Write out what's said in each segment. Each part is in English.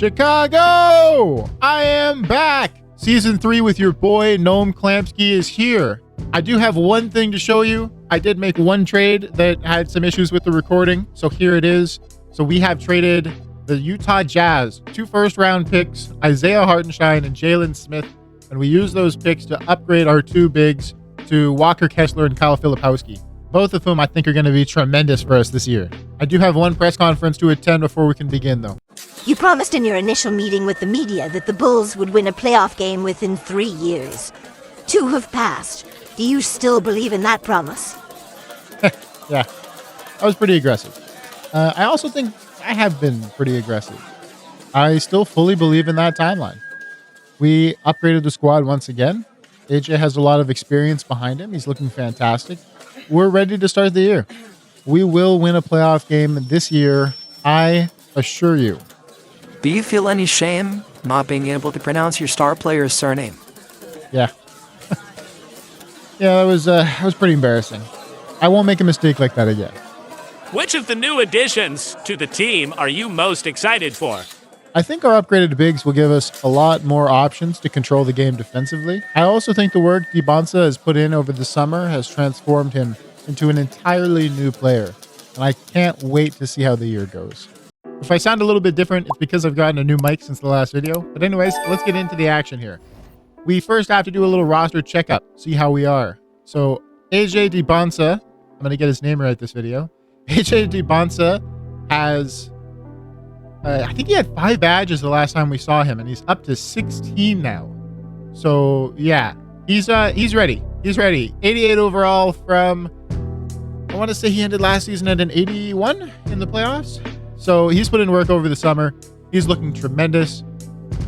Chicago! I am back! Season 3 with your boy, Noam Klamsky, is here. I do have one thing to show you. I did make one trade that had some issues with the recording, so here it is. So we have traded the Utah Jazz, 2 first-round picks, Isaiah Hartenstein and Jalen Smith, and we used those picks to upgrade our 2 bigs to Walker Kessler and Kyle Filipowski, both of whom I think are going to be tremendous for us this year. I do have one press conference to attend before we can begin, though. You promised in your initial meeting with the media that the Bulls would win a playoff game within 3 years. 2 have passed. Do you still believe in that promise? Yeah, I was pretty aggressive. I also think I have been pretty aggressive. I still fully believe in that timeline. We upgraded the squad once again. AJ has a lot of experience behind him. He's looking fantastic. We're ready to start the year. We will win a playoff game this year, I assure you. Do you feel any shame not being able to pronounce your star player's surname? Yeah. Yeah, that was pretty embarrassing. I won't make a mistake like that again. Which of the new additions to the team are you most excited for? I think our upgraded bigs will give us a lot more options to control the game defensively. I also think the work Dybantsa has put in over the summer has transformed him into an entirely new player, and I can't wait to see how the year goes. If I sound a little bit different, it's because I've gotten a new mic since the last video. But anyways, let's get into the action here. We first have to do a little roster checkup, see how we are. So AJ Dybantsa, I'm going to get his name right this video. AJ Dybantsa has, I think he had 5 badges the last time we saw him, and he's up to 16 now. So yeah, he's ready. He's ready. 88 overall from, I want to say he ended last season at an 81 in the playoffs. So he's put in work over the summer. He's looking tremendous.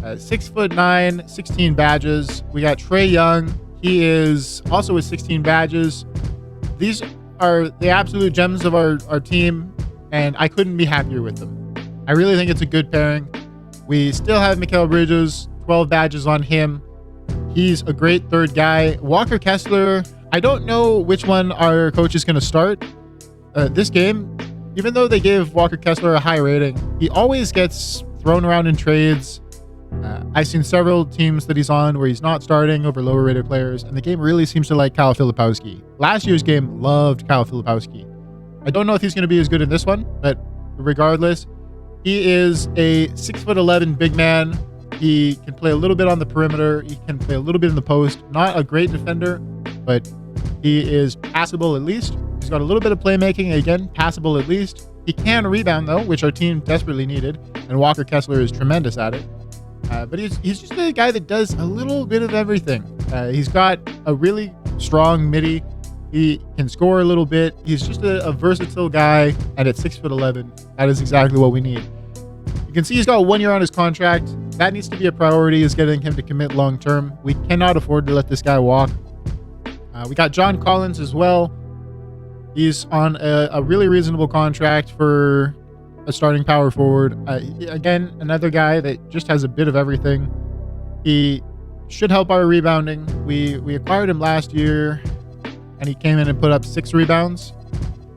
6'9", 16 badges. We got Trae Young. He is also with 16 badges. These are the absolute gems of our team, and I couldn't be happier with them. I really think it's a good pairing. We still have Mikal Bridges, 12 badges on him. He's a great third guy. Walker Kessler, I don't know which one our coach is going to start this game. Even though they gave Walker Kessler a high rating, he always gets thrown around in trades. I've seen several teams that he's on where he's not starting over lower rated players, and the game really seems to like Kyle Filipowski. Last year's game loved Kyle Filipowski. I don't know if he's going to be as good in this one, but regardless, he is a 6'11" big man. He can play a little bit on the perimeter. He can play a little bit in the post. Not a great defender, but he is passable at least. He's got a little bit of playmaking, again, passable at least. He can rebound, though, which our team desperately needed, and Walker Kessler is tremendous at it. But he's just a guy that does a little bit of everything. He's got a really strong midi. He can score a little bit. He's just a versatile guy, and at 6'11", that is exactly what we need. You can see he's got 1 year on his contract. That needs to be a priority, is getting him to commit long-term. We cannot afford to let this guy walk. We got John Collins as well. He's on a really reasonable contract for a starting power forward. Again, another guy that just has a bit of everything. He should help our rebounding. We acquired him last year, and he came in and put up 6 rebounds.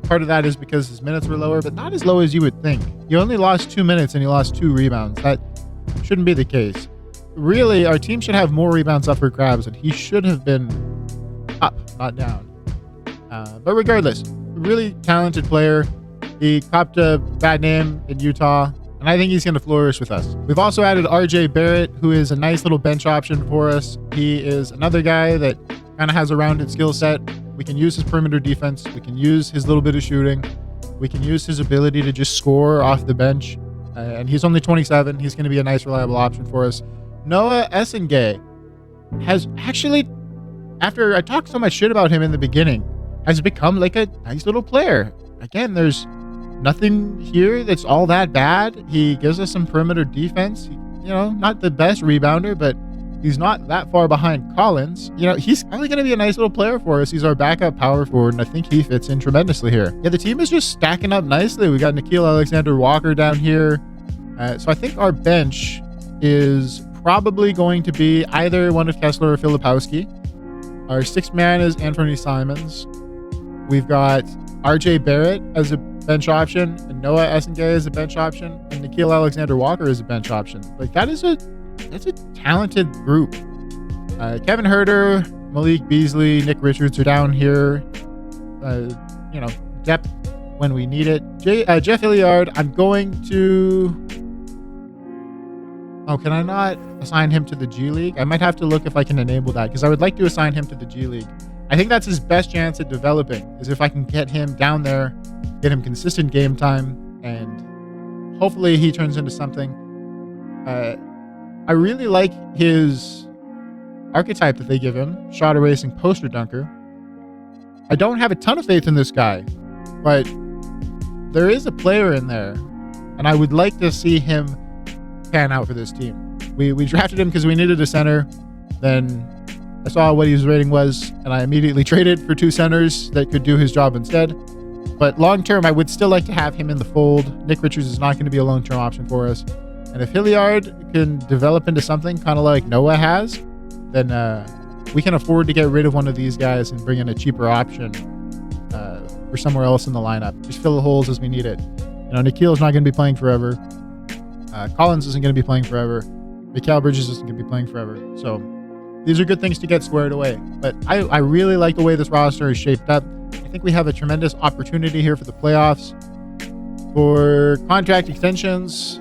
Part of that is because his minutes were lower, but not as low as you would think. He only lost 2 minutes, and he lost 2 rebounds. That shouldn't be the case. Really, our team should have more rebounds up for grabs, and he should have been up, not down. But regardless, really talented player. He copped a bad name in Utah, and I think he's going to flourish with us. We've also added RJ Barrett, who is a nice little bench option for us. He is another guy that kind of has a rounded skill set. We can use his perimeter defense. We can use his little bit of shooting. We can use his ability to just score off the bench. And he's only 27. He's going to be a nice, reliable option for us. Noah Essengay has actually, after I talked so much shit about him in the beginning, has become like a nice little player. Again, there's nothing here that's all that bad. He gives us some perimeter defense. Not the best rebounder, but he's not that far behind Collins. He's probably going to be a nice little player for us. He's our backup power forward, and I think he fits in tremendously here. Yeah, the team is just stacking up nicely. We got Nickeil Alexander-Walker down here. So I think our bench is probably going to be either one of Kessler or Filipowski. Our 6th man is Anthony Simons. We've got RJ Barrett as a bench option, and Noah Essengay is a bench option, and Nickeil Alexander-Walker is a bench option. Like, that's a talented group. Kevin Huerter, Malik Beasley, Nick Richards are down here. Depth when we need it. Jeff Hilliard, I'm going to... Oh, can I not assign him to the G League? I might have to look if I can enable that, because I would like to assign him to the G League. I think that's his best chance at developing, is if I can get him down there, get him consistent game time, and hopefully he turns into something. I really like his archetype that they give him, shot erasing poster dunker. I don't have a ton of faith in this guy, but there is a player in there, and I would like to see him pan out for this team. We drafted him because we needed a center. Then I saw what his rating was, and I immediately traded for 2 centers that could do his job instead. But long term, I would still like to have him in the fold. Nick Richards is not going to be a long-term option for us. And if Hilliard can develop into something kind of like Noah has, then we can afford to get rid of one of these guys and bring in a cheaper option for somewhere else in the lineup. Just fill the holes as we need it. Nickeil's not going to be playing forever. Collins isn't going to be playing forever. Mikal Bridges isn't going to be playing forever. So these are good things to get squared away. But I really like the way this roster is shaped up. I think we have a tremendous opportunity here for the playoffs. For contract extensions,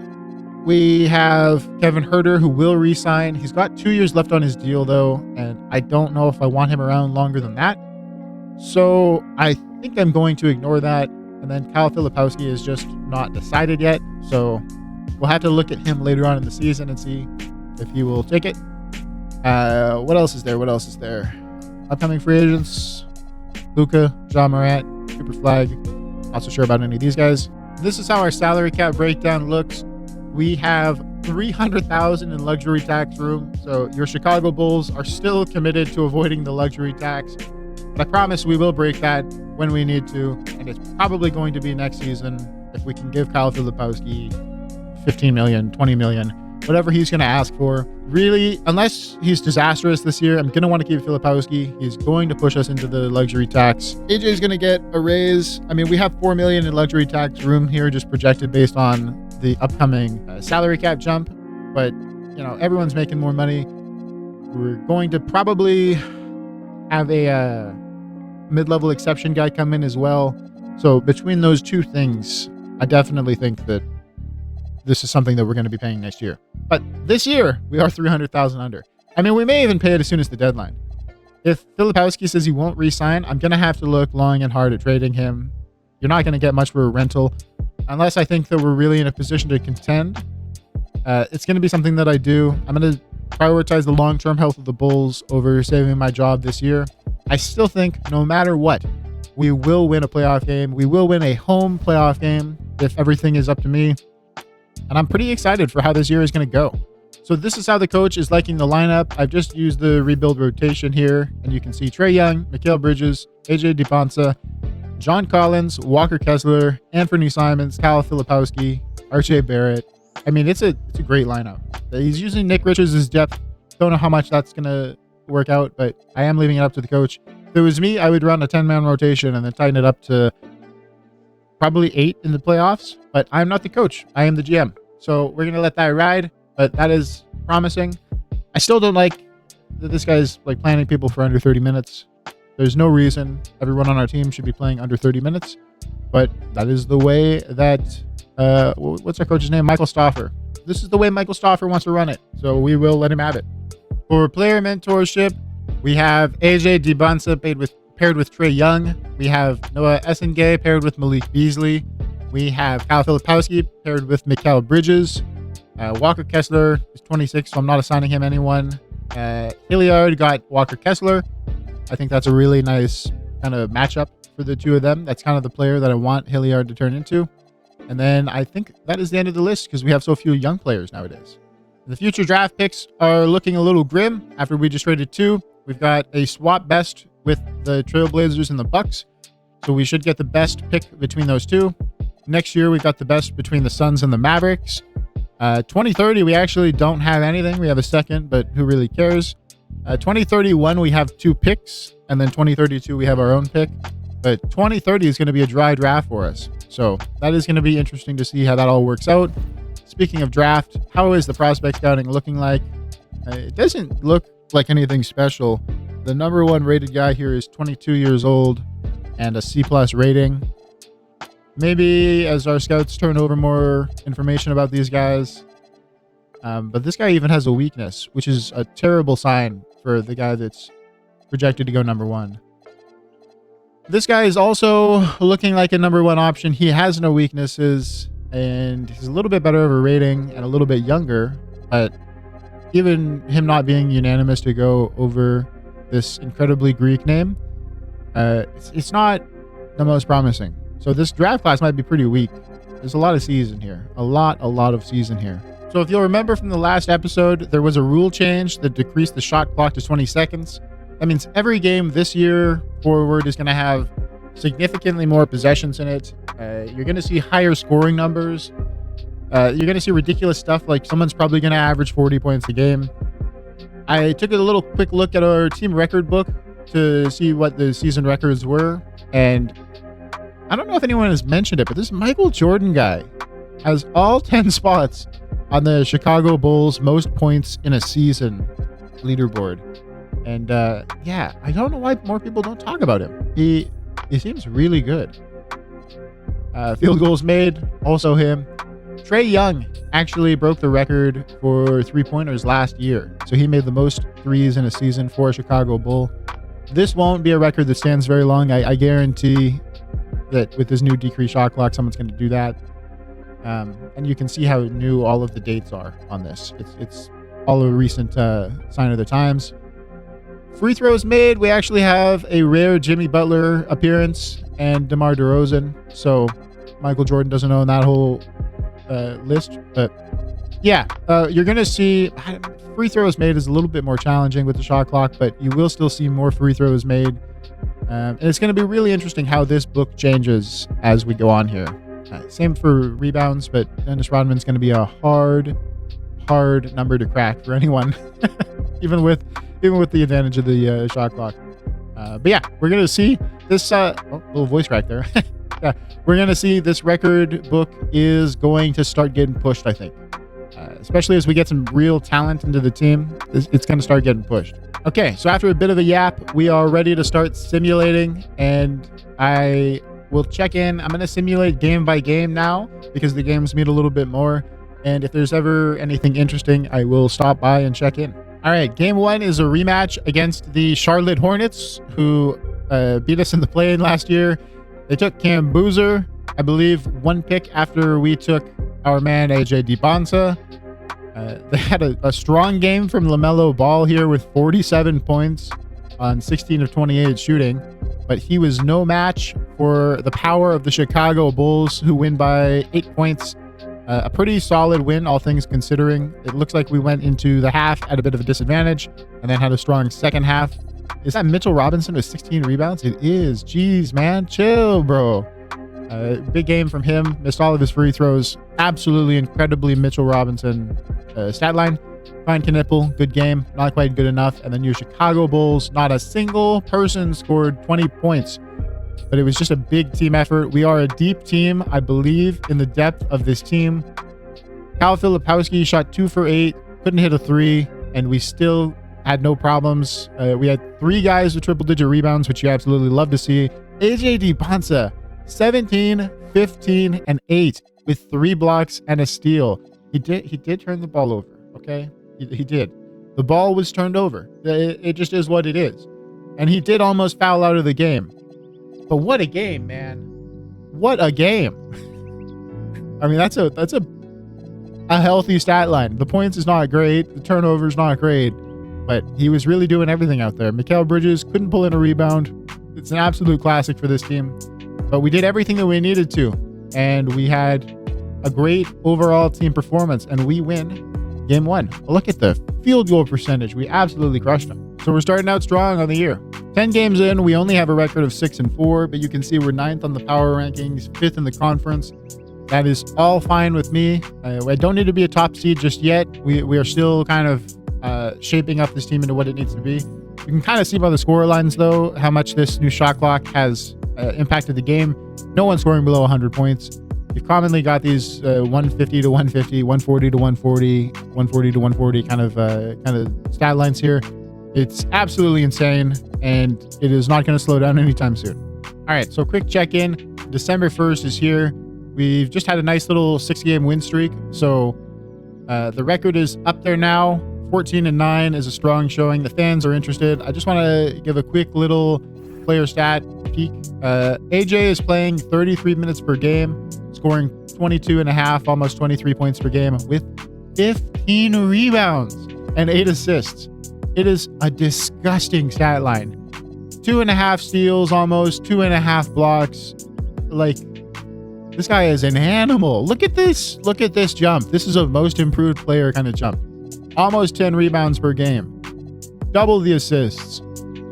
we have Kevin Huerter, who will re-sign. He's got 2 years left on his deal, though, and I don't know if I want him around longer than that. So I think I'm going to ignore that. And then Kyle Filipowski is just not decided yet. So we'll have to look at him later on in the season and see if he will take it. What else is there? Upcoming free agents: Luka, John Morant, Cooper Flag. Not so sure about any of these guys. This is how our salary cap breakdown looks. We have $300,000 in luxury tax room. So your Chicago Bulls are still committed to avoiding the luxury tax. But I promise we will break that when we need to. And it's probably going to be next season if we can give Kyle Filipowski $15 million, $20 million, whatever he's going to ask for. Really, unless he's disastrous this year, I'm going to want to keep Filipowski. He's going to push us into the luxury tax. AJ's going to get a raise. I mean, we have $4 million in luxury tax room here, just projected based on the upcoming salary cap jump. But, everyone's making more money. We're going to probably have a mid-level exception guy come in as well. So between those two things, I definitely think that this is something that we're going to be paying next year. But this year, we are $300,000 under. I mean, we may even pay it as soon as the deadline. If Filipowski says he won't re-sign, I'm going to have to look long and hard at trading him. You're not going to get much for a rental. Unless I think that we're really in a position to contend. It's going to be something that I do. I'm going to prioritize the long-term health of the Bulls over saving my job this year. I still think no matter what, we will win a playoff game. We will win a home playoff game if everything is up to me. And I'm pretty excited for how this year is going to go. So this is how the coach is liking the lineup. I've just used the rebuild rotation here, and you can see Trae Young, Mikal Bridges, AJ Dybantsa, John Collins, Walker Kessler, Anthony Simons, Kyle Filipowski, RJ Barrett. I mean, it's a great lineup. He's using Nick Richards as depth. Don't know how much that's going to work out, but I am leaving it up to the coach. If it was me, I would run a 10-man rotation and then tighten it up to probably 8 in the playoffs, but I'm not the coach. I am the GM. So we're going to let that ride, but that is promising. I still don't like that this guy's planning people for under 30 minutes. There's no reason everyone on our team should be playing under 30 minutes, but that is the way that, what's our coach's name? Michael Stauffer. This is the way Michael Stauffer wants to run it, so we will let him have it. For player mentorship, we have AJ Dybantsa paired with Trae Young. We have Noah Essengay paired with Malik Beasley. We have Kyle Filipowski paired with Mikal Bridges. Walker Kessler is 26, so I'm not assigning him anyone. Hilliard got Walker Kessler. I think that's a really nice kind of matchup for the two of them. That's kind of the player that I want Hilliard to turn into. And then I think that is the end of the list because we have so few young players nowadays. The future draft picks are looking a little grim after we just traded 2. We've got a swap best with the Trailblazers and the Bucks. So we should get the best pick between those two. Next year, we've got the best between the Suns and the Mavericks. 2030, we actually don't have anything. We have a second, but who really cares? 2031, we have 2 picks. And then 2032, we have our own pick. But 2030 is going to be a dry draft for us. So that is going to be interesting to see how that all works out. Speaking of draft, how is the prospect scouting looking like? It doesn't look like anything special. The number one rated guy here is 22 years old and a C+ rating. Maybe as our scouts turn over more information about these guys. But this guy even has a weakness, which is a terrible sign for the guy that's projected to go number one. This guy is also looking like a number one option. He has no weaknesses, and he's a little bit better of a rating and a little bit younger. But even him not being unanimous to go over this incredibly Greek name, it's not the most promising. So this draft class might be pretty weak. There's a lot of C's in here. A lot of C's in here. So if you'll remember from the last episode, there was a rule change that decreased the shot clock to 20 seconds. That means every game this year forward is going to have significantly more possessions in it. You're going to see higher scoring numbers. You're going to see ridiculous stuff like someone's probably going to average 40 points a game. I took a little quick look at our team record book to see what the season records were. And I don't know if anyone has mentioned it, but this Michael Jordan guy has all 10 spots on the Chicago Bulls most points in a season leaderboard. And yeah, I don't know why more people don't talk about him. He seems really good. Field goals made, also him. Trae Young actually broke the record for three-pointers last year. So he made the most threes in a season for a Chicago Bull. This won't be a record that stands very long. I guarantee that with this new decreased shot clock, someone's going to do that. And you can see how new all of the dates are on this. It's all a recent sign of the times. Free throws made, we actually have a rare Jimmy Butler appearance and DeMar DeRozan. So Michael Jordan doesn't own that whole list. But yeah, you're going to see free throws made is a little bit more challenging with the shot clock, but you will still see more free throws made. And it's going to be really interesting how this book changes as we go on here. Same for rebounds, but Dennis Rodman's going to be a hard number to crack for anyone, even with the advantage of the shot clock. But yeah, we're going to see this little voice crack there. Yeah, we're going to see this record book is going to start getting pushed, I think. Especially as we get some real talent into the team, it's going to start getting pushed. Okay, so after a bit of a yap, we are ready to start simulating, and I will check in. I'm going to simulate game by game now because the games mean a little bit more. And if there's ever anything interesting, I will stop by and check in. All right, game one is a rematch against the Charlotte Hornets, who beat us in the play-in last year. They took Cam Boozer, I believe, one pick after we took our man AJ Dybantsa. They had a strong game from LaMelo Ball here with 47 points on 16 of 28 shooting, but he was no match for the power of the Chicago Bulls, who win by 8 points. A pretty solid win, all things considering. It looks like we went into the half at a bit of a disadvantage and then had a strong second half. Is that Mitchell Robinson with 16 rebounds? It is. Jeez, man. Chill, bro. Big game from him. Missed all of his free throws. Absolutely incredibly Mitchell Robinson stat line. Fine Knipple, good game. Not quite good enough. And then your Chicago Bulls, not a single person scored 20 points. But it was just a big team effort. We are a deep team, I believe, in the depth of this team. Kyle Filipowski shot 2 for 8, couldn't hit a 3, and we still had no problems. We had 3 guys with triple-digit rebounds, which you absolutely love to see. AJ Dybantsa, 17, 15, and 8 with 3 blocks and a steal. He did turn the ball over, okay? He did. The ball was turned over. It just is what it is. And he did almost foul out of the game. But what a game, man. What a game. I mean, that's a healthy stat line. The points is not great. The turnover is not great. But he was really doing everything out there. Mikal Bridges couldn't pull in a rebound. It's an absolute classic for this team. But we did everything that we needed to. And we had a great overall team performance. And we win game 1. Look at the field goal percentage. We absolutely crushed them. So we're starting out strong on the year. 10 games in, we only have a record of 6-4, but you can see we're 9th on the power rankings, 5th in the conference. That is all fine with me. I don't need to be a top seed just yet. We are still kind of shaping up this team into what it needs to be. You can kind of see by the score lines, though, how much this new shot clock has impacted the game. No one scoring below 100 points. You've commonly got these 150 to 150, 140 to 140, 140 to 140 kind of stat lines here. It's absolutely insane, and it is not going to slow down anytime soon. All right, so quick check-in. December 1st is here. We've just had a nice little 6-game win streak. So the record is up there now. 14-9 is a strong showing. The fans are interested. I just want to give a quick little player stat peek. AJ is playing 33 minutes per game, scoring 22.5, almost 23 points per game with 15 rebounds and 8 assists. It is a disgusting stat line. 2.5 steals, almost 2.5 blocks. Like, this guy is an animal. Look at this. Look at this jump. This is a most improved player kind of jump. Almost 10 rebounds per game. Double the assists.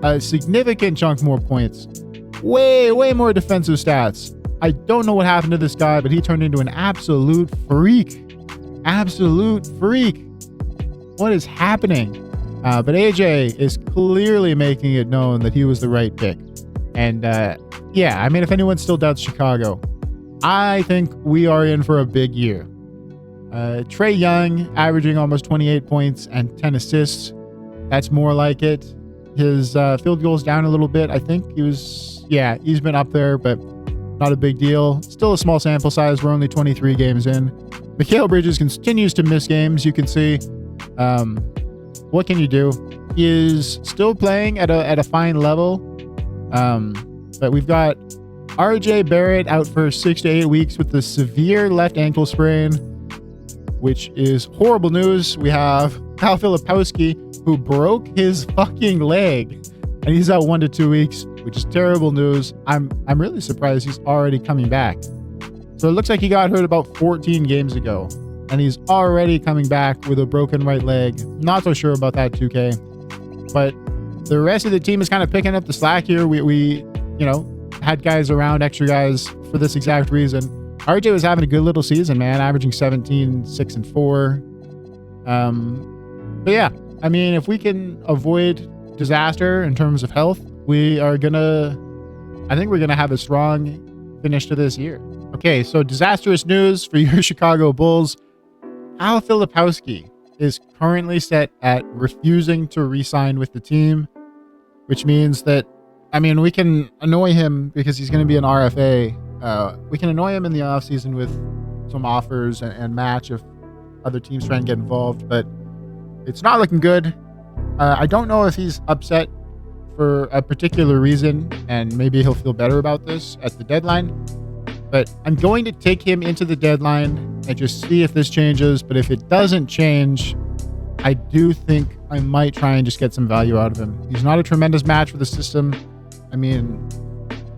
A significant chunk more points. Way more defensive stats. I don't know what happened to this guy, but he turned into an absolute freak. Absolute freak. What is happening? But AJ is clearly making it known that he was the right pick. And yeah, I mean, if anyone still doubts Chicago, I think we are in for a big year. Trae Young averaging almost 28 points and 10 assists. That's more like it. His field goals down a little bit. I think he's been up there, but not a big deal. Still a small sample size. We're only 23 games in. Mikal Bridges continues to miss games. You can see. What can you do? He is still playing at a fine level. But we've got RJ Barrett out for 6 to 8 weeks with the severe left ankle sprain, which is horrible news. We have Kyle Filipowski, who broke his fucking leg, and he's out 1 to 2 weeks, which is terrible news. I'm really surprised he's already coming back. So it looks like he got hurt about 14 games ago, and he's already coming back with a broken right leg. Not so sure about that, 2K. But the rest of the team is kind of picking up the slack here. We had guys around, extra guys, for this exact reason. RJ was having a good little season, man, averaging 17, 6, and 4. But yeah, I mean, if we can avoid disaster in terms of health, I think we're gonna have a strong finish to this year. Okay, so disastrous news for your Chicago Bulls. Kyle Filipowski is currently set at refusing to re-sign with the team, which means that, I mean, we can annoy him because he's going to be an RFA. We can annoy him in the offseason with some offers and match if other teams try and get involved, but it's not looking good. I don't know if he's upset for a particular reason, and maybe he'll feel better about this at the deadline. But I'm going to take him into the deadline and just see if this changes. But if it doesn't change, I do think I might try and just get some value out of him. He's not a tremendous match for the system. I mean,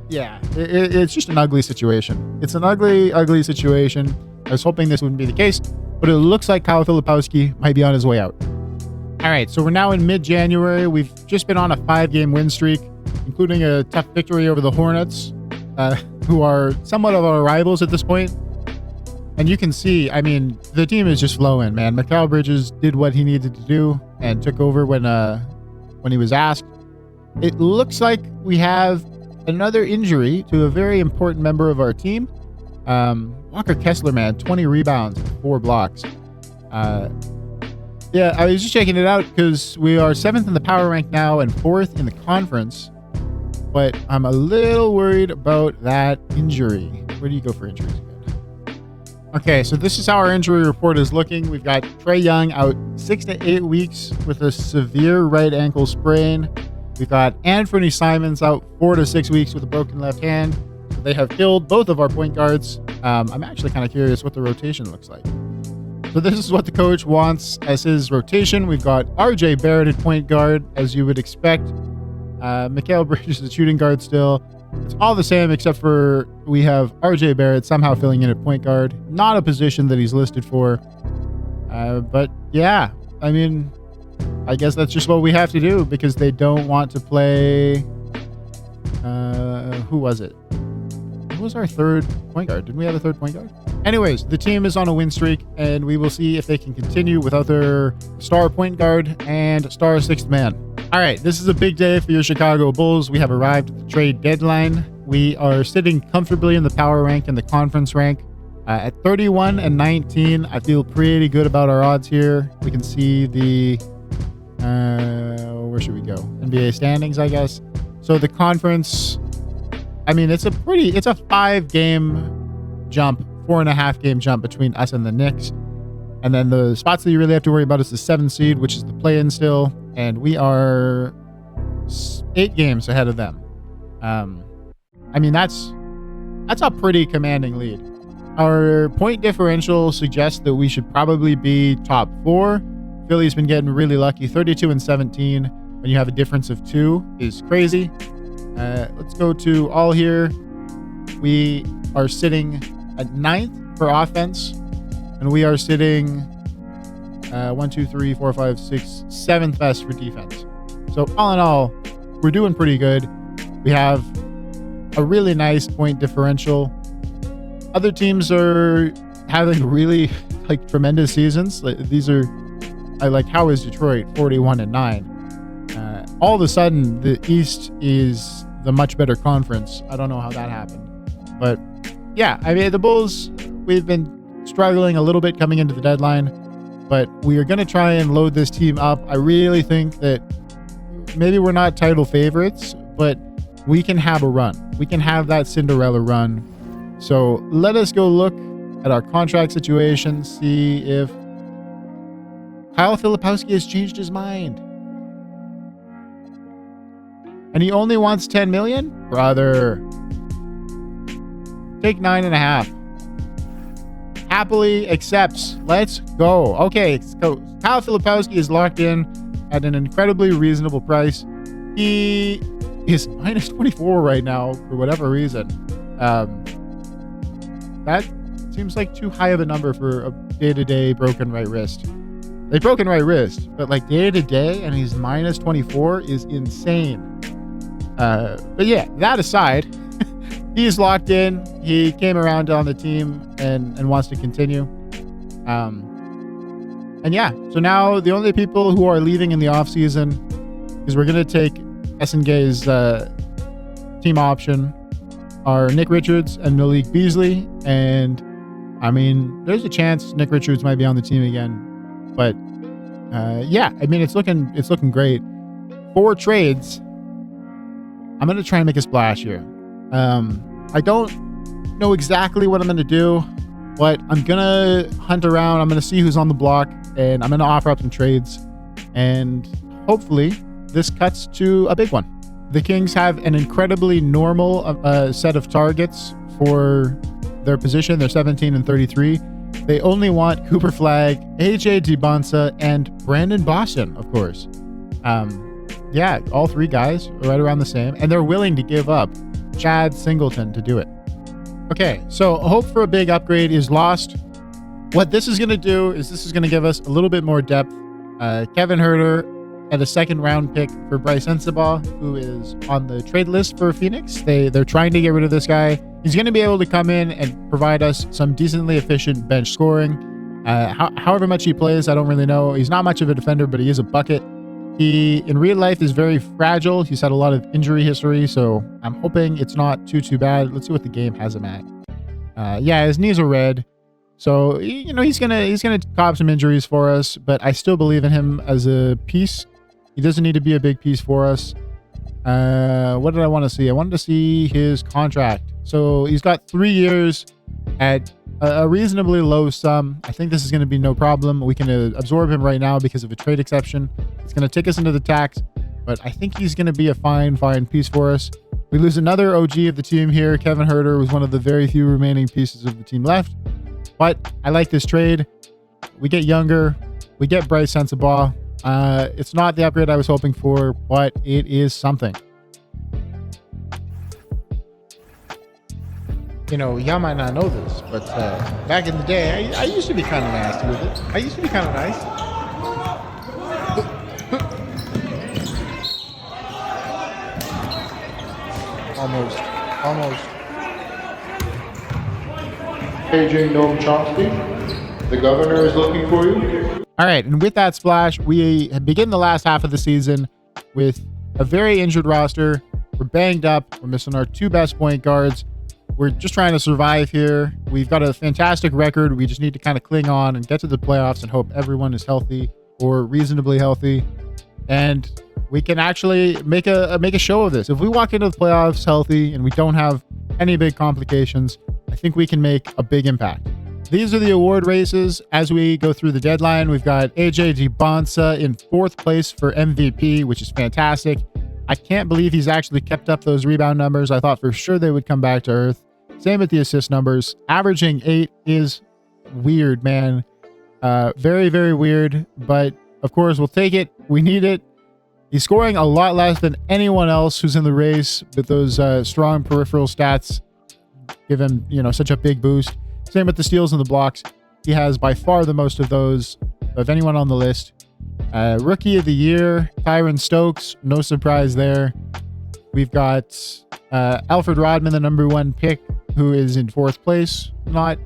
yeah, it's just an ugly situation. It's an ugly situation. I was hoping this wouldn't be the case, but it looks like Kyle Filipowski might be on his way out. All right, so we're now in mid-January. We've just been on a 5-game win streak, including a tough victory over the Hornets, who are somewhat of our rivals at this point. And you can see, I mean, the team is just flowing, man. Mikal Bridges did what he needed to do and took over when he was asked. It looks like we have another injury to a very important member of our team. Walker Kessler, man, 20 rebounds, 4 blocks. Yeah, I was just checking it out because we are 7th in the power rank now and 4th in the conference. But I'm a little worried about that injury. Where do you go for injuries again? Okay, so this is how our injury report is looking. We've got Trae Young out 6 to 8 weeks with a severe right ankle sprain. We've got Anthony Simons out 4 to 6 weeks with a broken left hand. So they have killed both of our point guards. I'm actually kind of curious what the rotation looks like. So this is what the coach wants as his rotation. We've got RJ Barrett at point guard, as you would expect. Mikal Bridges is shooting guard still. It's all the same except for we have RJ Barrett somehow filling in at point guard. Not a position that he's listed for. But yeah, I mean, I guess that's just what we have to do because they don't want to play. Who was it? Who was our third point guard? Didn't we have a third point guard? Anyways, the team is on a win streak, and we will see if they can continue without their star point guard and star 6th man. All right, this is a big day for your Chicago Bulls. We have arrived at the trade deadline. We are sitting comfortably in the power rank and the conference rank. At 31 and 19, I feel pretty good about our odds here. We can see the, where should we go? NBA standings, I guess. So the conference, I mean, it's a 5-game jump, 4.5 game jump between us and the Knicks. And then the spots that you really have to worry about is the 7th seed, which is the play-in still. And we are 8 games ahead of them. I mean, that's a pretty commanding lead. Our point differential suggests that we should probably be top 4. Philly's been getting really lucky. 32 and 17 when you have a difference of 2 is crazy. Let's go to all here. We are sitting at 9th for offense, and we are sitting 1, 2, 3, 4, 5, 6, 7th best for defense. So all in all, we're doing pretty good. We have a really nice point differential. Other teams are having really tremendous seasons. These are, how is Detroit 41 and 9? All of a sudden, the East is the much better conference. I don't know how that happened, but yeah, I mean, the Bulls, we've been struggling a little bit coming into the deadline, but we are going to try and load this team up. I really think that maybe we're not title favorites, but we can have a run. We can have that Cinderella run. So let us go look at our contract situation, see if Kyle Filipowski has changed his mind. And he only wants 10 million? Brother. Take 9.5. Happily accepts. Let's go. Okay, so Kyle Filipowski is locked in at an incredibly reasonable price. He is minus 24 right now for whatever reason. That seems like too high of a number for a day-to-day broken right wrist. Broken right wrist, but day-to-day, and he's minus 24 is insane. But yeah, that aside, he's locked in. He came around on the team and wants to continue. And yeah, so now the only people who are leaving in the offseason is we're going to take SNG's team option are Nick Richards and Malik Beasley. And I mean, there's a chance Nick Richards might be on the team again. But yeah, I mean, it's looking great. 4 trades. I'm going to try and make a splash here. I don't know exactly what I'm going to do, but I'm going to hunt around. I'm going to see who's on the block, and I'm going to offer up some trades. And hopefully this cuts to a big one. The Kings have an incredibly normal set of targets for their position. They're 17 and 33. They only want Cooper Flagg, AJ Dybantsa, and Brandon Boston, of course. Yeah, all 3 guys are right around the same, and they're willing to give up Chad Singleton to do it. Okay, so hope for a big upgrade is lost. What this is going to do is this is going to give us a little bit more depth. Kevin Huerter and a 2nd round pick for Bryce Sensabaugh, who is on the trade list for Phoenix. They're trying to get rid of this guy. He's going to be able to come in and provide us some decently efficient bench scoring. However much he plays, I don't really know. He's not much of a defender, but he is a bucket. He, in real life, is very fragile. He's had a lot of injury history, so I'm hoping it's not too bad. Let's see what the game has him at. Yeah, his knees are red. So, he's gonna cop some injuries for us, but I still believe in him as a piece. He doesn't need to be a big piece for us. What did I want to see? I wanted to see his contract. So he's got 3 years at a reasonably low sum. I think this is going to be no problem. We can absorb him right now because of a trade exception. It's going to take us into the tax, but I think he's going to be a fine piece for us. We lose another OG of the team here. Kevin Huerter was one of the very few remaining pieces of the team left, but I like this trade. We get younger. We get Bryce Sensabaugh. It's not the upgrade I was hoping for, but it is something. Y'all might not know this, but back in the day, I used to be kind of nasty with it. I used to be kind of nice. Almost. AJ Noam Chomsky, the governor is looking for you. All right, and with that splash, we begin the last half of the season with a very injured roster. We're banged up. We're missing our 2 best point guards. We're just trying to survive here. We've got a fantastic record. We just need to kind of cling on and get to the playoffs and hope everyone is healthy or reasonably healthy. And we can actually make a show of this. If we walk into the playoffs healthy and we don't have any big complications, I think we can make a big impact. These are the award races as we go through the deadline. We've got AJ Dybantsa in 4th place for MVP, which is fantastic. I can't believe he's actually kept up those rebound numbers. I thought for sure they would come back to earth. Same with the assist numbers. Averaging 8 is weird, man. Very, very weird. But of course, we'll take it. We need it. He's scoring a lot less than anyone else who's in the race, but those strong peripheral stats give him, such a big boost. Same with the steals and the blocks. He has by far the most of those of anyone on the list. Rookie of the Year, Tyron Stokes. No surprise there. We've got Alfred Rodman, the number 1 pick, who is in 4th place. Not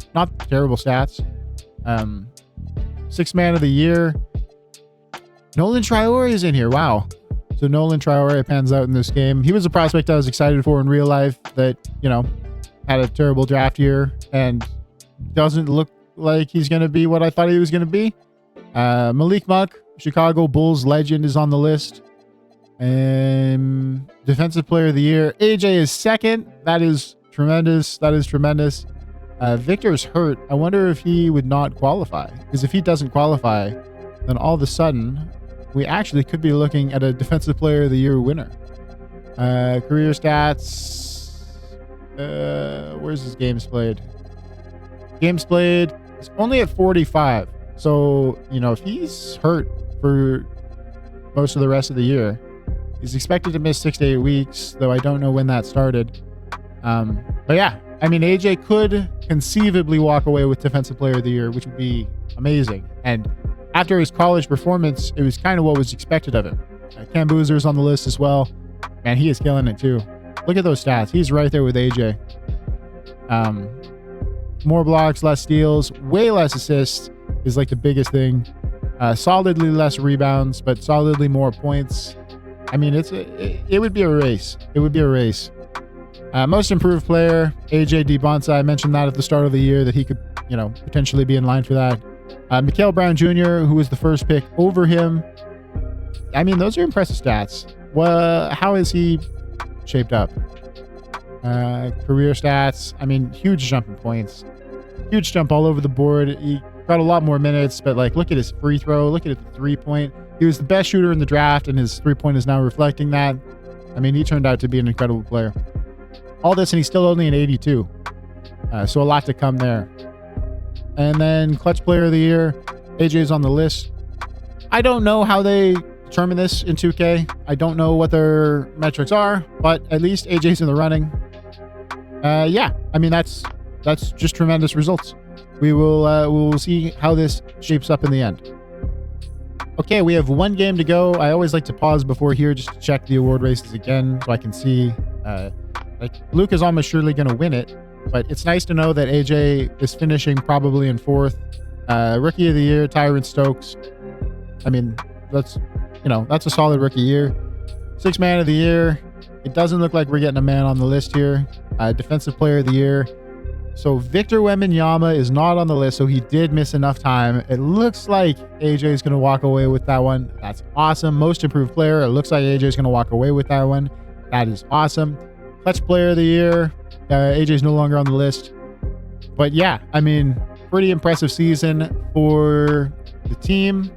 terrible stats. 6th man of the year. Nolan Traore is in here. Wow. So Nolan Traore pans out in this game. He was a prospect I was excited for in real life that, had a terrible draft year and doesn't look like he's going to be what I thought he was going to be. Malik Monk, Chicago Bulls legend, is on the list. Defensive Player of the Year. AJ is 2nd. That is tremendous. Victor's hurt. I wonder if he would not qualify. Because if he doesn't qualify, then all of a sudden, we actually could be looking at a Defensive Player of the Year winner. Career stats. Where's his games played? Games played. It's only at 45. So, if he's hurt for most of the rest of the year, he's expected to miss 6 to 8 weeks, though I don't know when that started. But yeah, AJ could conceivably walk away with Defensive Player of the Year, which would be amazing. And after his college performance, it was kind of what was expected of him. Cam Boozer's on the list as well. Man, he is killing it too. Look at those stats. He's right there with AJ. More blocks, less steals, way less assists is like the biggest thing. Solidly less rebounds, but solidly more points. It would be a race. Most improved player, AJ Dybantsa. I mentioned that at the start of the year that he could, potentially be in line for that. Mikal Brown Jr., who was the first pick over him. Those are impressive stats. Well, how is he shaped up? Career stats. Huge jump in points. Huge jump all over the board. He got a lot more minutes, but look at his free throw. Look at the 3-point. He was the best shooter in the draft, and his 3-point is now reflecting that. He turned out to be an incredible player. All this, and he's still only an 82. So a lot to come there. And then Clutch Player of the Year. AJ's on the list. I don't know how they determine this in 2K. I don't know what their metrics are, but at least AJ's in the running. That's just tremendous results. We will see how this shapes up in the end. Okay, we have 1 game to go. I always like to pause before here just to check the award races again so I can see. Luke is almost surely going to win it, but it's nice to know that AJ is finishing probably in 4th. Rookie of the Year, Tyron Stokes. That's a solid rookie year. 6th man of the year. It doesn't look like we're getting a man on the list here. Defensive Player of the Year. So Victor Wembanyama is not on the list, so he did miss enough time. It looks like AJ is going to walk away with that one. That's awesome. Most improved player. It looks like AJ is going to walk away with that one. That is awesome. Clutch Player of the Year. AJ is no longer on the list. But yeah, pretty impressive season for the team.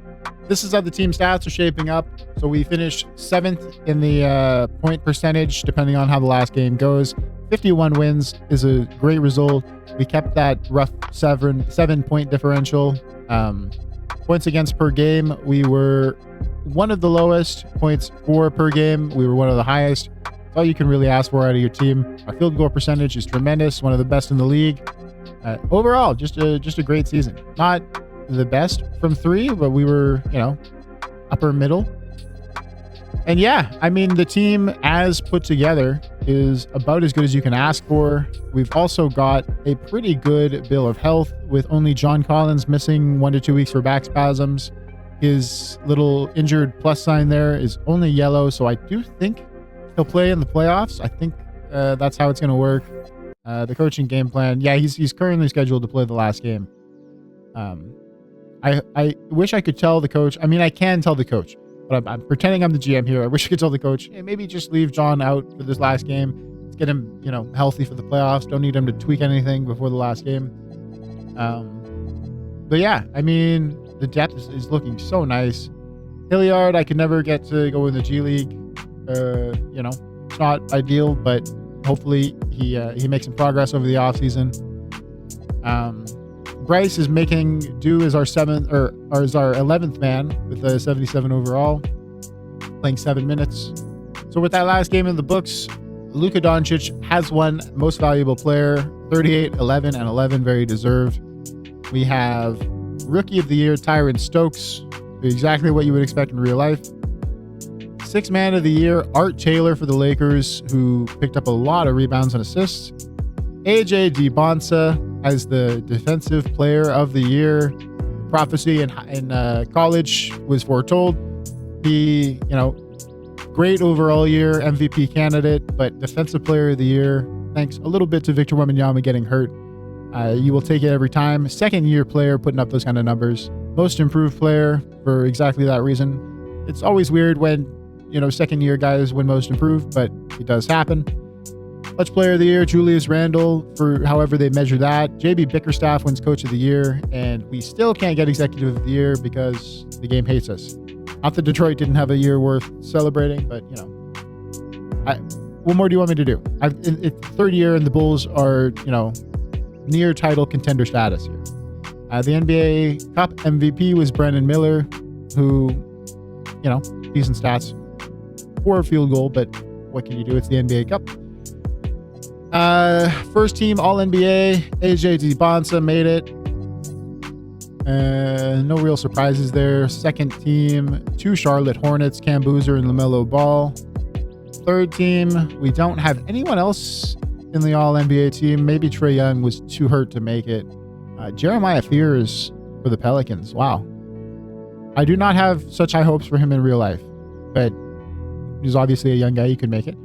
This is how the team stats are shaping up. So we finished 7th in the point percentage, depending on how the last game goes. 51 wins is a great result. We kept that rough 7-point differential. Points against per game, we were one of the lowest. Points for per game, we were one of the highest. That's all you can really ask for out of your team. Our field goal percentage is tremendous, one of the best in the league. Overall, just a great season. Not the best from 3, but we were, upper middle. And yeah, the team as put together is about as good as you can ask for. We've also got a pretty good bill of health with only John Collins missing 1 to 2 weeks for back spasms. His little injured plus sign there is only yellow, so I do think he'll play in the playoffs. I think that's how it's going to work. The coaching game plan, yeah, he's currently scheduled to play the last game. I wish I could tell the coach. I mean, I can tell the coach, but I'm pretending I'm the GM here. I wish I could tell the coach, hey, maybe just leave John out for this last game. Let's get him, healthy for the playoffs. Don't need him to tweak anything before the last game. But yeah, I mean, the depth is looking so nice. Hilliard, I could never get to go in the G League. It's not ideal, but hopefully he makes some progress over the offseason. Bryce is making do as our 11th man with a 77 overall, playing 7 minutes. So with that last game in the books, Luka Doncic has won Most Valuable Player, 38, 11, and 11, very deserved. We have Rookie of the Year, Tyron Stokes, exactly what you would expect in real life. Sixth Man of the Year, Art Taylor for the Lakers, who picked up a lot of rebounds and assists. AJ Dybantsa as the Defensive Player of the Year. Prophecy in college was foretold. He, great overall year, MVP candidate, but Defensive Player of the Year, thanks a little bit to Victor Wembanyama getting hurt. You will take it every time. Second year player putting up those kind of numbers. Most improved player for exactly that reason. It's always weird when, second year guys win most improved, but it does happen. Clutch Player of the Year, Julius Randle, for however they measure that. JB Bickerstaff wins Coach of the Year, and we still can't get Executive of the Year because the game hates us. Not that Detroit didn't have a year worth celebrating, but, what more do you want me to do? It's third year, and the Bulls are, near title contender status here. The NBA Cup MVP was Brandon Miller, who, decent stats. 4 field goal, but what can you do? It's the NBA Cup. First team All-NBA, AJ Dybantsa made it. No real surprises there. Second team, 2 Charlotte Hornets, Cam Boozer and LaMelo Ball. Third team, we don't have anyone else in the All-NBA team. Maybe Trae Young was too hurt to make it. Jeremiah Fears for the Pelicans. Wow. I do not have such high hopes for him in real life, but he's obviously a young guy. He could make it.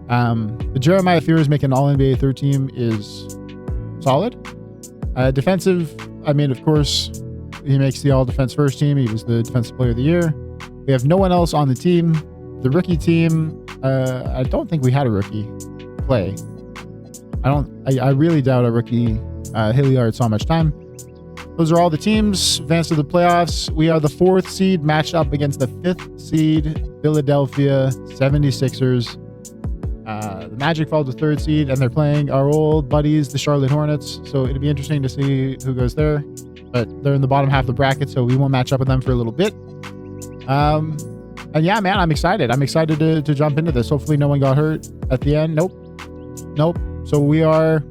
The Jeremiah Fears making All-NBA third team is solid. Defensive, of course, he makes the All-Defense first team. He was the Defensive Player of the Year. We have no one else on the team. The rookie team, I don't think we had a rookie play. I really doubt a rookie Hilliard saw much time. Those are all the teams advanced to the playoffs. We are the 4th seed matched up against the 5th seed Philadelphia 76ers. The Magic fall to 3rd seed, and they're playing our old buddies, the Charlotte Hornets. So it'll be interesting to see who goes there. But they're in the bottom half of the bracket, so we won't match up with them for a little bit. And yeah, man, I'm excited. I'm excited to jump into this. Hopefully no one got hurt at the end. Nope. So we are,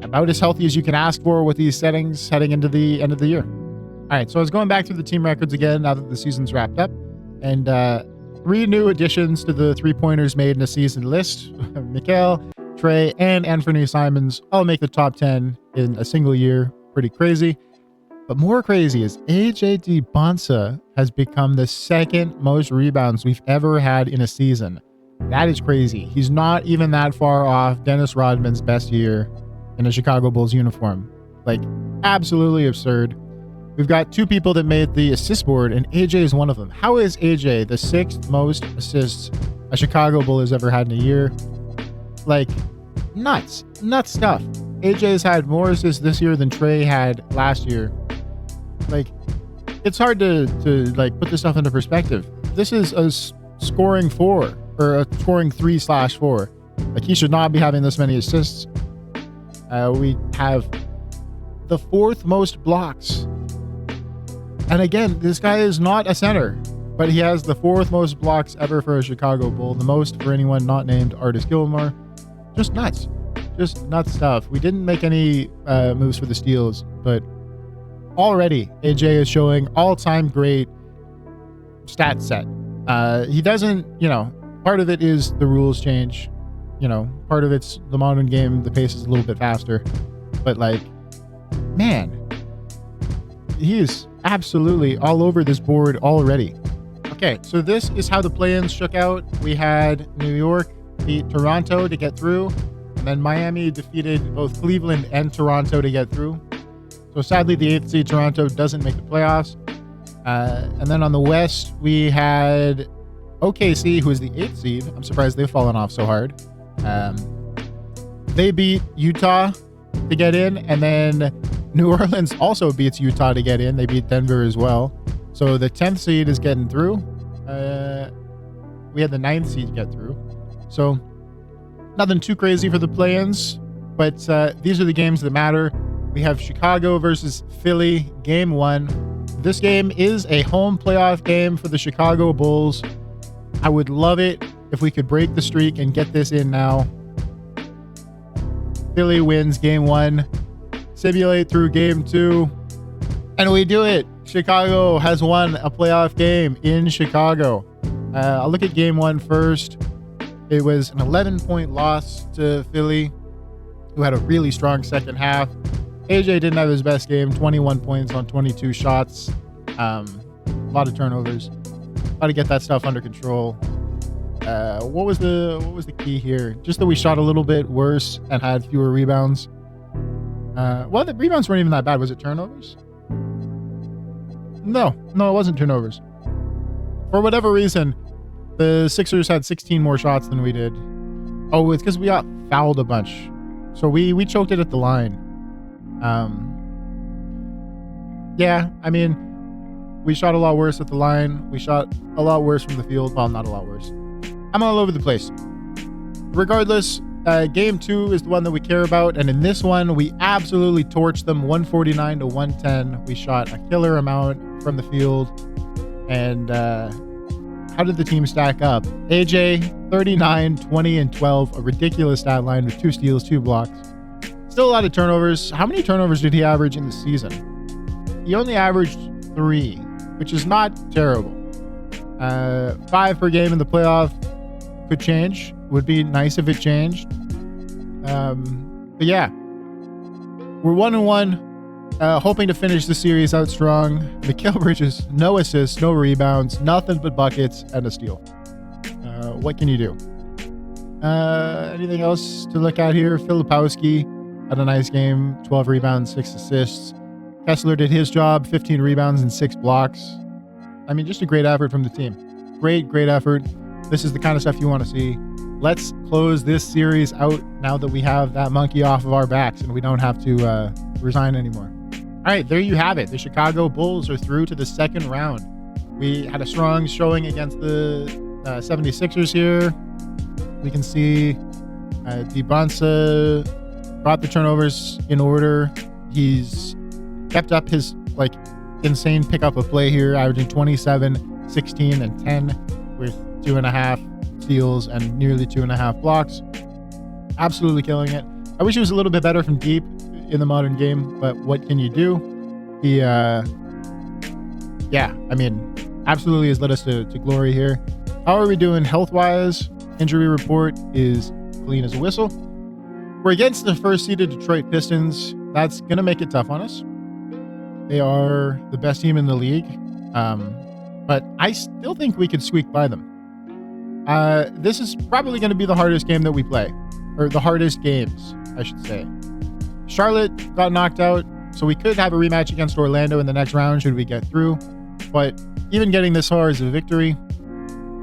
about as healthy as you can ask for with these settings heading into the end of the year. All right, so I was going back through the team records again now that the season's wrapped up. And 3 new additions to the 3-pointers made in a season list. Mikal, Trae, and Anthony Simons all make the top 10 in a single year. Pretty crazy. But more crazy is AJ Dybantsa has become the 2nd most rebounds we've ever had in a season. That is crazy. He's not even that far off Dennis Rodman's best year in a Chicago Bulls uniform. Like, absolutely absurd. We've got 2 people that made the assist board, and AJ is one of them. How is AJ the 6th most assists a Chicago Bull has ever had in a year? Like, nuts stuff. AJ's had more assists this year than Trae had last year. Like, it's hard to put this stuff into perspective. This is a scoring 4 or a scoring 3/4. Like, he should not be having this many assists. We have the 4th most blocks. And again, this guy is not a center, but he has the 4th most blocks ever for a Chicago Bull, the most for anyone not named Artis Gilmore. Just nuts stuff. We didn't make any moves for the steals, but already AJ is showing all-time great stat set. He doesn't, part of it is the rules change. Part of it's the modern game. The pace is a little bit faster, but man, he is absolutely all over this board already. Okay, so this is how the play-ins shook out. We had New York beat Toronto to get through, and then Miami defeated both Cleveland and Toronto to get through. So sadly, the 8th seed Toronto doesn't make the playoffs. And then on the West, we had OKC, who is the 8th seed. I'm surprised they've fallen off so hard. They beat Utah to get in, and then New Orleans also beats Utah to get in. They beat Denver as well. So the 10th seed is getting through. We had the 9th seed get through. So nothing too crazy for the play-ins, but these are the games that matter. We have Chicago versus Philly, game 1. This game is a home playoff game for the Chicago Bulls. I would love it if we could break the streak and get this in now. Philly wins game 1, simulate through game 2, and we do it. Chicago has won a playoff game in Chicago. I'll look at game 1 first. It was an 11-point loss to Philly, who had a really strong second half. AJ didn't have his best game, 21 points on 22 shots. A lot of turnovers. Got to get that stuff under control. What was the key here? Just that we shot a little bit worse and had fewer rebounds. Well, the rebounds weren't even that bad. Was it turnovers? No, it wasn't turnovers. For whatever reason, the Sixers had 16 more shots than we did. Oh, it's because we got fouled a bunch. So we choked it at the line. Yeah, I mean, we shot a lot worse at the line. We shot a lot worse from the field. Well, not a lot worse. I'm all over the place. Regardless, game 2 is the one that we care about. And in this one, we absolutely torched them 149 to 110. We shot a killer amount from the field. And how did the team stack up? AJ, 39, 20, and 12. A ridiculous stat line with 2 steals, 2 blocks. Still a lot of turnovers. How many turnovers did he average in the season? He only averaged 3, which is not terrible. 5 per game in the playoff could change. Would be nice if it changed. But yeah, we're 1-1, hoping to finish the series out strong. Mikal Bridges, no assists, no rebounds, nothing but buckets and a steal. What can you do? Anything else to look at here? Filipowski had a nice game, 12 rebounds, 6 assists. Kessler did his job, 15 rebounds and 6 blocks. I mean, just a great effort from the team. Great effort. This is the kind of stuff you want to see. Let's close this series out now that we have that monkey off of our backs and we don't have to resign anymore. All right, there you have it. The Chicago Bulls are through to the second round. We had a strong showing against the 76ers here. We can see Dybantsa brought the turnovers in order. He's kept up his insane pickup of play here, averaging 27, 16, and 10 with 2.5 steals and nearly 2.5 blocks. Absolutely killing it. I wish he was a little bit better from deep in the modern game, but what can you do? He, absolutely has led us to glory here. How are we doing health-wise? Injury report is clean as a whistle. We're against the first-seeded Detroit Pistons. That's going to make it tough on us. They are the best team in the league, but I still think we could squeak by them. This is probably going to be the hardest game that we play, or the hardest games, I should say. Charlotte got knocked out, so we could have a rematch against Orlando in the next round should we get through, but even getting this far is a victory.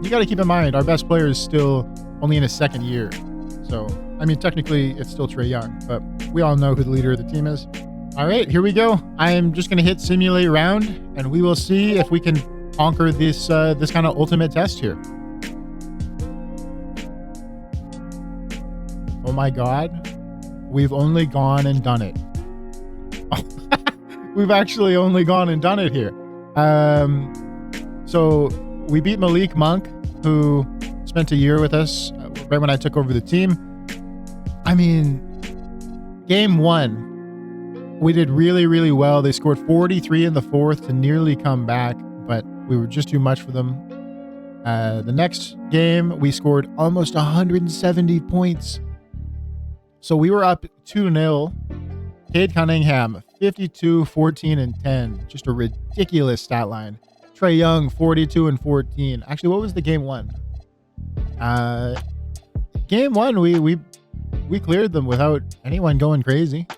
You got to keep in mind, our best player is still only in his second year. So, I mean, technically, it's still Trae Young, but we all know who the leader of the team is. All right, here we go. I am just going to hit simulate round, and we will see if we can conquer this kind of ultimate test here. Oh my God. We've only gone and done it. We've actually only gone and done it here. So we beat Malik Monk, who spent a year with us right when I took over the team. I mean, game 1, we did really, really well. They scored 43 in the fourth to nearly come back, but we were just too much for them. The next game, we scored almost 170 points. So we were up 2-0. Cade Cunningham, 52, 14, and 10. Just a ridiculous stat line. Trae Young, 42 and 14. Actually, what was the game one? Game one, we cleared them without anyone going crazy.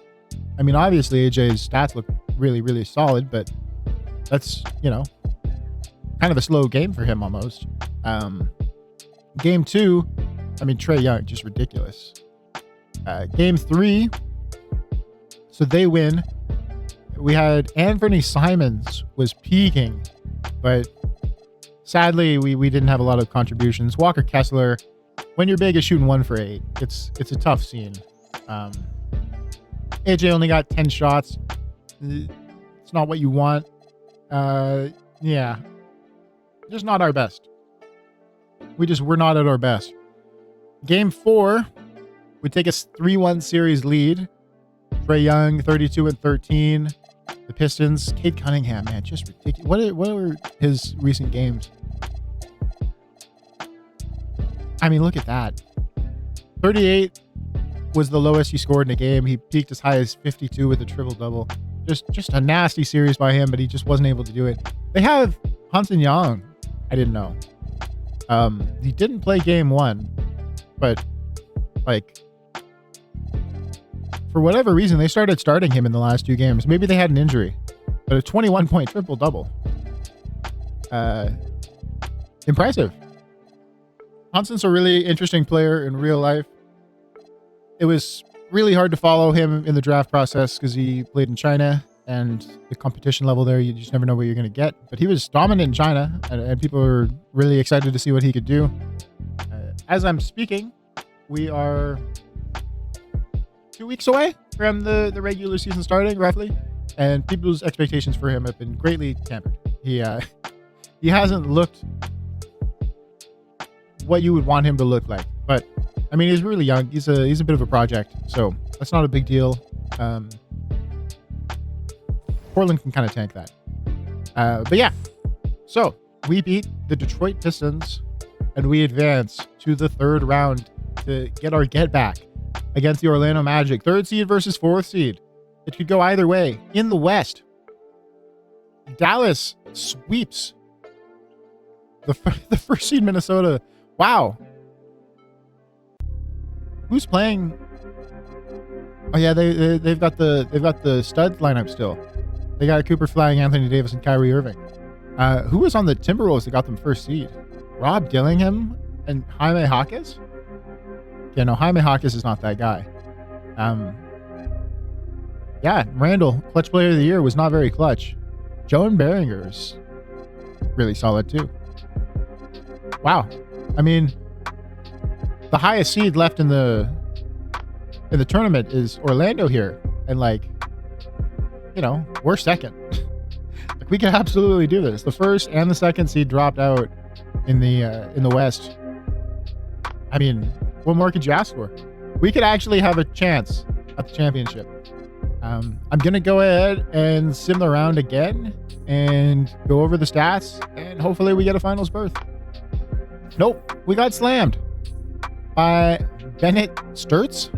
I mean, obviously AJ's stats look really, really solid, but that's, kind of a slow game for him almost. Game two, I mean, Trae Young, just ridiculous. Game three, so they win. We had Anthony Simons was peaking, but sadly we didn't have a lot of contributions. Walker Kessler, when you're big, is shooting 1 for 8. It's a tough scene. AJ only got 10 shots. It's not what you want. Yeah, just not our best. We're not at our best. Game 4, we take a 3-1 series lead. Trae Young, 32 and 13. The Pistons, Cade Cunningham, man, just ridiculous. What were his recent games? I mean, look at that. 38 was the lowest he scored in a game. He peaked as high as 52 with a triple-double. Just a nasty series by him, but he just wasn't able to do it. They have Hansen Young. I didn't know. He didn't play game 1, but for whatever reason, they started starting him in the last 2 games. Maybe they had an injury, but a 21-point triple-double. Impressive. Hansen's a really interesting player in real life. It was really hard to follow him in the draft process because he played in China, and the competition level there, you just never know what you're going to get. But he was dominant in China, and people were really excited to see what he could do. As I'm speaking, we are 2 weeks away from the regular season starting, roughly, and people's expectations for him have been greatly tempered. He hasn't looked what you would want him to look like, but I mean, he's really young. He's a bit of a project, so that's not a big deal. Portland can kind of tank that. But yeah, so we beat the Detroit Pistons, and we advance to the 3rd round to get our get back against the Orlando Magic. 3rd seed versus 4th seed. It could go either way. In the West, Dallas sweeps the 1st seed Minnesota. Wow. Who's playing? Oh yeah, they've got the stud lineup still. They got Cooper Flag, Anthony Davis, and Kyrie Irving. Who was on the Timberwolves that got them 1st seed? Rob Dillingham and Jaime Jaquez? Yeah, no, Jaime Jaquez is not that guy. Yeah, Randall, clutch player of the year, was not very clutch. Joan Behringer's really solid too. Wow. I mean, the highest seed left in the tournament is Orlando here, and we're 2nd. We can absolutely do this. The 1st and the 2nd seed dropped out in the West. I mean, what more could you ask for? We could actually have a chance at the championship. I'm gonna go ahead and sim the round again and go over the stats, and hopefully we get a finals berth. Nope, we got slammed by Bennett Sturts.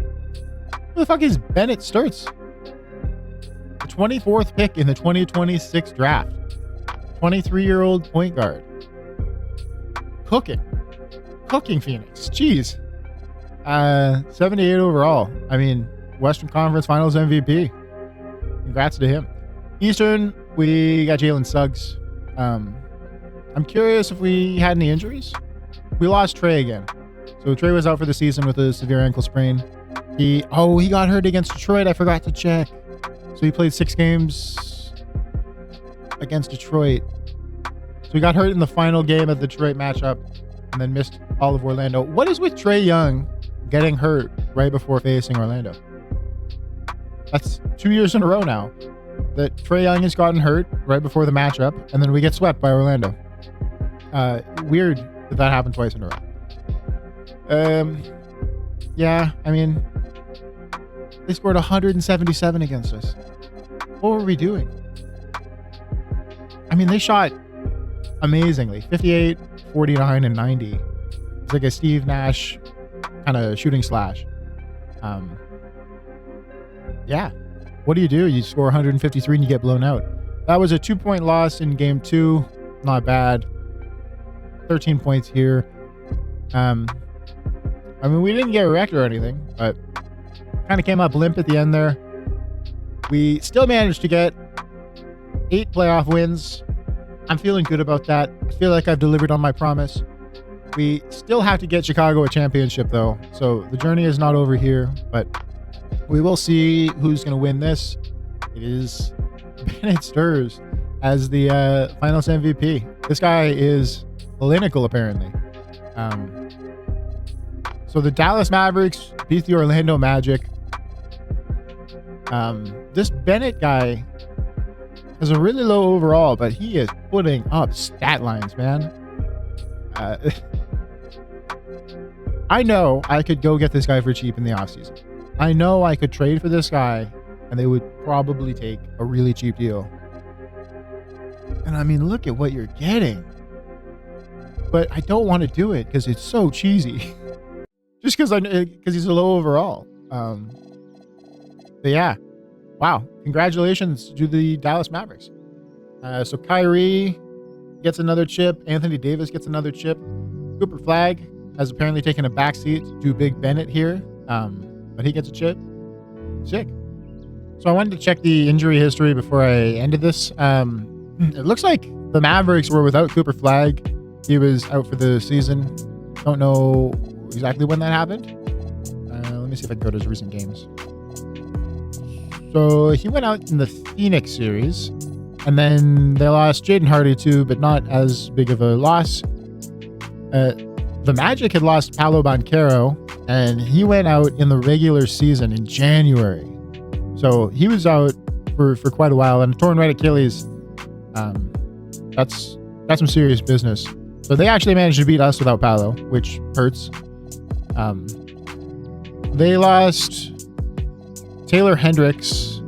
Who the fuck is Bennett Sturts? The 24th pick in the 2026 draft. 23-year-old point guard. Cooking Phoenix. Jeez. 78 overall. I mean, Western Conference Finals MVP. Congrats to him. Eastern, we got Jalen Suggs. I'm curious if we had any injuries. We lost Trae again. So Trae was out for the season with a severe ankle sprain. He got hurt against Detroit. I forgot to check. So he played 6 games against Detroit. So he got hurt in the final game of the Detroit matchup and then missed all of Orlando. What is with Trae Young getting hurt right before facing Orlando? That's 2 years in a row now that Trae Young has gotten hurt right before the matchup, and then we get swept by Orlando. Weird that happened twice in a row. Yeah, I mean, they scored 177 against us. What were we doing? I mean, they shot amazingly. 58, 49, and 90. It's like a Steve Nash kind of shooting slash. Yeah. what do? You score 153 and you get blown out. That was a 2-point loss in game 2. Not bad. 13 points here. I mean, we didn't get wrecked or anything, but kind of came up limp at the end there. We still managed to get 8 playoff wins. I'm feeling good about that. I feel like I've delivered on my promise. We still have to get Chicago a championship, though. So the journey is not over here, but we will see who's going to win this. It is Bennett Stirs as the finals MVP. This guy is clinical, apparently. So the Dallas Mavericks beat the Orlando Magic. This Bennett guy has a really low overall, but he is putting up stat lines, man. I know I could go get this guy for cheap in the offseason. I know I could trade for this guy, and they would probably take a really cheap deal. And I mean, look at what you're getting. But I don't want to do it because it's so cheesy. Just because he's a low overall. But yeah, wow! Congratulations to the Dallas Mavericks. So Kyrie gets another chip. Anthony Davis gets another chip. Cooper Flag has apparently taken a backseat to Big Bennett here, but he gets a chip. Sick. So I wanted to check the injury history before I ended this. It looks like the Mavericks were without Cooper Flag. He was out for the season. Don't know exactly when that happened. Let me see if I can go to his recent games. So he went out in the Phoenix series, and then they lost Jaden Hardy too, but not as big of a loss. The Magic had lost Paolo Banchero, and he went out in the regular season in January. So he was out for quite a while, and a torn right Achilles. That's some serious business. So they actually managed to beat us without Paolo, which hurts. They lost Taylor Hendricks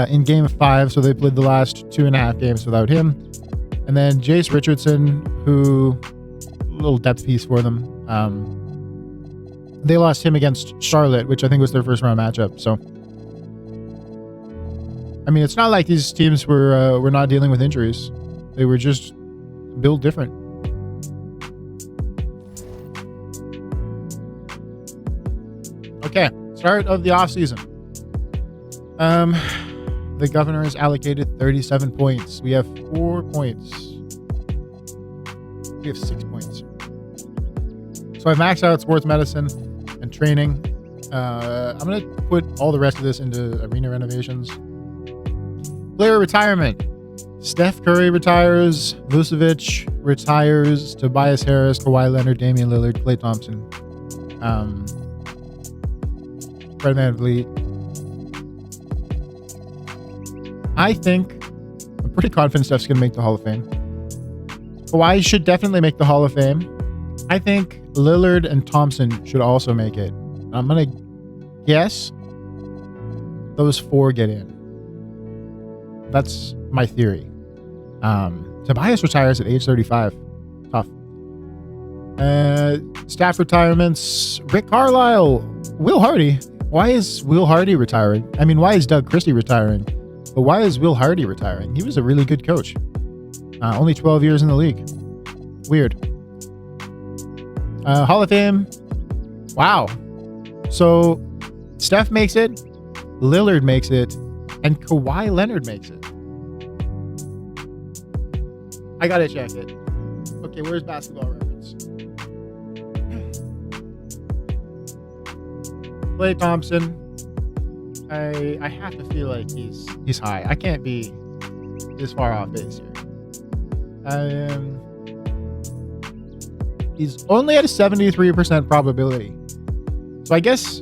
in game 5, so they played the last 2.5 games without him. And then Jace Richardson, who a little depth piece for them. They lost him against Charlotte, which I think was their first round matchup. So, I mean, it's not like these teams were not dealing with injuries. They were just built different. Okay, start of the offseason. The governor has allocated 37 points. We have 4 points. We have 6 points. So I've maxed out sports medicine and training. I'm going to put all the rest of this into arena renovations. Player retirement. Steph Curry retires. Vucevic retires. Tobias Harris, Kawhi Leonard, Damian Lillard, Klay Thompson. Fred VanVleet. I'm pretty confident Steph's going to make the Hall of Fame. Kawhi should definitely make the Hall of Fame. I think Lillard and Thompson should also make it. I'm going to guess those 4 get in. That's my theory. Tobias retires at age 35. Tough. Staff retirements. Rick Carlisle. Will Hardy. Why is Will Hardy retiring? I mean, why is Doug Christie retiring? But why is Will Hardy retiring? He was a really good coach. Only 12 years in the league. Weird. Hall of Fame. Wow. So Steph makes it, Lillard makes it, and Kawhi Leonard makes it. I gotta check it. Okay, where's Basketball Reference? Klay Thompson. I have to feel like he's high. I can't be this far off base here. He's only at a 73% probability. So I guess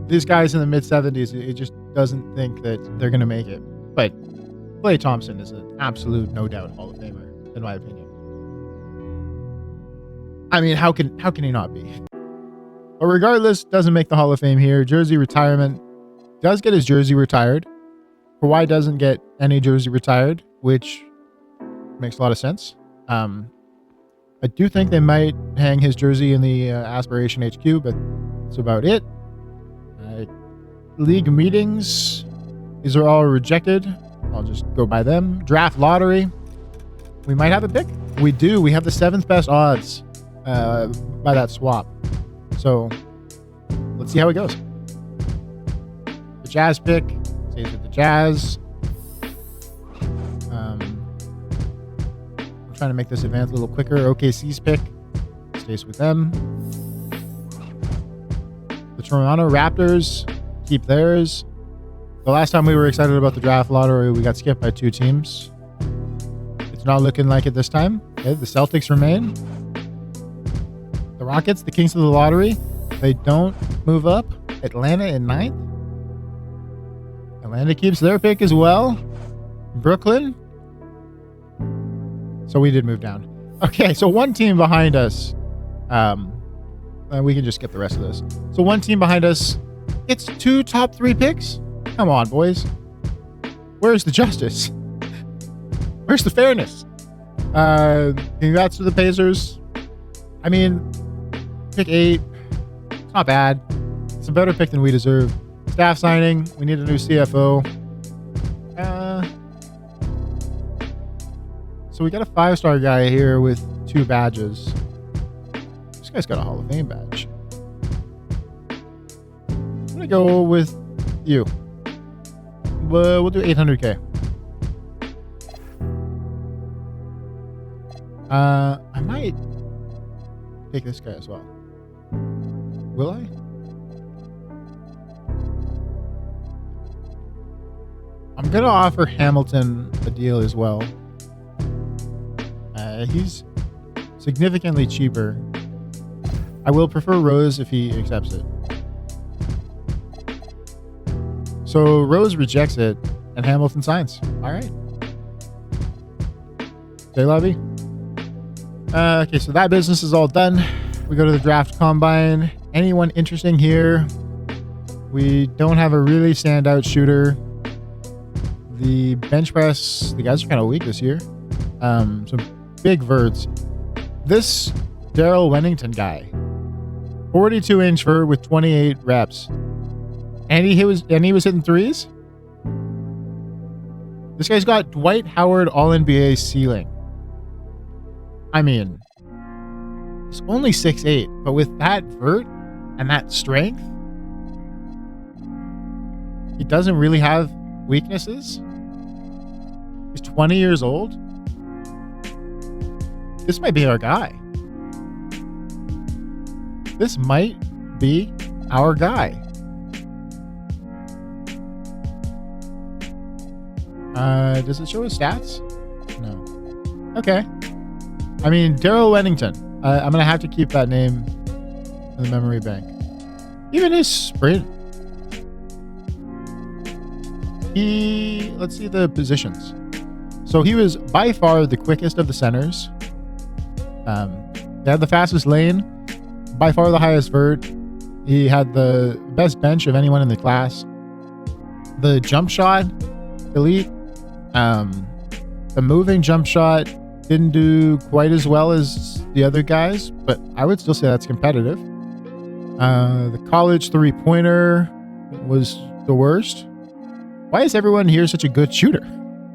these guys in the mid-70s, it just doesn't think that they're going to make it. But Klay Thompson is an absolute, no doubt, Hall of Famer, in my opinion. I mean, how can he not be? But regardless, doesn't make the Hall of Fame here. Jersey retirement. Does get his jersey retired. Kawhi doesn't get any jersey retired, which makes a lot of sense. I do think they might hang his jersey in the Aspiration HQ, but that's about it. League meetings. These are all rejected. I'll just go by them. Draft lottery. We might have a pick. We do. We have the 7th best odds by that swap. So let's see how it goes. The Jazz pick stays with the Jazz. I'm trying to make this advance a little quicker. OKC's pick stays with them. The Toronto Raptors keep theirs. The last time we were excited about the draft lottery, we got skipped by 2 teams. It's not looking like it this time. Okay, the Celtics remain. The Rockets, the kings of the lottery, they don't move up. Atlanta in 9th. Atlanta keeps their pick as well. Brooklyn. So we did move down. Okay, so one team behind us. We can just skip the rest of this. So one team behind us gets 2 top 3 picks. Come on, boys. Where's the justice? Where's the fairness? Congrats to the Pacers. I mean, pick 8. It's not bad. It's a better pick than we deserve. Staff signing. We need a new CFO. So we got a 5-star guy here with 2 badges. This guy's got a Hall of Fame badge. I'm going to go with you. We'll do 800K. I might take this guy as well. Will I? I'm going to offer Hamilton a deal as well. He's significantly cheaper. I will prefer Rose if he accepts it. So Rose rejects it, and Hamilton signs. All right. Say lobby. Okay, so that business is all done. We go to the draft combine. Anyone interesting here? We don't have a really standout shooter. The bench press, the guys are kind of weak this year. Some big verts. This Daryl Wennington guy, 42-inch vert with 28 reps. And he was hitting threes. This guy's got Dwight Howard All-NBA ceiling. I mean, he's only 6'8", but with that vert and that strength, he doesn't really have weaknesses. He's 20 years old. This might be our guy. This might be our guy. Does it show his stats? No. Okay. I mean, Daryl Wennington. I'm going to have to keep that name in the memory bank. Even his sprint. Let's see the positions. So he was by far the quickest of the centers. They had the fastest lane, by far the highest vert. He had the best bench of anyone in the class. The jump shot, elite. The moving jump shot didn't do quite as well as the other guys, but I would still say that's competitive. The college 3-pointer was the worst. Why is everyone here such a good shooter?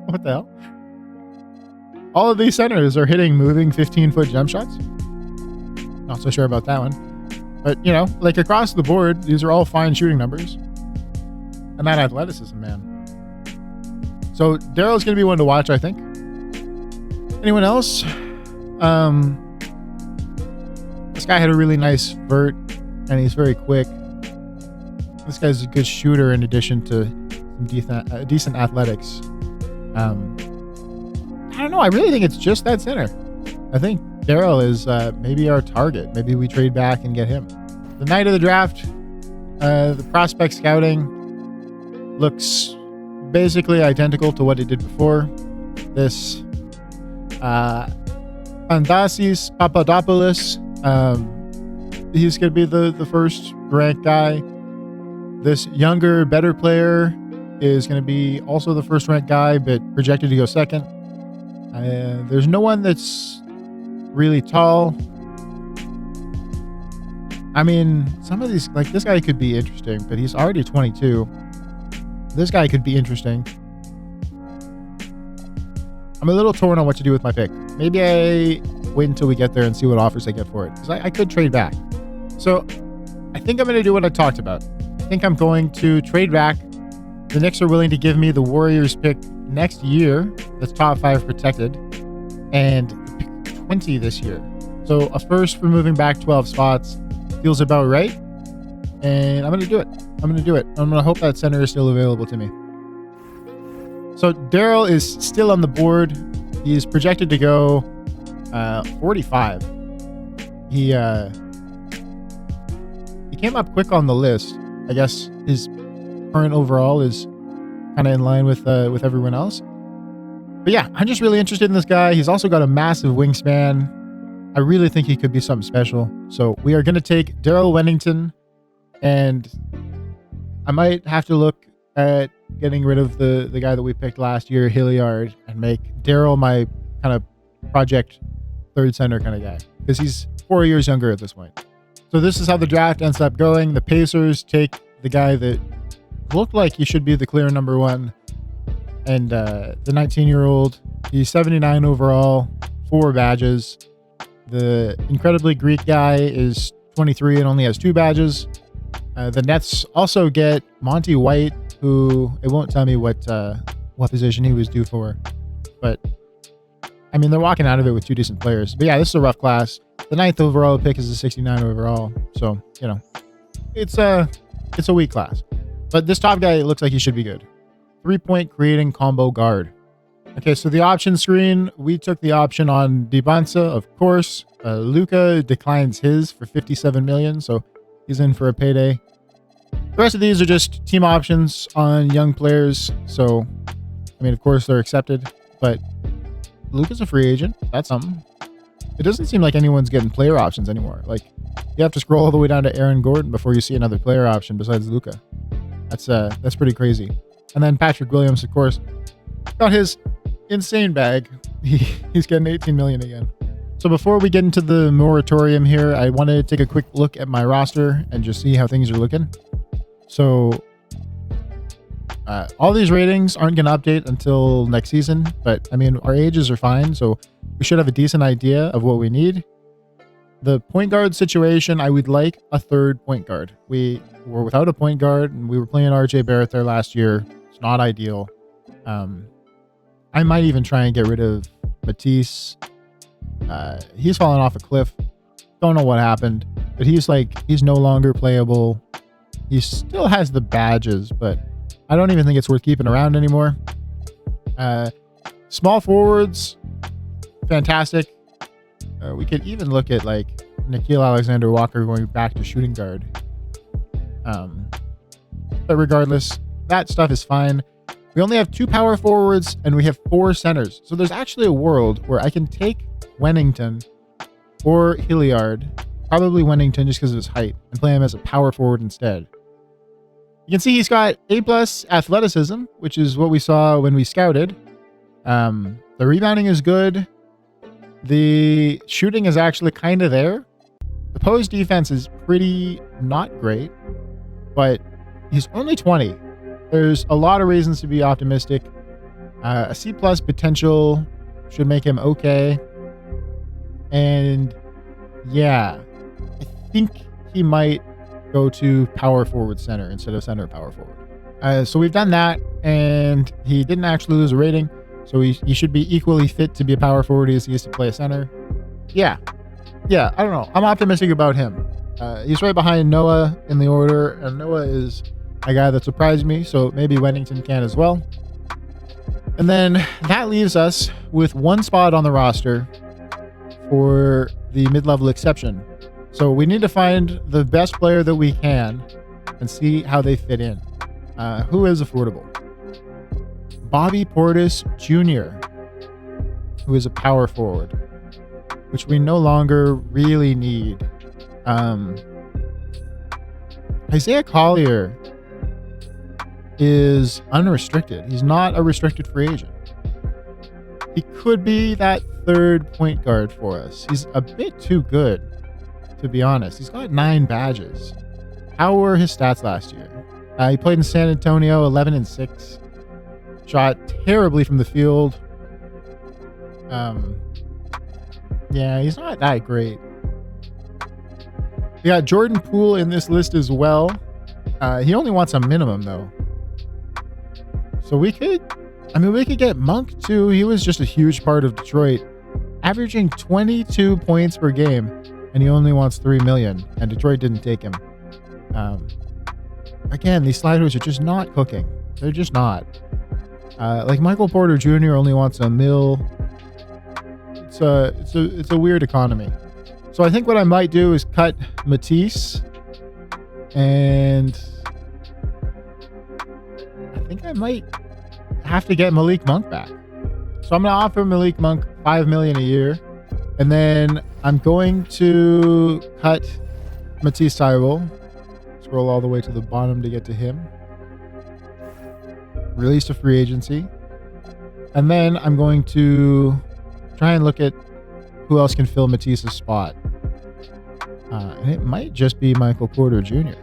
What the hell? All of these centers are hitting moving 15-foot jump shots. Not so sure about that one. But, you know, like across the board, these are all fine shooting numbers. And that athleticism, man. So Daryl's going to be one to watch, I think. Anyone else? This guy had a really vert vert, and he's very quick. This guy's a good shooter in addition to some decent athletics. I don't know. I really think it's just that center. I think Daryl is maybe our target. Maybe we trade back and get him. The night of the draft, the prospect scouting looks basically identical to what it did before. This Pandasis Papadopoulos, he's going to be the first ranked guy. This younger, better player is going to be also the first ranked guy, but projected to go second. There's no one that's really tall. I mean, some of these, like this guy could be interesting, but he's already 22. this guy could be interesting. I'm a little torn on what to do with my pick. Maybe I wait until we get there and see what offers I get for it, because I could trade back. So I think I'm going to do what I talked about. I think I'm going to trade back. The Knicks are willing to give me the Warriors pick next year. That's top 5 protected. And pick 20 this year. So a first for moving back 12 spots feels about right. And I'm going to do it. I'm going to hope that center is still available to me. So Daryl is still on the board. He's projected to go 45. He came up quick on the list. I guess his current overall is kind of in line with everyone else. But yeah, I'm just really interested in this guy. He's also got a massive wingspan. I really think he could be something special. So we are going to take Daryl Wennington, and I might have to look at getting rid of the guy that we picked last year, Hilliard, and make Daryl my kind of project third center kind of guy, because he's 4 years younger at this point. So this is how the draft ends up going. The Pacers take the guy that looked like he should be the clear number 1, and the 19-year-old. He's 79 overall, 4 badges. The incredibly Greek guy is 23 and only has 2 badges. The Nets also get Monty White, who it won't tell me what position he was due for, but I mean, they're walking out of it with 2 decent players. But yeah, this is a rough class. The 9th overall pick is a 69 overall, so you know, it's a weak class. But this top guy looks like he should be good. 3-point creating combo guard. Okay, so the option screen, we took the option on Dybantsa, of course. Luka declines his for $57 million, so he's in for a payday. The rest of these are just team options on young players, so I mean, of course, they're accepted. But Luka's a free agent. That's something. It doesn't seem like anyone's getting player options anymore. Like, you have to scroll all the way down to Aaron Gordon before you see another player option besides Luka. That's pretty crazy. And then Patrick Williams, of course, got his insane bag. He's getting $18 million again. So before we get into the moratorium here, I want to take a quick look at my roster and just see how things are looking. So all these ratings aren't going to update until next season, but I mean, our ages are fine, so we should have a decent idea of what we need. The point guard situation, I would like a third point guard. We were without a point guard, and we were playing RJ Barrett there last year. It's not ideal. I might even try and get rid of Matisse. He's fallen off a cliff. Don't know what happened, but he's no longer playable. He still has the badges, but I don't even think it's worth keeping around anymore. Small forwards, fantastic. We could even look at like Nickeil Alexander-Walker going back to shooting guard. But regardless, that stuff is fine. We only have 2 power forwards and we have 4 centers. So there's actually a world where I can take Wennington or Hilliard, probably Wennington just because of his height, and play him as a power forward instead. You can see he's got A+ athleticism, which is what we saw when we scouted. The rebounding is good. The shooting is actually kind of there. The post defense is pretty not great, but he's only 20. There's a lot of reasons to be optimistic. A C+ potential should make him okay. And yeah, I think he might go to power forward center instead of center power forward. So we've done that, and he didn't actually lose a rating. So he should be equally fit to be a power forward as he is to play a center. Yeah, I don't know. I'm optimistic about him. He's right behind Noah in the order, and Noah is a guy that surprised me, so maybe Wennington can as well. And then that leaves us with 1 spot on the roster for the mid-level exception. So we need to find the best player that we can and see how they fit in. Who is affordable? Bobby Portis Jr., who is a power forward, which we no longer really need. Isaiah Collier is unrestricted. He's not a restricted free agent. He could be that third point guard for us. He's a bit too good, to be honest. He's got 9 badges. How were his stats last year? He played in San Antonio, 11-6. Shot terribly from the field. Yeah, he's not that great. We got Jordan Poole in this list as well. He only wants a minimum though. So we could get Monk too. He was just a huge part of Detroit, averaging 22 points per game, and he only wants $3 million, and Detroit didn't take him. Again, these sliders are just not cooking. They're just not. Like Michael Porter Jr. only wants $1 million. It's a weird economy. So I think what I might do is cut Matisse, and I think I might have to get Malik Monk back. So I'm going to offer Malik Monk $5 million a year, and then I'm going to cut Matisse Thybulle. Scroll all the way to the bottom to get to him. Release to free agency, and then I'm going to try and look at who else can fill Matisse's spot. And it might just be Michael Porter Jr.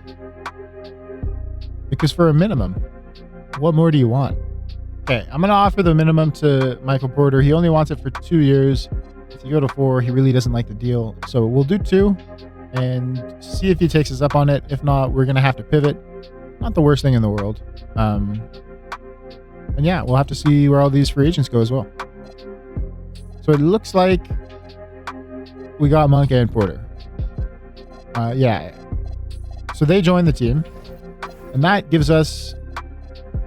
Because for a minimum, what more do you want? Okay, I'm going to offer the minimum to Michael Porter. He only wants it for 2 years. If you go to 4, he really doesn't like the deal. So we'll do 2 and see if he takes us up on it. If not, we're going to have to pivot. Not the worst thing in the world. And yeah, we'll have to see where all these free agents go as well. So it looks like we got Monk and Porter. Yeah. So they joined the team, and that gives us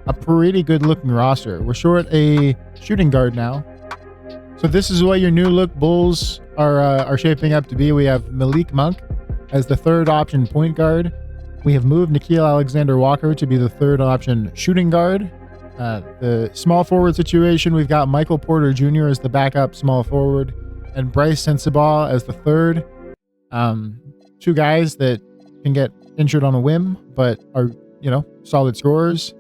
a pretty good looking roster. We're short a shooting guard now. So this is what your new look Bulls are shaping up to be. We have Malik Monk as the third option point guard. We have moved Nickeil Alexander-Walker to be the third option shooting guard. The small forward situation, we've got Michael Porter Jr. as the backup small forward, and Bryce Sensabaugh as the third. 2 guys that can get injured on a whim, but are, solid scorers.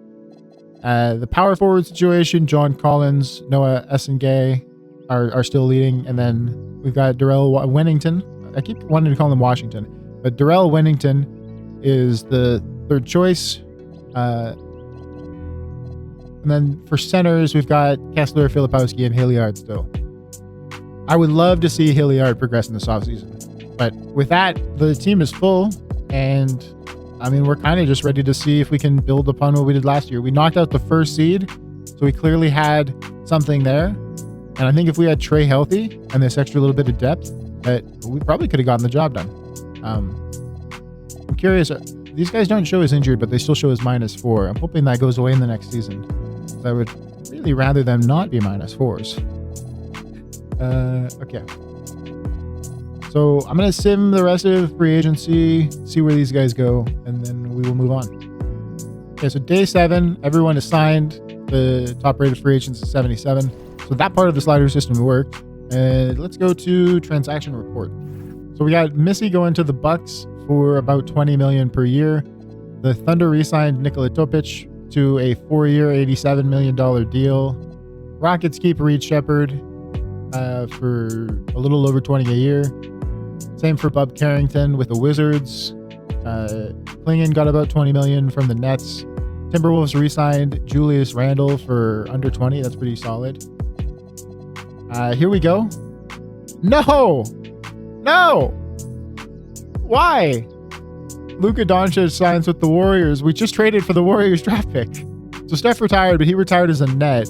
The power forward situation, John Collins, Noah Essengay are still leading, and then we've got Darrell Wennington. I keep wanting to call him Washington, but Darrell Wennington is the third choice. And then for centers, we've got Kessler, Filipowski, and Hilliard still. I would love to see Hilliard progress in this offseason. But with that, the team is full. And, we're kind of just ready to see if we can build upon what we did last year. We knocked out the first seed, so we clearly had something there. And I think if we had Trae healthy and this extra little bit of depth, that we probably could have gotten the job done. I'm curious. These guys don't show as injured, but they still show as -4. I'm hoping that goes away in the next season. I would really rather them not be -4s. Okay. So I'm going to sim the rest of free agency, see where these guys go, and then we will move on. Okay, so day 7, everyone is signed. The top rated free agents is 77. So that part of the slider system worked. And let's go to transaction report. So we got Missy going to the Bucks for about $20 million per year. The Thunder re-signed Nikola Topic to a 4-year, $87 million deal. Rockets keep Reed Shepherd for a little over $20 a year. Same for Bub Carrington with the Wizards. Klingon got about $20 million from the Nets. Timberwolves re-signed Julius Randle for under 20. That's pretty solid. Here we go. No! Why? Luka Doncic signs with the Warriors. We just traded for the Warriors draft pick. So Steph retired, but he retired as a net.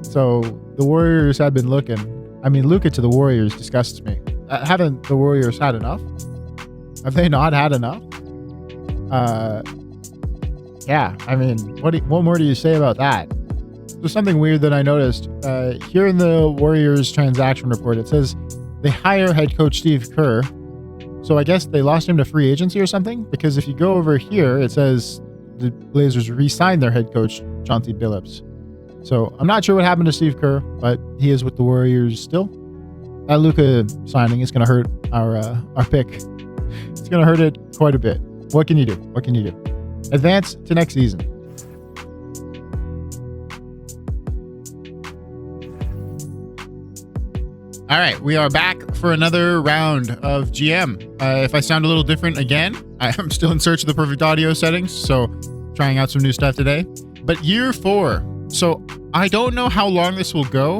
So the Warriors have been looking. Luka to the Warriors disgusts me. Haven't the Warriors had enough? Have they not had enough? Yeah, what more do you say about that? There's something weird that I noticed. Here in the Warriors transaction report, it says they hire head coach Steve Kerr. So I guess they lost him to free agency or something, because if you go over here, it says the Blazers re-signed their head coach, Chauncey Billups. So I'm not sure what happened to Steve Kerr, but he is with the Warriors still. That Luka signing is going to hurt our pick. It's going to hurt it quite a bit. What can you do? Advance to next season. All right, we are back for another round of GM. If I sound a little different again, I'm still in search of the perfect audio settings, so trying out some new stuff today. But year 4. So I don't know how long this will go.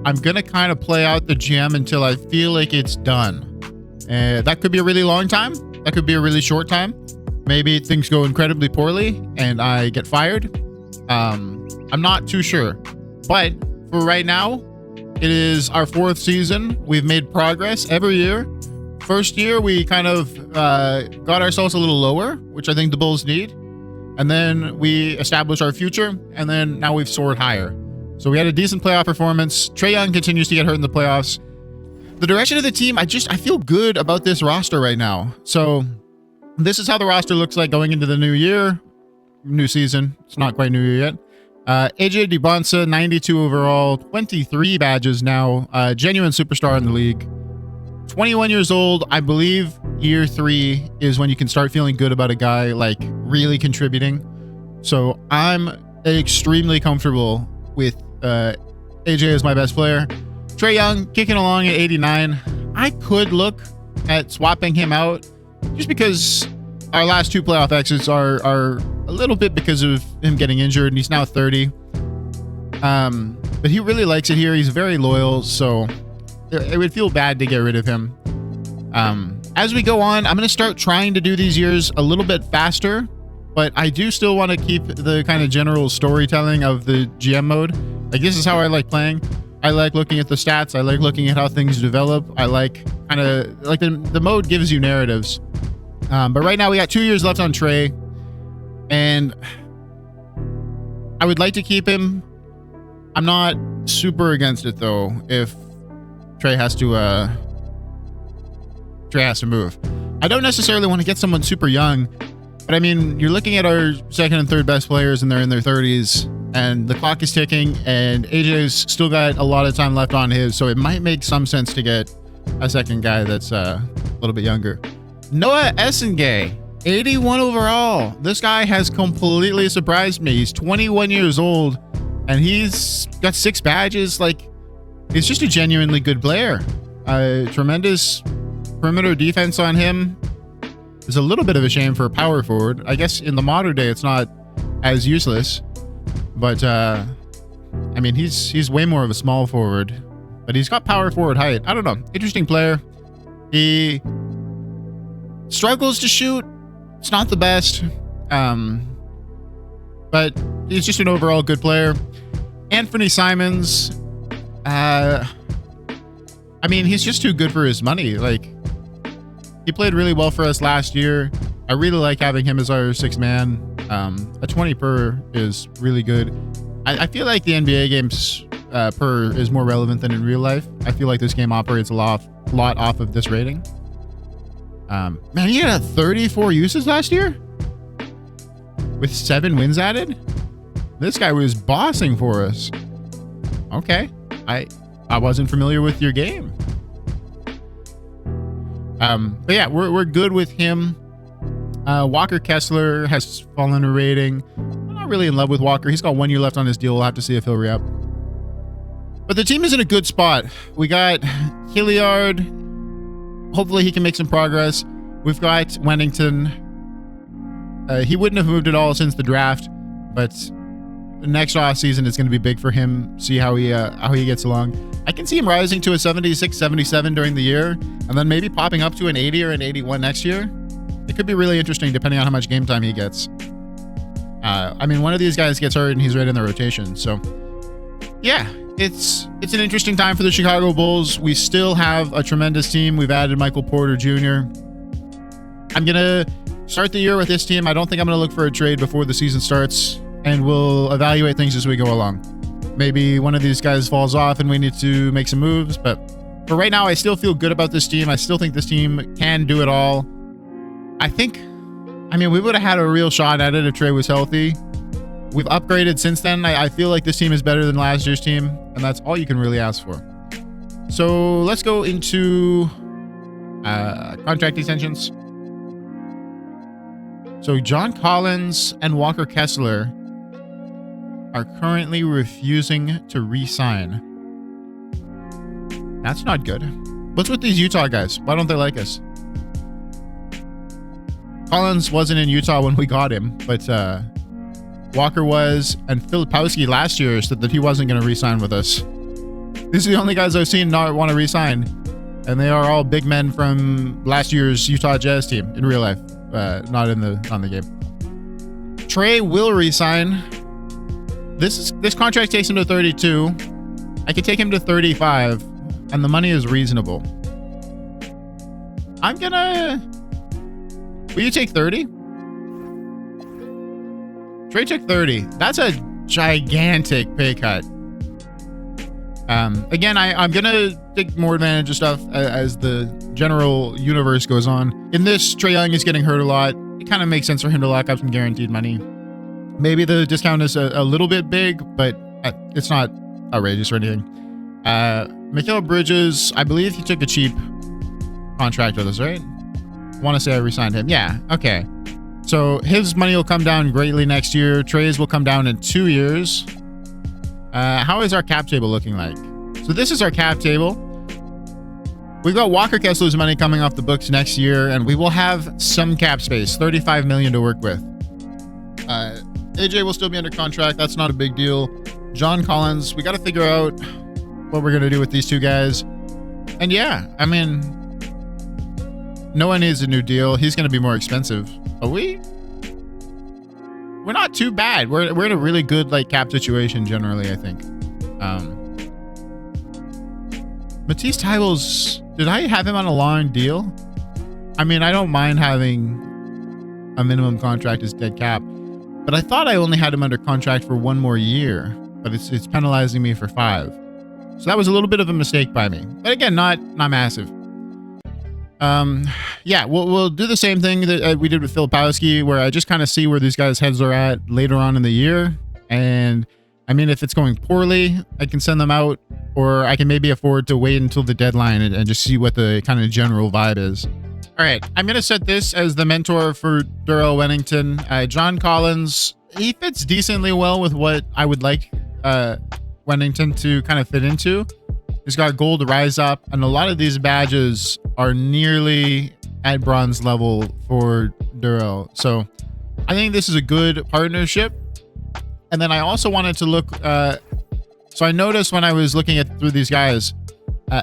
I'm going to kind of play out the GM until I feel like it's done. That could be a really long time. That could be a really short time. Maybe things go incredibly poorly and I get fired. I'm not too sure. But for right now, it is our 4th season. We've made progress every year. First year, we kind of got ourselves a little lower, which I think the Bulls need. And then we established our future, and then now we've soared higher. So we had a decent playoff performance. Trae Young continues to get hurt in the playoffs. The direction of the team, I feel good about this roster right now. So this is how the roster looks like going into the new year, new season. It's not quite new year yet. AJ Dybantsa, 92 overall, 23 badges now, genuine superstar in the league. 21 years old. I believe year 3 is when you can start feeling good about a guy like really contributing. So I'm extremely comfortable with AJ as my best player. Trae Young kicking along at 89. I could look at swapping him out just because our last 2 playoff exits are a little bit because of him getting injured, and he's now 30. But he really likes it here. He's very loyal, so it would feel bad to get rid of him. As we go on, I'm going to start trying to do these years a little bit faster, but I do still want to keep the kind of general storytelling of the GM mode. Like, this is how I like playing. I like looking at the stats. I like looking at how things develop. I like kind of like the mode gives you narratives. But right now we got 2 years left on Trae, and I would like to keep him. I'm not super against it though if Trae has to move. I don't necessarily want to get someone super young, but I mean, you're looking at our second and third best players and they're in their 30s and the clock is ticking and AJ's still got a lot of time left on his, so it might make some sense to get a second guy that's a little bit younger. Noah Essengay, 81 overall. This guy has completely surprised me. He's 21 years old and he's got 6 badges. Like, he's just a genuinely good player. Tremendous perimeter defense on him. It's a little bit of a shame for a power forward. I guess in the modern day, it's not as useless, but I mean, he's way more of a small forward, but he's got power forward height. I don't know. Interesting player. He struggles to shoot. It's not the best, but he's just an overall good player. Anthony Simons. I mean, he's just too good for his money. Like, he played really well for us last year. I really like having him as our 6th man. A 20 per is really good. I feel like the NBA games per is more relevant than in real life. I feel like this game operates a lot off of this rating. Man, he had 34 uses last year with 7 wins added. This guy was bossing for us. Okay, I wasn't familiar with your game. But yeah, we're good with him. Walker Kessler has fallen a rating. I'm not really in love with Walker. He's got 1 year left on his deal. We'll have to see if he'll re-up. But the team is in a good spot. We got Hilliard. Hopefully he can make some progress. We've got Wennington. He wouldn't have moved at all since the draft, but the next off season is going to be big for him. See how he gets along. I can see him rising to a 76, 77 during the year, and then maybe popping up to an 80 or an 81 next year. It could be really interesting depending on how much game time he gets. I mean, one of these guys gets hurt and he's right in the rotation. So yeah, it's an interesting time for the Chicago Bulls. We still have a tremendous team. We've added Michael Porter Jr. I'm going to start the year with this team. I don't think I'm going to look for a trade before the season starts, and we'll evaluate things as we go along. Maybe one of these guys falls off and we need to make some moves, but for right now, I still feel good about this team. I still think this team can do it all. I mean, we would have had a real shot at it if Trae was healthy. We've upgraded since then. I feel like this team is better than last year's team, and that's all you can really ask for. So let's go into contract extensions. So John Collins and Walker Kessler are currently refusing to re-sign. That's not good. What's with these Utah guys? Why don't they like us? Collins wasn't in Utah when we got him, but Walker was, and Filipowski last year said that he wasn't going to re-sign with us. These are the only guys I've seen not want to re-sign, and they are all big men from last year's Utah Jazz team in real life, not on the game. Trae will re-sign. This contract takes him to 32. I could take him to 35, and the money is reasonable. Will you take 30? Trae took 30. That's a gigantic pay cut. Again, I'm gonna take more advantage of stuff as the general universe goes on. In this, Trae Young is getting hurt a lot. It kind of makes sense for him to lock up some guaranteed money. Maybe the discount is a little bit big, but it's not outrageous or anything. Mikal Bridges, I believe he took a cheap contract with us, right? I want to say I re-signed him. Yeah, okay. So his money will come down greatly next year. Trae's will come down in 2 years. How is our cap table looking like? So this is our cap table. We've got Walker Kessler's money coming off the books next year, and we will have some cap space, $35 million to work with. AJ will still be under contract. That's not a big deal. John Collins, we got to figure out what we're going to do with these two guys. And yeah, I mean, Noah needs a new deal. He's going to be more expensive. But we're not too bad. We're in a really good cap situation generally, I think. Matisse Tybals, did I have him on a long deal? I mean, I don't mind having a minimum contract as dead cap, but I thought I only had him under contract for 1 more year, but it's penalizing me for 5. So that was a little bit of a mistake by me. But again, not massive. Yeah, we'll do the same thing that we did with Filipowski, where I just kind of see where these guys' heads are at later on in the year. And I mean, if it's going poorly, I can send them out, or I can maybe afford to wait until the deadline and just see what the kind of general vibe is. All right, I'm going to set this as the mentor for Darrell Wennington. John Collins, he fits decently well with what I would like Wennington to kind of fit into. He's got gold to rise up, and a lot of these badges are nearly at bronze level for Darrell. So I think this is a good partnership. And then I also wanted to look, so I noticed when I was looking through these guys,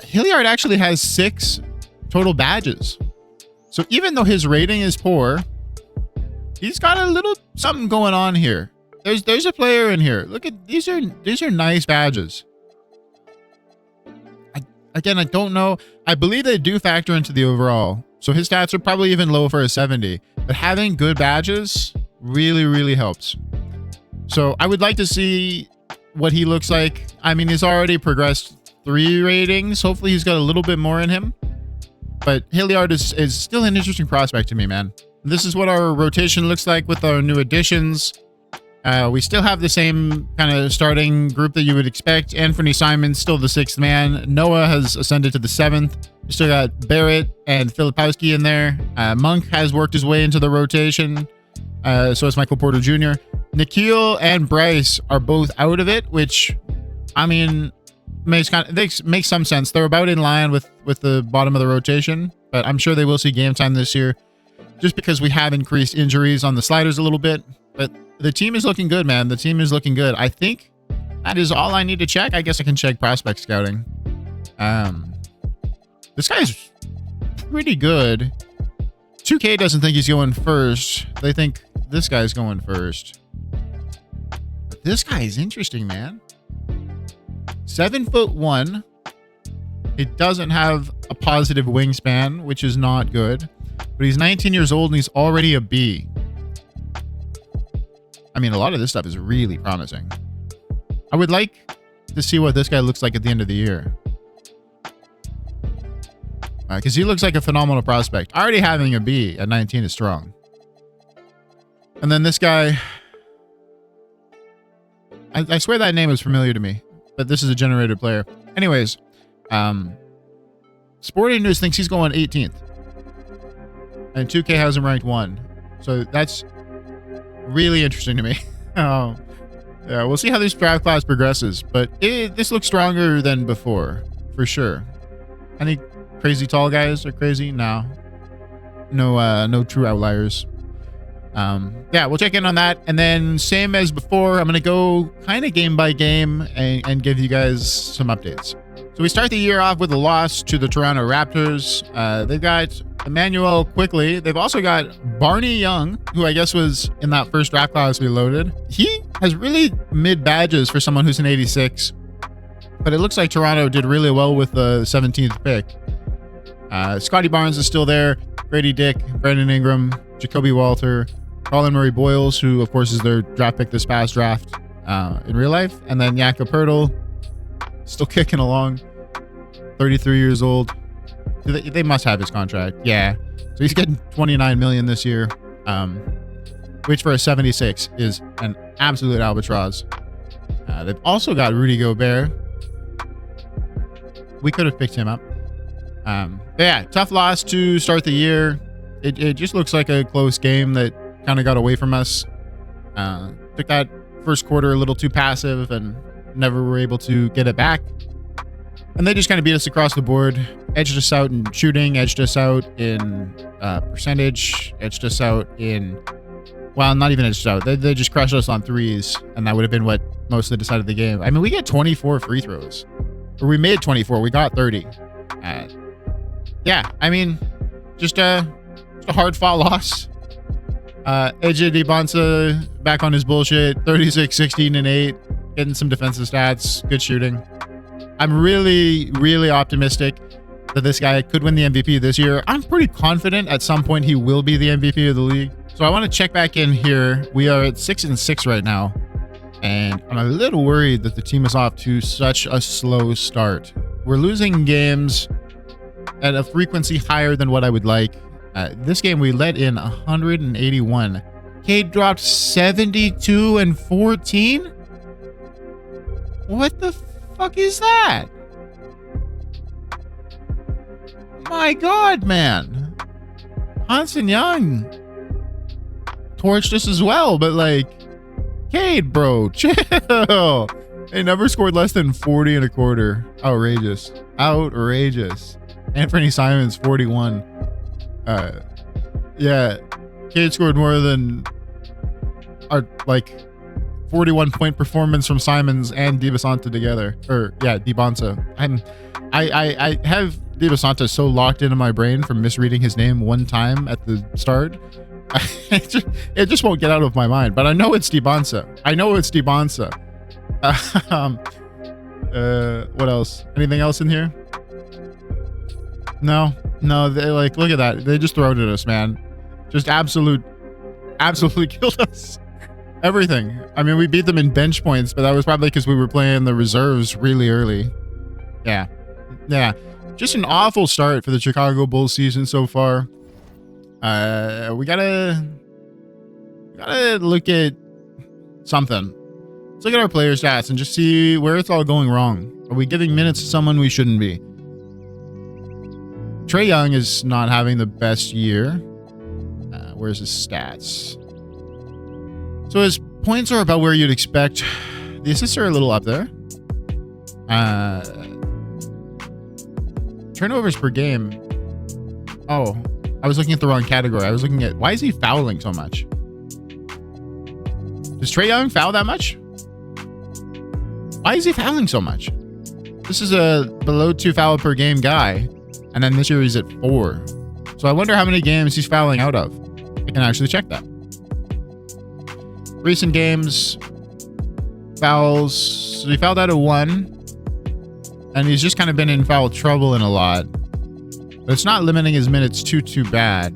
Hilliard actually has 6 total badges. So even though his rating is poor, he's got a little something going on here. There's a player in here. Look at these are nice badges. Again, I don't know. I believe they do factor into the overall. So his stats are probably even low for a 70. But having good badges really, really helps. So I would like to see what he looks like. I mean, he's already progressed 3 ratings. Hopefully he's got a little bit more in him. But Hilliard is still an interesting prospect to me, man. This is what our rotation looks like with our new additions. We still have the same kind of starting group that you would expect. Anthony Simons still the 6th man. Noah has ascended to the 7th. We still got Barrett and Filipowski in there. Monk has worked his way into the rotation. So is Michael Porter Jr. Nikhil and Bryce are both out of it, which, I mean, makes some sense. They're about in line with the bottom of the rotation, but I'm sure they will see game time this year just because we have increased injuries on the sliders a little bit. But the team is looking good, man. The team is looking good. I think that is all I need to check. I guess I can check prospect scouting. This guy's pretty good. 2K doesn't think he's going first. They think this guy's going first. But this guy is interesting, man. 7'1". He doesn't have a positive wingspan, which is not good. But he's 19 years old and he's already a B. I mean, a lot of this stuff is really promising. I would like to see what this guy looks like at the end of the year. Because he looks like a phenomenal prospect. Already having a B at 19 is strong. And then this guy, I swear that name is familiar to me, but this is a generated player. Anyways, Sporting News thinks he's going 18th. And 2K has him ranked 1. So that's really interesting to me. Yeah, we'll see how this draft class progresses, but this looks stronger than before, for sure. Any crazy tall guys are crazy? No true outliers. Yeah, we'll check in on that. And then same as before, I'm going to go kind of game by game and give you guys some updates. So we start the year off with a loss to the Toronto Raptors. They've got Emmanuel Quickly. They've also got Barney Young, who I guess was in that first draft class we loaded. He has really mid badges for someone who's an 86, but it looks like Toronto did really well with the 17th pick. Scotty Barnes is still there. Grady Dick, Brandon Ingram, Jacoby Walter, Colin Murray Boyles, who of course is their draft pick this past draft in real life. And then Jakob Poeltl, still kicking along, 33 years old. They must have his contract. Yeah. So he's getting $29 million this year, which for a 76 is an absolute albatross. They've also got Rudy Gobert. We could have picked him up. But yeah, tough loss to start the year. It just looks like a close game that kind of got away from us. Took that first quarter a little too passive and never were able to get it back. And they just kind of beat us across the board, edged us out in shooting, edged us out in percentage, edged us out in, well, not even edged out. They just crushed us on threes, and that would have been what mostly decided the game. I mean, we get 24 free throws. Or we made 24. We got 30. Yeah, I mean, just a hard-fought loss. AJ Dybantsa back on his bullshit, 36, 16, and 8, getting some defensive stats, good shooting. I'm really, really optimistic that this guy could win the MVP this year. I'm pretty confident at some point he will be the MVP of the league. So I want to check back in here. We are at 6-6 right now, and I'm a little worried that the team is off to such a slow start. We're losing games at a frequency higher than what I would like. This game we let in 181. Cade dropped 72 and 14. What the fuck is that? My God, man. Hanson Young torched us as well, but like, Cade, bro, chill. They never scored less than 40 and a quarter. Outrageous. Outrageous. Anthony Simons, 41. Yeah, Cade scored more than our, like, 41-point performance from Simons and Dybantsa together. Or, yeah, Dybantsa. I have Dybantsa so locked into my brain from misreading his name one time at the start. It just won't get out of my mind. But I know it's Dybantsa. I know it's Dybantsa. What else? Anything else in here? No, they, like, look at that. They just thrown at us, man. Just absolutely killed us. Everything. I mean, we beat them in bench points, but that was probably because we were playing the reserves really early. Yeah. Just an awful start for the Chicago Bulls season so far. We gotta look at something. Let's look at our player stats and just see where it's all going wrong. Are we giving minutes to someone we shouldn't be? Trae Young is not having the best year. Where's his stats? So his points are about where you'd expect. The assists are a little up there. Turnovers per game. Oh, I was looking at the wrong category. I was looking at, why is he fouling so much? Does Trae Young foul that much? Why is he fouling so much? This is a below 2 foul per game guy. And then this year he's at 4. So I wonder how many games he's fouling out of. I can actually check that. Recent games, fouls. So he fouled out of 1. And he's just kind of been in foul trouble in a lot. But it's not limiting his minutes too bad.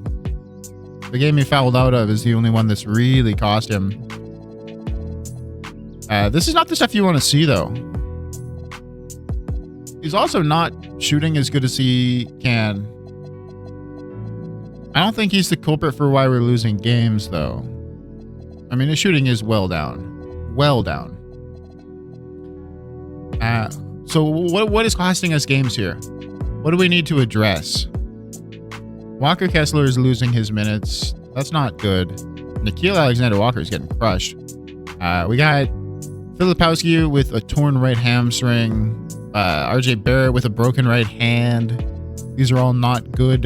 The game he fouled out of is the only one that's really cost him. This is not the stuff you want to see, though. He's also not shooting as good as he can. I don't think he's the culprit for why we're losing games, though. I mean, his shooting is well down. Well down. So what is costing us games here? What do we need to address? Walker Kessler is losing his minutes. That's not good. Nickeil Alexander-Walker is getting crushed. We got Filipowski with a torn right hamstring. RJ Barrett with a broken right hand. These are all not good.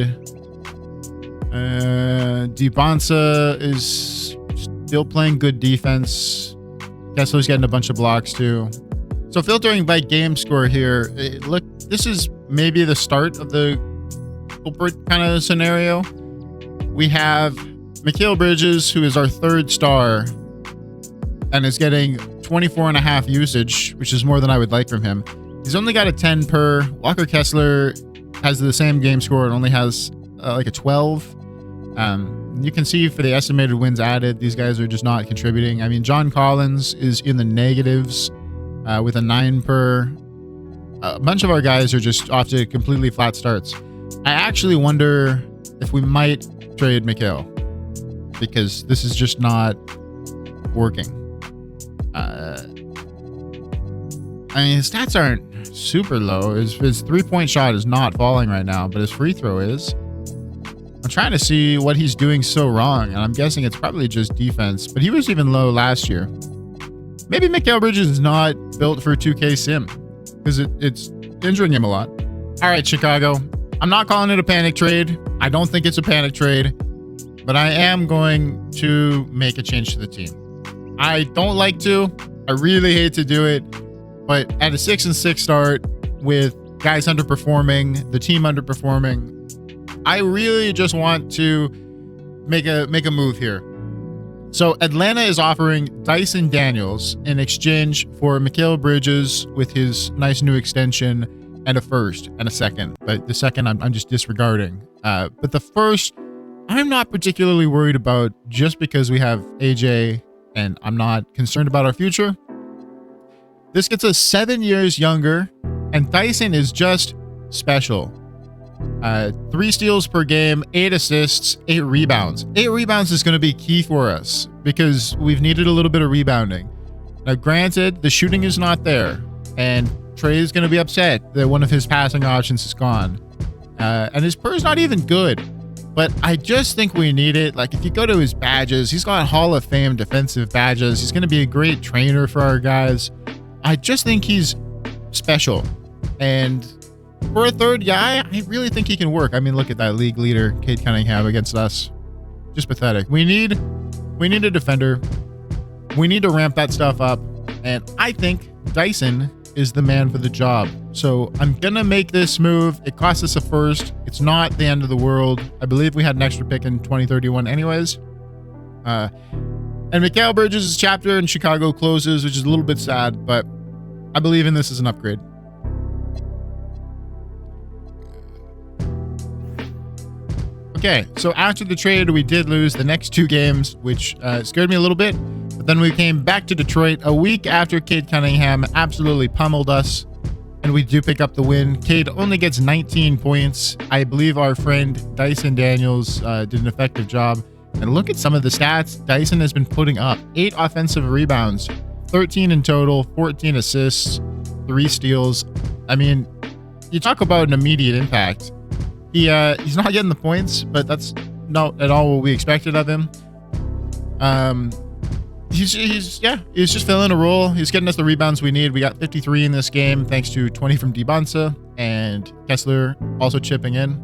Dybantsa is still playing good defense. Kessler's getting a bunch of blocks too. So filtering by game score here, look, this is maybe the start of the culprit kind of scenario. We have Mikal Bridges, who is our third star and is getting 24.5 usage, which is more than I would like from him. He's only got a 10 per. Walker Kessler has the same game score and only has like a 12. You can see for the estimated wins added, these guys are just not contributing. I mean, John Collins is in the negatives with a 9 per. A bunch of our guys are just off to completely flat starts. I actually wonder if we might trade Mikal, because this is just not working. I mean, his stats aren't super low. His 3-point shot is not falling right now, but his free throw is. I'm trying to see what he's doing so wrong, and I'm guessing it's probably just defense, but he was even low last year. Maybe Mikal Bridges is not built for 2K Sim, because it's injuring him a lot. All right, Chicago. I'm not calling it a panic trade. I don't think it's a panic trade, but I am going to make a change to the team. I don't like to. I really hate to do it, but at a 6-6 start with guys underperforming, the team underperforming, I really just want to make a move here. So Atlanta is offering Dyson Daniels in exchange for Mikal Bridges with his nice new extension and a first and a second. But the second I'm just disregarding. But the first, I'm not particularly worried about, just because we have AJ and I'm not concerned about our future. This gets us 7 years younger, and Dyson is just special. 3 steals per game, 8 assists, 8 rebounds. 8 rebounds is going to be key for us because we've needed a little bit of rebounding. Now, granted, the shooting is not there, and Trae is going to be upset that one of his passing options is gone. And his per is not even good, but I just think we need it. Like, if you go to his badges, he's got Hall of Fame defensive badges. He's going to be a great trainer for our guys. I just think he's special. And for a third guy, I really think he can work. I mean, look at that league leader, Cade Cunningham, against us. Just pathetic. We need a defender. We need to ramp that stuff up. And I think Dyson is the man for the job. So I'm going to make this move. It costs us a first. It's not the end of the world. I believe we had an extra pick in 2031 anyways. And Mikal Bridges' chapter in Chicago closes, which is a little bit sad, but I believe in this as an upgrade. Okay, so after the trade, we did lose the next 2 games, which scared me a little bit. But then we came back to Detroit a week after Cade Cunningham absolutely pummeled us, and we do pick up the win. Cade only gets 19 points. I believe our friend Dyson Daniels did an effective job. And look at some of the stats Dyson has been putting up. 8 offensive rebounds, 13 in total, 14 assists, 3 steals. I mean, you talk about an immediate impact. He's not getting the points, but that's not at all what we expected of him. He's just filling a role. He's getting us the rebounds we need. We got 53 in this game, thanks to 20 from Dybantsa and Kessler also chipping in.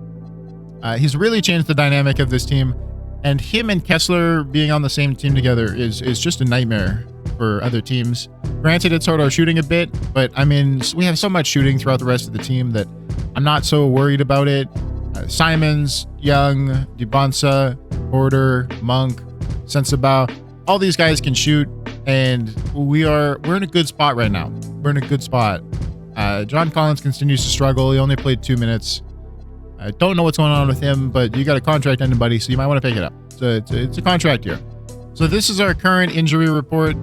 He's really changed the dynamic of this team, and him and Kessler being on the same team together is just a nightmare for other teams. Granted, it's hurt our shooting a bit, but I mean, we have so much shooting throughout the rest of the team that I'm not so worried about it. Simons, Young, Dybantsa, Porter, Monk, Sensabaugh, all these guys can shoot, and we're in a good spot right now. We're in a good spot. John Collins continues to struggle. He only played 2 minutes. I don't know what's going on with him, but you got a contract ending, buddy, so you might want to pick it up. So it's a contract year. So this is our current injury report.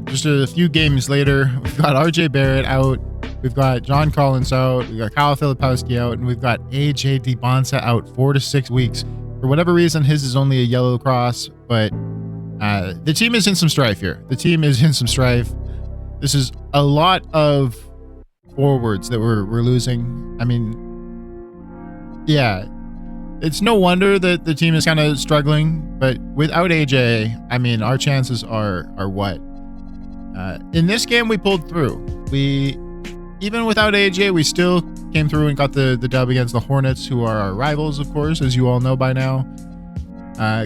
Just a few games later, we've got RJ Barrett out. We've got John Collins out. We've got Kyle Filipowski out. And we've got AJ Dybantsa out 4 to 6 weeks. For whatever reason, his is only a yellow cross. But the team is in some strife here. The team is in some strife. This is a lot of forwards that we're losing. I mean, yeah. It's no wonder that the team is kind of struggling. But without AJ, I mean, our chances are what? In this game, we pulled through. Even without AJ, we still came through and got the dub against the Hornets, who are our rivals, of course, as you all know by now.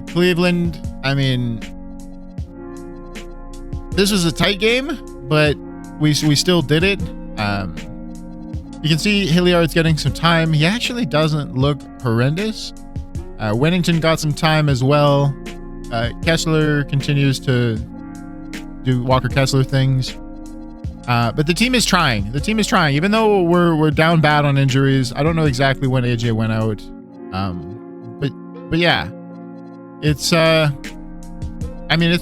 Cleveland, I mean, this was a tight game, but we still did it. You can see Hilliard's getting some time. He actually doesn't look horrendous. Wennington got some time as well. Kessler continues to do Walker Kessler things. But the team is trying. Even though we're down bad on injuries. I don't know exactly when AJ went out. But yeah, it's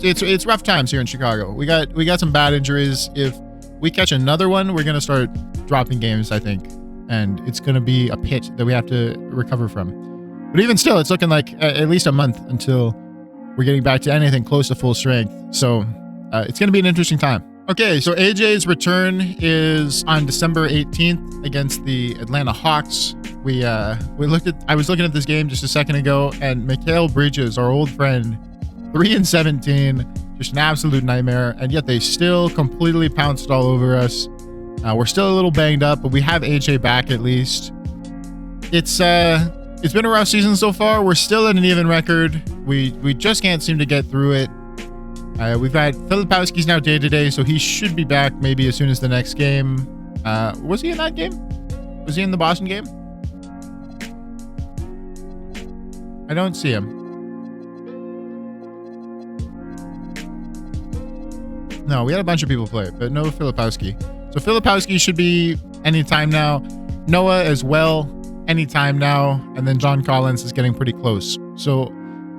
it's rough times here in Chicago. We got some bad injuries. If we catch another one, we're gonna start dropping games, I think, and it's gonna be a pit that we have to recover from. But even still, it's looking like at least a month until we're getting back to anything close to full strength. So it's gonna be an interesting time. Okay, so AJ's return is on December 18th against the Atlanta Hawks. I was looking at this game just a second ago, and Mikal Bridges, our old friend, 3-17, just an absolute nightmare, and yet they still completely pounced all over us. We're still a little banged up, but we have AJ back at least. It's been a rough season so far. We're still at an even record. We just can't seem to get through it. We've got Filipowski's now day-to-day, so he should be back maybe as soon as the next game. Was he in that game? Was he in the Boston game? I don't see him. No, we had a bunch of people play, but no Filipowski. So Filipowski should be anytime now. Noah as well, anytime now. And then John Collins is getting pretty close. So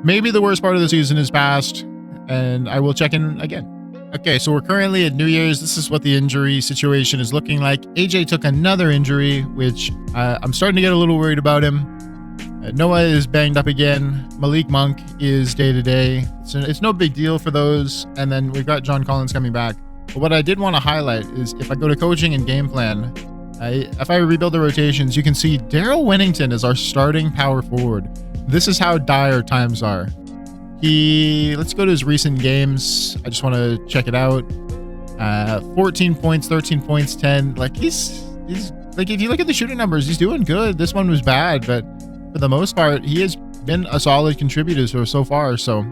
maybe the worst part of the season is past, and I will check in again. Okay, so we're currently at New Year's. This is what the injury situation is looking like. AJ took another injury, which I'm starting to get a little worried about him. Noah is banged up again. Malik Monk is day-to-day. It's no big deal for those. And then we've got John Collins coming back. But what I did want to highlight is if I go to coaching and game plan, if I rebuild the rotations, you can see Daryl Wennington is our starting power forward. This is how dire times are. Let's go to his recent games. I just want to check it out. 14 points, 13 points, 10. Like he's like, if you look at the shooting numbers, he's doing good. This one was bad, but for the most part, he has been a solid contributor so far. So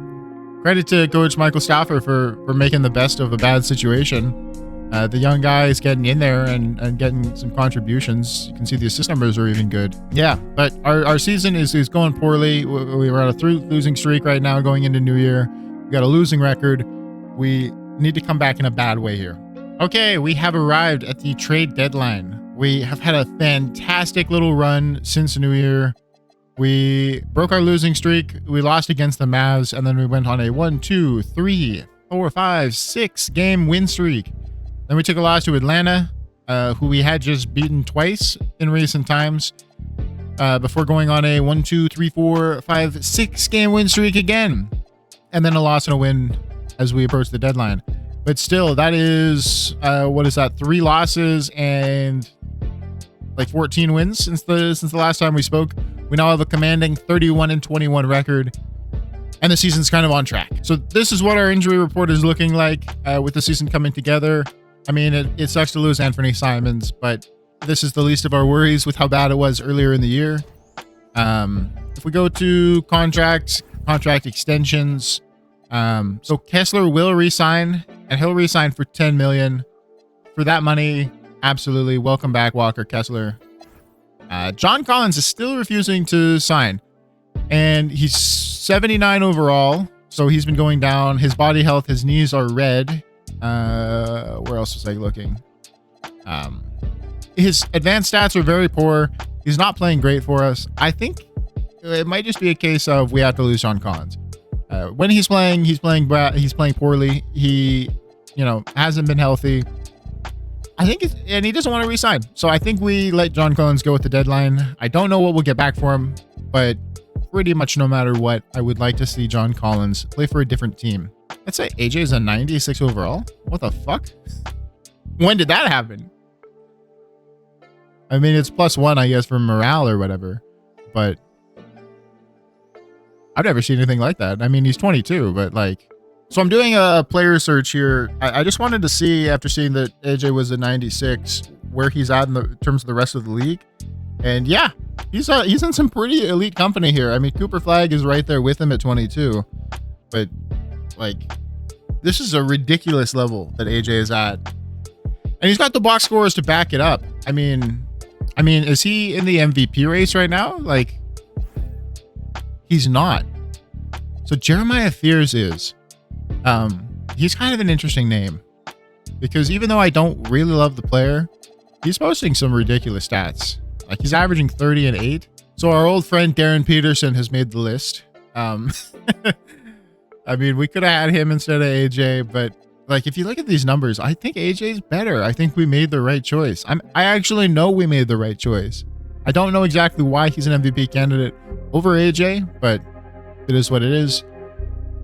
credit to Coach Michael Stauffer for making the best of a bad situation. The young guy is getting in there and getting some contributions. You can see the assist numbers are even good. Yeah, but our season is going poorly. We were on a losing streak right now going into New Year. We got a losing record. We need to come back in a bad way here. Okay, we have arrived at the trade deadline. We have had a fantastic little run since New Year. We broke our losing streak. We lost against the Mavs, and then we went on a 6 game win streak. Then we took a loss to Atlanta, who we had just beaten twice in recent times, before going on a 6 game win streak again, and then a loss and a win as we approach the deadline. But still, that is 3 losses and like 14 wins since the last time we spoke. We now have a commanding 31-21 record, and the season's kind of on track. So this is what our injury report is looking like with the season coming together. I mean, it sucks to lose Anthony Simons, but this is the least of our worries with how bad it was earlier in the year. If we go to contract extensions, so Kessler will resign, and he'll resign for $10 million. For that money, absolutely welcome back, Walker Kessler. John Collins is still refusing to sign, and he's 79 overall, so he's been going down. His body health, his knees are red. Where else was I looking? His advanced stats are very poor. He's not playing great for us. I think it might just be a case of we have to lose John Collins. When he's playing poorly. He, hasn't been healthy. I think and he doesn't want to resign. So I think we let John Collins go at the deadline. I don't know what we'll get back for him, but pretty much no matter what, I would like to see John Collins play for a different team. Let's say AJ is a 96 overall. What the fuck? When did that happen? I mean, it's +1, I guess, for morale or whatever, but I've never seen anything like that. I mean, he's 22, but so I'm doing a player search here. I just wanted to see, after seeing that AJ was a 96, where he's at in terms of the rest of the league. And yeah, he's in some pretty elite company here. I mean, Cooper Flag is right there with him at 22, but like, this is a ridiculous level that AJ is at, and he's got the box scores to back it up. I mean, is he in the MVP race right now? Like, he's not. So Jeremiah Fears is. He's kind of an interesting name because even though I don't really love the player, he's posting some ridiculous stats. Like, he's averaging 30 and 8. So our old friend Darren Peterson has made the list. I mean, we could have had him instead of AJ, but like, if you look at these numbers, I think AJ's better. I think we made the right choice. I actually know we made the right choice. I don't know exactly why he's an MVP candidate over AJ, but it is what it is.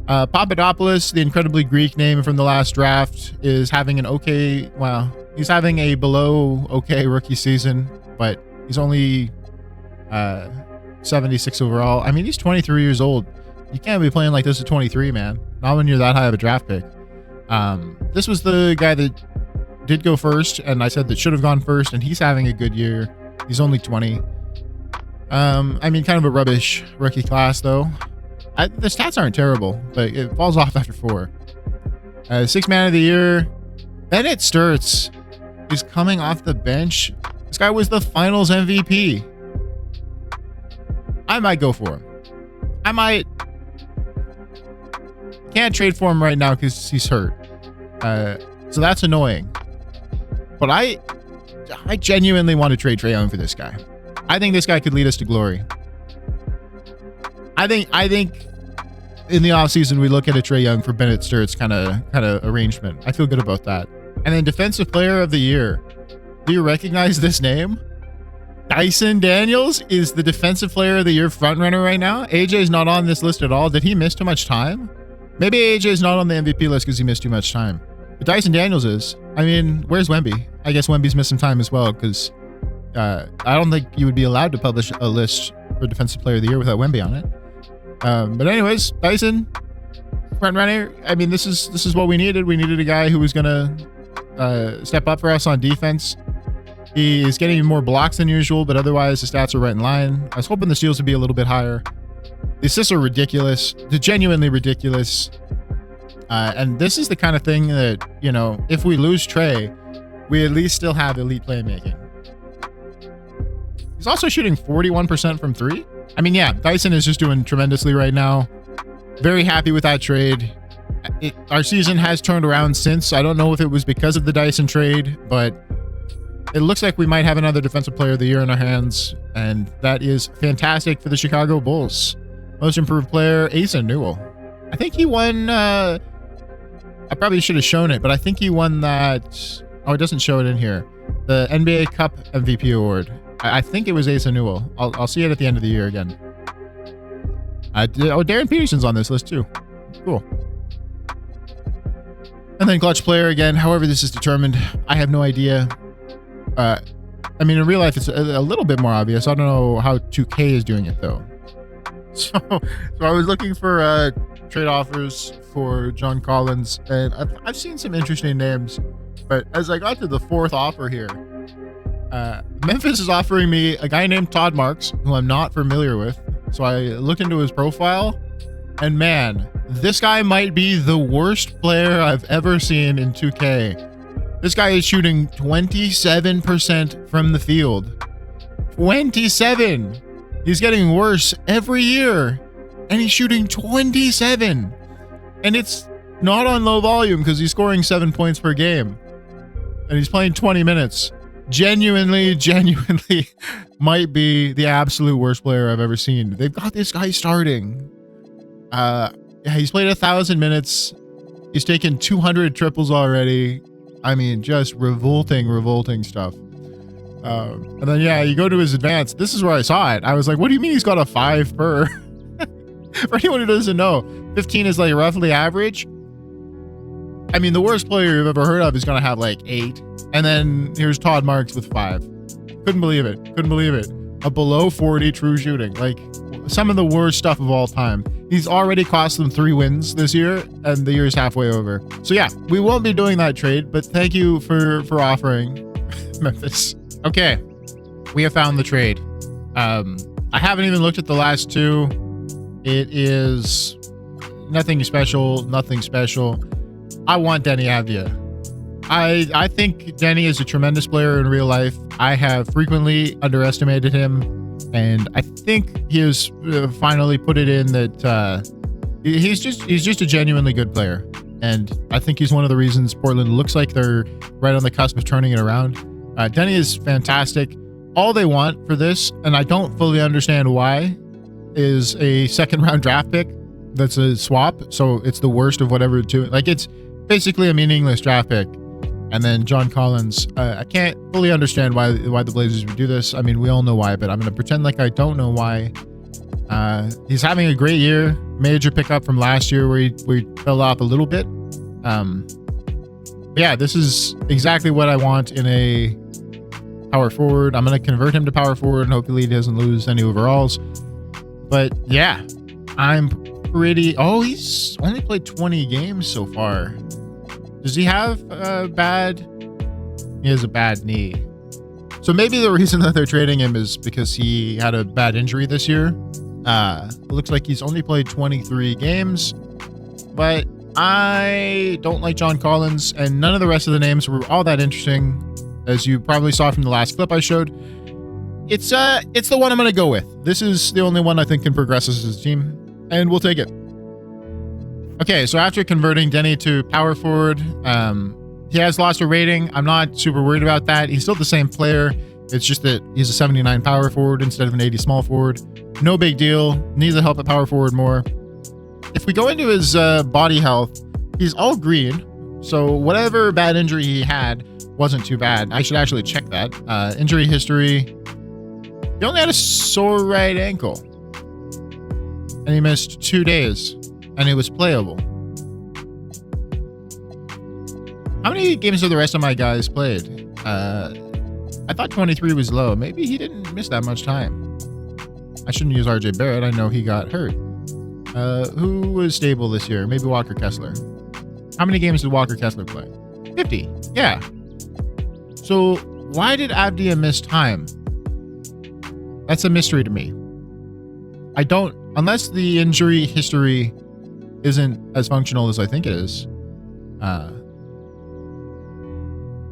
Papadopoulos, the incredibly Greek name from the last draft, is having he's having a below okay rookie season, but he's only 76 overall. I mean, he's 23 years old. You can't be playing like this at 23, man. Not when you're that high of a draft pick. This was the guy that did go first, and I said that should have gone first, and he's having a good year. He's only 20. I mean, kind of a rubbish rookie class, though. The stats aren't terrible, but it falls off after 4. 6th man of the year, Bennett Sturts is coming off the bench. This guy was the finals MVP. I might go for him. I might. Can't trade for him right now because he's hurt. So that's annoying. But I genuinely want to trade Trae Young for this guy. I think this guy could lead us to glory. I think in the offseason we look at a Trae Young for Bennett Sturts kind of arrangement. I feel good about that. And then defensive player of the year. Do you recognize this name? Dyson Daniels is the defensive player of the year frontrunner right now. AJ's not on this list at all. Did he miss too much time? Maybe AJ's not on the MVP list because he missed too much time. But Dyson Daniels is. I mean, where's Wemby? I guess Wemby's missed some time as well because I don't think you would be allowed to publish a list for defensive player of the year without Wemby on it. But anyways, Dyson, front runner. I mean, this is what we needed. We needed a guy who was gonna step up for us on defense. He is getting more blocks than usual, but otherwise the stats are right in line. I was hoping the steals would be a little bit higher. The assists are ridiculous. They're genuinely ridiculous. And this is the kind of thing that, you know, if we lose Trae, we at least still have elite playmaking. He's also shooting 41% from 3. I mean, yeah, Dyson is just doing tremendously right now. Very happy with that trade. Our season has turned around since. I don't know if it was because of the Dyson trade, but it looks like we might have another defensive player of the year in our hands, and that is fantastic for the Chicago Bulls. Most improved player, Asa Newell. I think he won, I probably should have shown it, but I think he won that. Oh, it doesn't show it in here. The NBA Cup MVP award. I think it was Asa Newell. I'll see it at the end of the year again. Darren Peterson's on this list too. Cool. And then clutch player again. However this is determined, I have no idea. I mean, in real life, it's a little bit more obvious. I don't know how 2K is doing it though. So I was looking for trade offers for John Collins, and I've seen some interesting names, but as I got to the 4th offer here, Memphis is offering me a guy named Todd Marks, who I'm not familiar with. So I looked into his profile, and man, this guy might be the worst player I've ever seen in 2K. This guy is shooting 27% from the field. 27! He's getting worse every year, and he's shooting 27. And it's not on low volume because he's scoring 7 points per game, and he's playing 20 minutes. Genuinely might be the absolute worst player I've ever seen. They've got this guy starting. He's played 1,000 minutes. He's taken 200 triples already. I mean, just revolting stuff. And then, yeah, you go to his advanced. This is where I saw it. I was like, what do you mean he's got a 5 per? For anyone who doesn't know, 15 is like roughly average. I mean, the worst player you've ever heard of is going to have like 8. And then here's Todd Marks with 5. Couldn't believe it. A below 40 true shooting. Like, some of the worst stuff of all time. He's already cost them 3 wins this year, and the year's halfway over. So yeah, we won't be doing that trade, but thank you for offering Memphis. Okay, we have found the trade. I haven't even looked at the last two. It is nothing special. I want Denny Avdia. I think Denny is a tremendous player in real life. I have frequently underestimated him, and I think he has finally put it in that he's just a genuinely good player. And I think he's one of the reasons Portland looks like they're right on the cusp of turning it around. Denny is fantastic. All they want for this, and I don't fully understand why, is a second-round draft pick that's a swap. So it's the worst of whatever two. Like, it's basically a meaningless draft pick. And then John Collins. I can't fully understand why the Blazers would do this. I mean, we all know why, but I'm going to pretend like I don't know why. He's having a great year. Major pickup from last year where he fell off a little bit. Yeah, this is exactly what I want in a power forward. I'm going to convert him to power forward and hopefully he doesn't lose any overalls. But yeah, I'm pretty... Oh, he's only played 20 games so far. Does he have a bad... He has a bad knee. So maybe the reason that they're trading him is because he had a bad injury this year. It looks like he's only played 23 games. But I don't like John Collins, and none of the rest of the names were all that interesting, as you probably saw from the last clip I showed. It's the one I'm going to go with. This is the only one I think can progress as his team, and we'll take it. Okay, so after converting Denny to power forward, he has lost a rating. I'm not super worried about that. He's still the same player. It's just that he's a 79 power forward instead of an 80 small forward. No big deal. Needs to help at power forward more. If we go into his body health, he's all green. So whatever bad injury he had wasn't too bad. I should actually check that. Injury history. He only had a sore right ankle. And he missed 2 days. And it was playable. How many games have the rest of my guys played? I thought 23 was low. Maybe he didn't miss that much time. I shouldn't use RJ Barrett. I know he got hurt. Who was stable this year? Maybe Walker Kessler. How many games did Walker Kessler play? 50. Yeah. So why did Avdia miss time? That's a mystery to me. I don't... Unless the injury history isn't as functional as I think it is.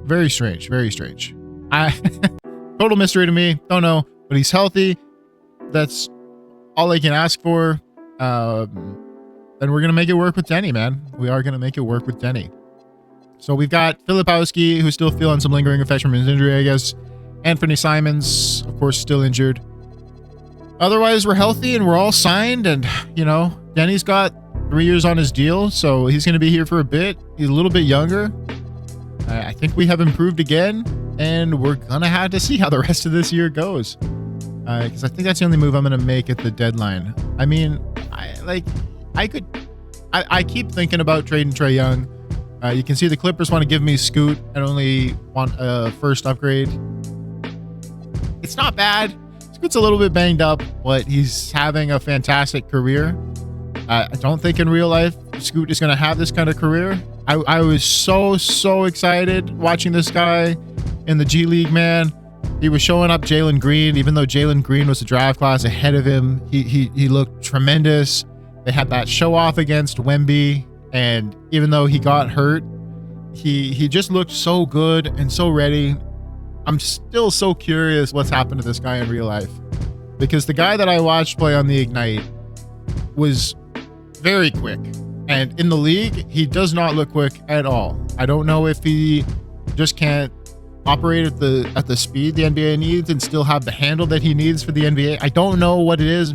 Very strange. Very strange. Total mystery to me. Don't know. But he's healthy. That's all I can ask for. And we're going to make it work with Denny, man. We are going to make it work with Denny. So we've got Filipowski, who's still feeling some lingering effects from his injury, I guess. Anthony Simons, of course, still injured. Otherwise, we're healthy and we're all signed. And, you know, Denny's got 3 years on his deal, so he's going to be here for a bit. He's a little bit younger. I think we have improved again, and we're going to have to see how the rest of this year goes. Because I think that's the only move I'm going to make at the deadline. I mean, I keep thinking about trading Trae Young. You can see the Clippers want to give me Scoot and only want a first upgrade. It's not bad. Scoot's a little bit banged up, but he's having a fantastic career. I don't think in real life Scoot is going to have this kind of career. I was so excited watching this guy in the G League, man. He was showing up Jalen Green, even though Jalen Green was a draft class ahead of him. He looked tremendous. They had that show off against Wemby, and even though he got hurt, he just looked so good and so ready. I'm still so curious what's happened to this guy in real life, because the guy that I watched play on the Ignite was very quick, and in the league he does not look quick at all. I don't know if he just can't operate at the speed the NBA needs and still have the handle that he needs for the NBA. I don't know what it is,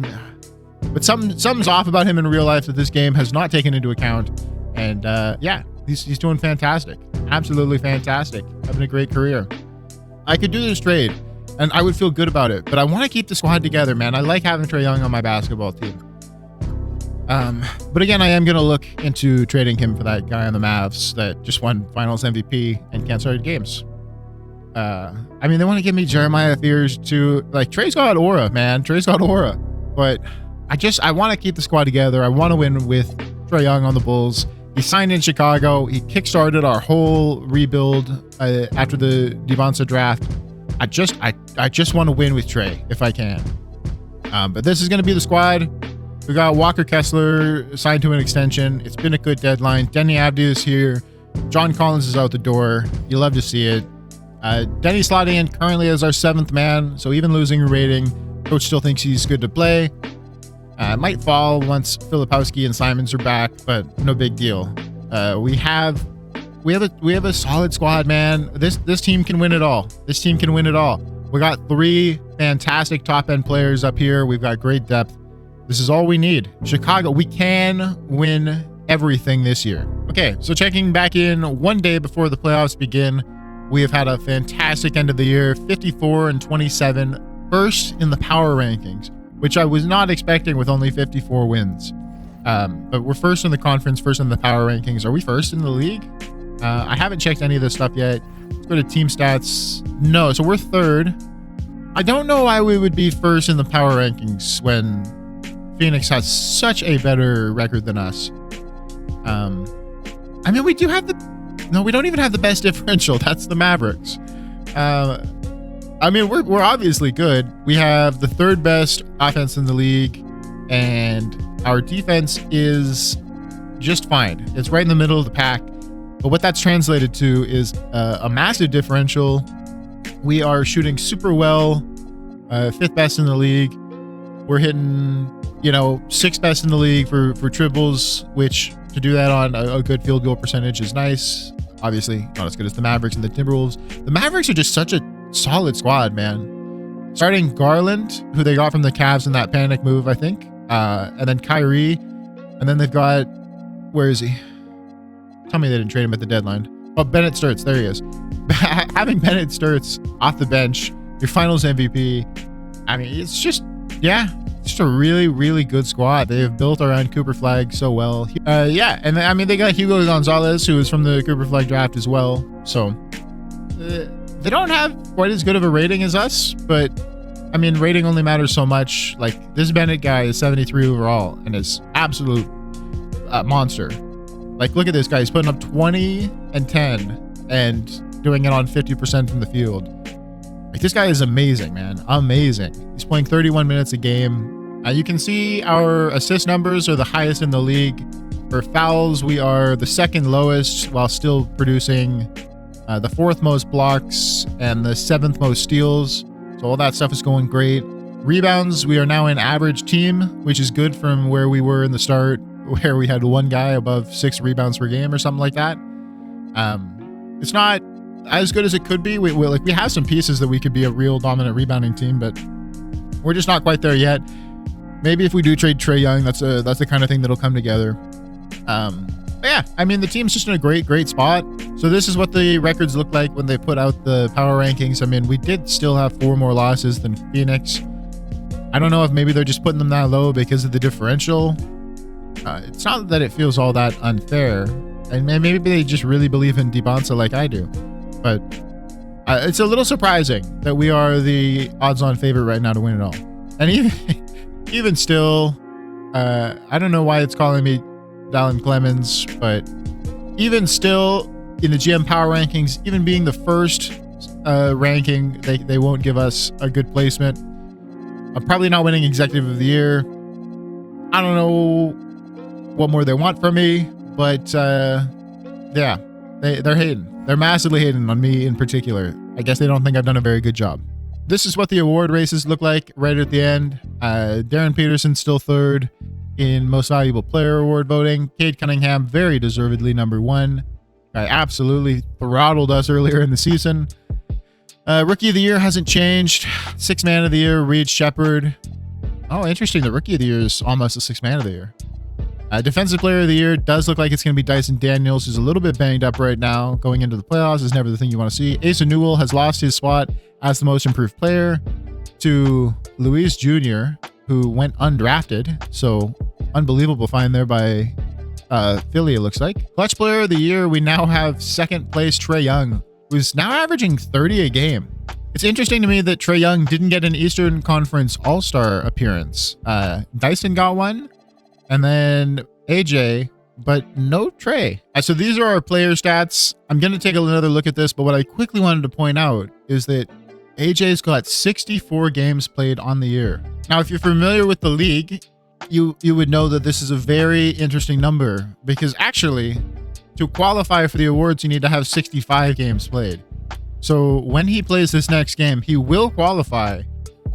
but something's off about him in real life that this game has not taken into account. And yeah, he's doing fantastic, absolutely fantastic, having a great career. I could do this trade and I would feel good about it, but I want to keep the squad together, man. I like having Trae Young on my basketball team. But again, I am going to look into trading him for that guy on the Mavs that just won Finals MVP and can't start games. I mean, they want to give me Jeremiah Fears too. Like, Trae's got aura, man. Trae's got aura. But I want to keep the squad together. I want to win with Trae Young on the Bulls. He signed in Chicago. He kickstarted our whole rebuild after the Dybantsa draft. I just want to win with Trae if I can. But this is going to be the squad. We got Walker Kessler signed to an extension. It's been a good deadline. Denny Abdi is here. John Collins is out the door. You love to see it. Denny slotting in currently as our 7th man. So even losing a rating, coach still thinks he's good to play. Might fall once Filipowski and Simons are back, but no big deal. We have a solid squad, man. This team can win it all. This team can win it all. We got 3 fantastic top end players up here. We've got great depth. This is all we need. Chicago, we can win everything this year. Okay, so checking back in one day before the playoffs begin, we have had a fantastic end of the year, 54-27, first in the power rankings, which I was not expecting with only 54 wins. But we're first in the conference, first in the power rankings. Are we first in the league? I haven't checked any of this stuff yet. Let's go to team stats. No, so we're 3rd. I don't know why we would be first in the power rankings when Phoenix has such a better record than us. I mean, we do have we don't even have the best differential. That's the Mavericks. I mean, we're obviously good. We have the 3rd best offense in the league, and our defense is just fine. It's right in the middle of the pack. But what that's translated to is a massive differential. We are shooting super well, 5th best in the league. We're hitting, 6th best in the league for triples, which to do that on a good field goal percentage is nice. Obviously, not as good as the Mavericks and the Timberwolves. The Mavericks are just such a solid squad, man. Starting Garland, who they got from the Cavs in that panic move, I think. And then Kyrie. And then they've got, where is he? Tell me they didn't trade him at the deadline. Oh, Bennett Sturts. There he is. Having Bennett Sturts off the bench, your finals MVP. I mean, it's just a really, really good squad. They have built around Cooper Flag so well. And I mean, they got Hugo Gonzalez, who is from the Cooper Flag draft as well. So they don't have quite as good of a rating as us, but I mean, rating only matters so much. Like, this Bennett guy is 73 overall and is absolute monster. Like, look at this guy. He's putting up 20 and 10 and doing it on 50% from the field. Like, this guy is amazing, man. Amazing. He's playing 31 minutes a game. You can see our assist numbers are the highest in the league. For fouls, we are the 2nd lowest while still producing the 4th most blocks and the 7th most steals. So all that stuff is going great. Rebounds, we are now an average team, which is good from where we were in the start, where we had one guy above 6 rebounds per game or something like that. It's not as good as it could be. We have some pieces that we could be a real dominant rebounding team, but we're just not quite there yet. Maybe if we do trade Trae Young, that's the kind of thing that'll come together. But yeah, I mean, the team's just in a great spot. So this is what the records look like when they put out the power rankings. I mean, we did still have 4 more losses than Phoenix. I don't know if maybe they're just putting them that low because of the differential. It's not that it feels all that unfair, and maybe they just really believe in Dybantsa like I do. But it's a little surprising that we are the odds-on favorite right now to win it all. And even still, I don't know why it's calling me Dallin Clemens, but even still, in the GM power rankings, even being the first ranking, they won't give us a good placement. I'm probably not winning Executive of the Year. I don't know what more they want from me, but yeah, they're hating. They're massively hating on me in particular. I guess they don't think I've done a very good job. This is what the award races look like right at the end. Darren Peterson still 3rd in Most Valuable Player award voting. Cade Cunningham, very deservedly number 1. Guy absolutely throttled us earlier in the season. Rookie of the Year hasn't changed. 6th Man of the Year, Reed Shepherd. Oh, interesting. The Rookie of the Year is almost the 6th Man of the Year. Defensive Player of the Year does look like it's going to be Dyson Daniels, who's a little bit banged up right now. Going into the playoffs is never the thing you want to see. Asa Newell has lost his spot as the most improved player to Luis Jr., who went undrafted. So unbelievable find there by Philly, it looks like. Clutch Player of the Year, we now have 2nd place Trae Young, who's now averaging 30 a game. It's interesting to me that Trae Young didn't get an Eastern Conference All-Star appearance. Dyson got one, and then AJ, but no Trae. So these are our player stats. I'm going to take another look at this, but what I quickly wanted to point out is that AJ's got 64 games played on the year. Now, if you're familiar with the league, you would know that this is a very interesting number because actually, to qualify for the awards, you need to have 65 games played. So when he plays this next game, he will qualify.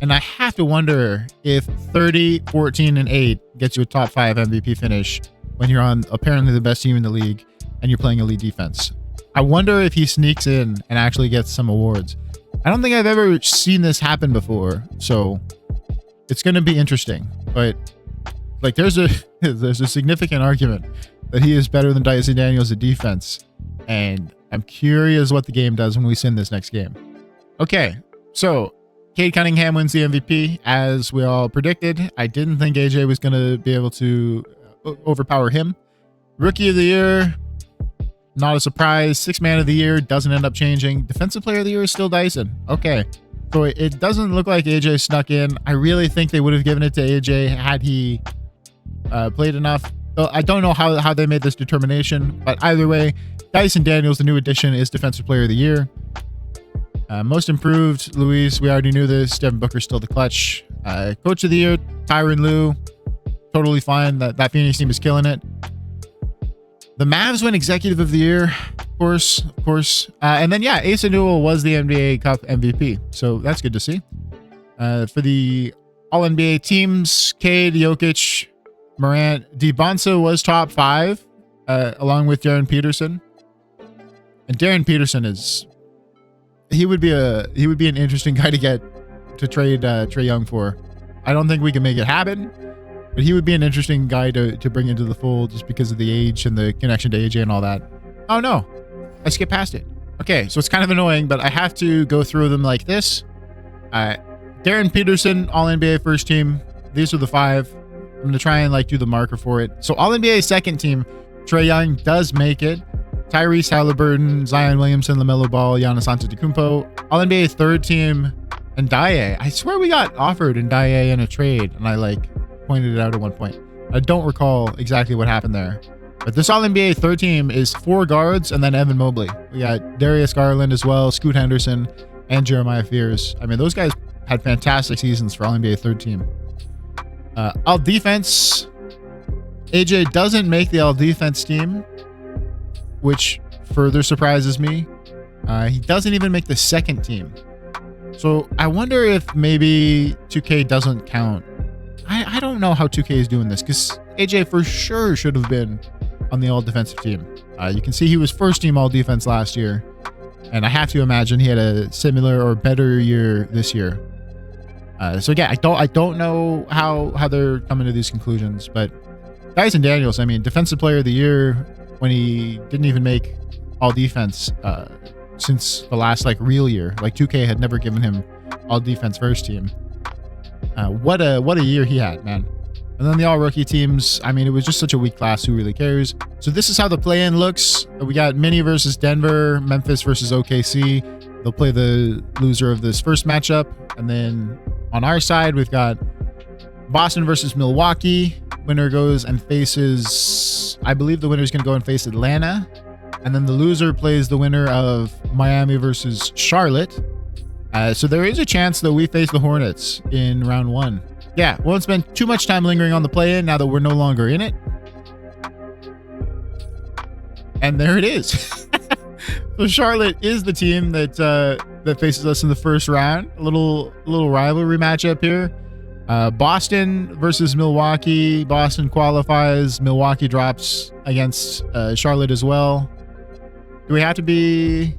And I have to wonder if 30, 14, and 8 gets you a top 5 MVP finish when you're on apparently the best team in the league and you're playing elite defense. I wonder if he sneaks in and actually gets some awards. I don't think I've ever seen this happen before, so it's going to be interesting. But like, there's a significant argument that he is better than Dyson Daniels at defense, and I'm curious what the game does when we send this next game. Okay, so Cade Cunningham wins the MVP, as we all predicted. I didn't think AJ was going to be able to overpower him. Rookie of the Year, not a surprise. Sixth Man of the Year doesn't end up changing. Defensive Player of the Year is still Dyson. Okay, so it doesn't look like AJ snuck in. I really think they would have given it to AJ had he played enough. So I don't know how they made this determination, but either way, Dyson Daniels, the new addition, is Defensive Player of the Year. Most Improved, Luis, we already knew this. Devin Booker's still the clutch. Coach of the Year, Tyronn Lue, totally fine. That Phoenix team is killing it. The Mavs win Executive of the Year, of course. And then, yeah, Asa Newell was the NBA Cup MVP. So that's good to see. For the All-NBA teams, Cade, Jokic, Morant, Dybantsa was top 5, along with Darren Peterson. And Darren Peterson he would be an interesting guy to get to trade Trae Young for. I don't think we can make it happen, but he would be an interesting guy to bring into the fold just because of the age and the connection to AJ and all that. Oh no, I skipped past it. Okay, so it's kind of annoying, but I have to go through them like this. Darren Peterson, All-NBA first team. These are the 5. I'm going to try and do the marker for it. So All-NBA second team, Trae Young does make it. Tyrese Halliburton, Zion Williamson, LaMelo Ball, Giannis Antetokounmpo. All-NBA third team, and Dye. I swear we got offered in Dye in a trade, and I pointed it out at one point. I don't recall exactly what happened there. But this All-NBA third team is 4 guards and then Evan Mobley. We got Darius Garland as well, Scoot Henderson, and Jeremiah Fears. I mean, those guys had fantastic seasons for All-NBA third team. All defense, AJ doesn't make the all defense team, which further surprises me. He doesn't even make the second team. So I wonder if maybe 2K doesn't count. I don't know how 2K is doing this because AJ for sure should have been on the all defensive team. You can see he was first team all defense last year, and I have to imagine he had a similar or better year this year. So yeah, I don't know how they're coming to these conclusions, but Dyson Daniels, I mean, Defensive Player of the Year when he didn't even make all defense since the last real year. 2K had never given him all defense first team. What a year he had, man. And then the all rookie teams, I mean, it was just such a weak class. Who really cares? So this is how the play-in looks. We got Mini versus Denver, Memphis versus OKC. They'll play the loser of this first matchup. And then on our side, we've got Boston versus Milwaukee. Winner goes and faces, I believe the winner is going to go and face Atlanta. And then the loser plays the winner of Miami versus Charlotte. So there is a chance that we face the Hornets in round 1. Yeah, won't spend too much time lingering on the play-in now that we're no longer in it. And there it is. So Charlotte is the team that faces us in the first round. A little rivalry matchup here. Boston versus Milwaukee. Boston qualifies. Milwaukee drops against Charlotte as well. Do we have to be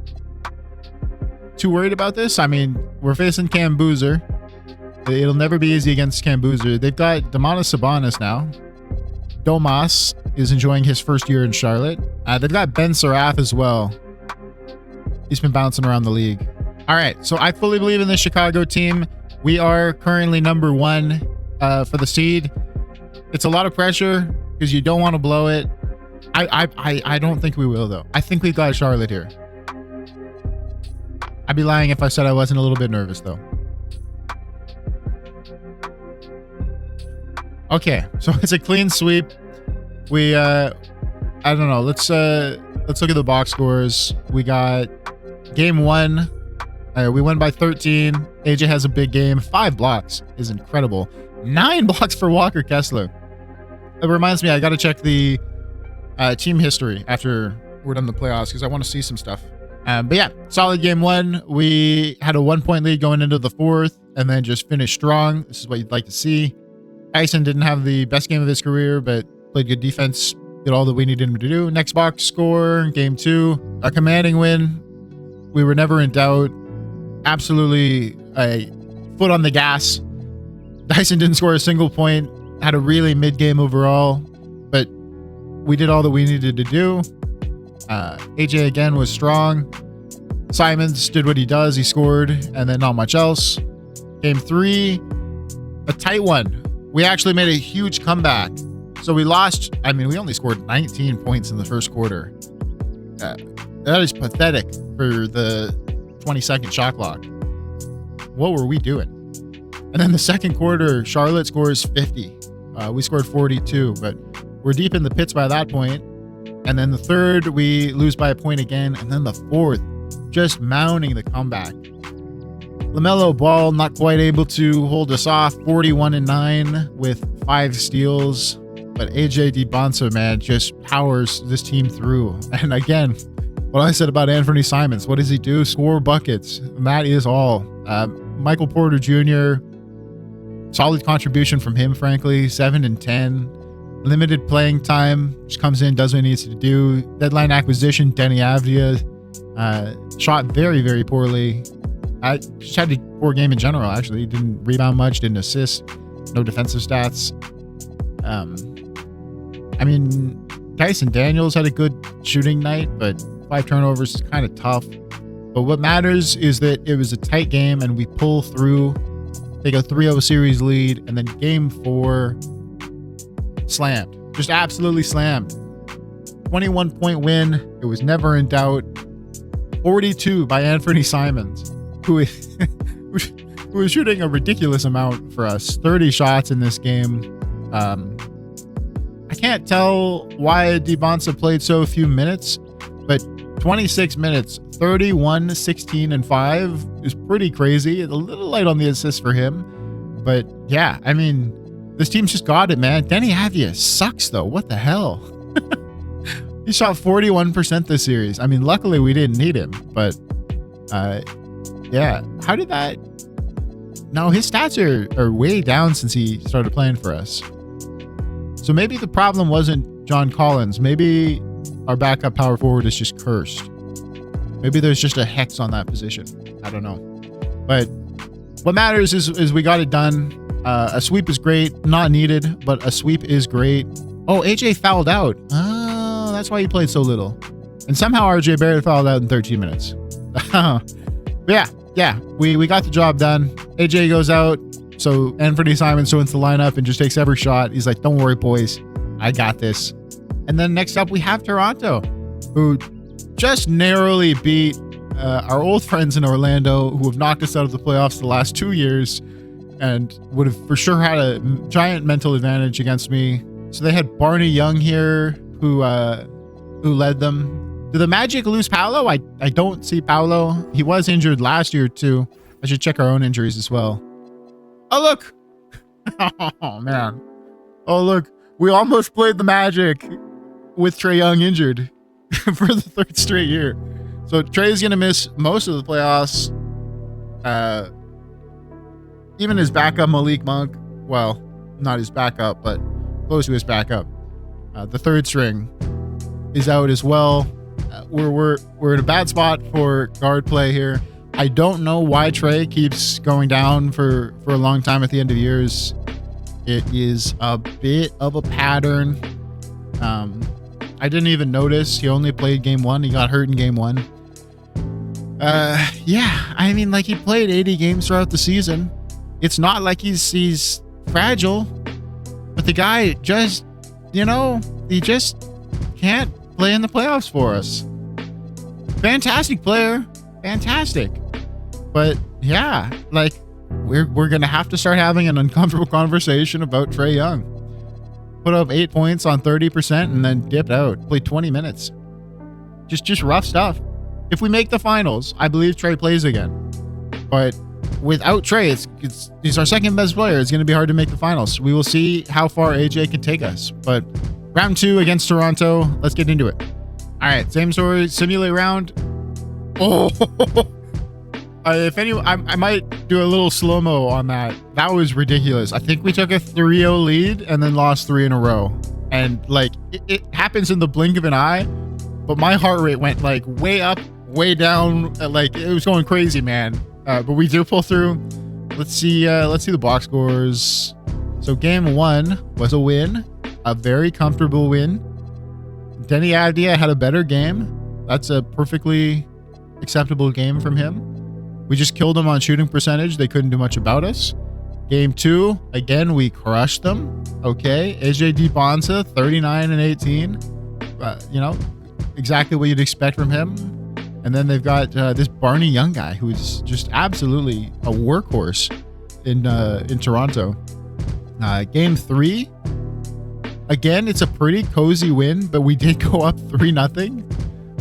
too worried about this? I mean, we're facing Cam Boozer. It'll never be easy against Cam Boozer. They've got Domantas Sabonis now. Domas is enjoying his first year in Charlotte. They've got Ben Seraph as well. He's been bouncing around the league. All right, so I fully believe in the Chicago team. We are currently number 1 for the seed. It's a lot of pressure because you don't want to blow it. I don't think we will, though. I think we've got Charlotte here. I'd be lying if I said I wasn't a little bit nervous, though. Okay, so it's a clean sweep. We I don't know. Let's look at the box scores. We got game 1 We won by 13. AJ has a big game. 5 blocks is incredible. 9 blocks for Walker Kessler. It reminds me, I got to check the team history after we're done the playoffs because I want to see some stuff. But yeah, solid game 1. We had a 1-point lead going into the 4th and then just finished strong. This is what you'd like to see. Tyson didn't have the best game of his career, but played good defense, did all that we needed him to do. Next box score, game 2, a commanding win. We were never in doubt. Absolutely a foot on the gas. Dyson didn't score a single point, had a really mid-game overall, but we did all that we needed to do. AJ again was strong. Simons did what he does. He scored, and then not much else. Game 3, a tight one. We actually made a huge comeback. So we lost. I mean, we only scored 19 points in the first quarter. That is pathetic for the 20-second shot clock. What were we doing? And then the second quarter, Charlotte scores 50. We scored 42, but we're deep in the pits by that point. And then the third, we lose by a point again. And then the fourth, just mounting the comeback. LaMelo Ball not quite able to hold us off. 41-9 with 5 steals. But AJ Dybantsa, man, just powers this team through. And again, what I said about Anthony Simons, what does he do? Score buckets. And that is all. Michael Porter Jr., solid contribution from him, frankly. 7 and 10. Limited playing time. Just comes in, does what he needs to do. Deadline acquisition, Denny Avdia. Shot very, very poorly. I just had a poor game in general, actually. He didn't rebound much, didn't assist. No defensive stats. I mean, Tyson Daniels had a good shooting night, but 5 turnovers is kind of tough. But what matters is that it was a tight game and we pull through, take a 3-0 series lead, and then game 4, slammed. Just absolutely slammed. 21-point win. It was never in doubt. 42 by Anthony Simons, who was shooting a ridiculous amount for us. 30 shots in this game. I can't tell why Dybantsa played so few minutes, but 26 minutes, 31, 16, and 5 is pretty crazy. A little light on the assists for him. But yeah, I mean, this team's just got it, man. Denny Avdia sucks, though. What the hell? He shot 41% this series. I mean, luckily we didn't need him, but yeah. How did that? No, his stats are way down since he started playing for us. So maybe the problem wasn't John Collins. Maybe our backup power forward is just cursed. Maybe there's just a hex on that position. I don't know. But what matters is we got it done. A sweep is great. Not needed, but a sweep is great. Oh, AJ fouled out. Oh, that's why he played so little. And somehow RJ Barrett fouled out in 13 minutes. But yeah, we got the job done. AJ goes out. So Anthony Simons joins the lineup and just takes every shot. He's like, don't worry, boys. I got this. And then next up, we have Toronto, who just narrowly beat our old friends in Orlando, who have knocked us out of the playoffs the last 2 years and would have for sure had a giant mental advantage against me. So they had Barney Young here, who led them. Did the Magic lose Paolo? I don't see Paolo. He was injured last year, too. I should check our own injuries as well. Oh, look. Oh, man. Oh, look. We almost played the Magic with Trae Young injured for the 3rd straight year. So Trae's going to miss most of the playoffs. Even his backup, Malik Monk. Well, not his backup, but close to his backup. The 3rd string is out as well. We're in a bad spot for guard play here. I don't know why Trae keeps going down for a long time at the end of years. It is a bit of a pattern. I didn't even notice. He only played game 1. He got hurt in game 1. Yeah, I mean, like, he played 80 games throughout the season. It's not like he's fragile, but the guy just, he just can't play in the playoffs for us. Fantastic player. Fantastic. But yeah, like, we're going to have to start having an uncomfortable conversation about Trae Young. Put up 8 points on 30% and then dipped out. Played 20 minutes. Just rough stuff. If we make the finals, I believe Trae plays again. But without Trae, he's our second best player. It's going to be hard to make the finals. We will see how far AJ can take us. But round 2 against Toronto, let's get into it. All right, same story, simulate round. Oh, if any, I might do a little slow-mo on that. That was ridiculous. I think we took a 3-0 lead and then lost 3 in a row. And like, it happens in the blink of an eye, but my heart rate went like way up, way down. Like it was going crazy, man. But we do pull through. Let's see the box scores. So game 1 was a win, a very comfortable win. Denny Avdia had a better game. That's a perfectly acceptable game from him. We just killed them on shooting percentage. They couldn't do much about us. Game 2, again, we crushed them. Okay, AJ Dybantsa, 39 and 18. You know, exactly what you'd expect from him. And then they've got this Barney Young guy who's just absolutely a workhorse in Toronto. Game 3, again, it's a pretty cozy win, but we did go up 3-0.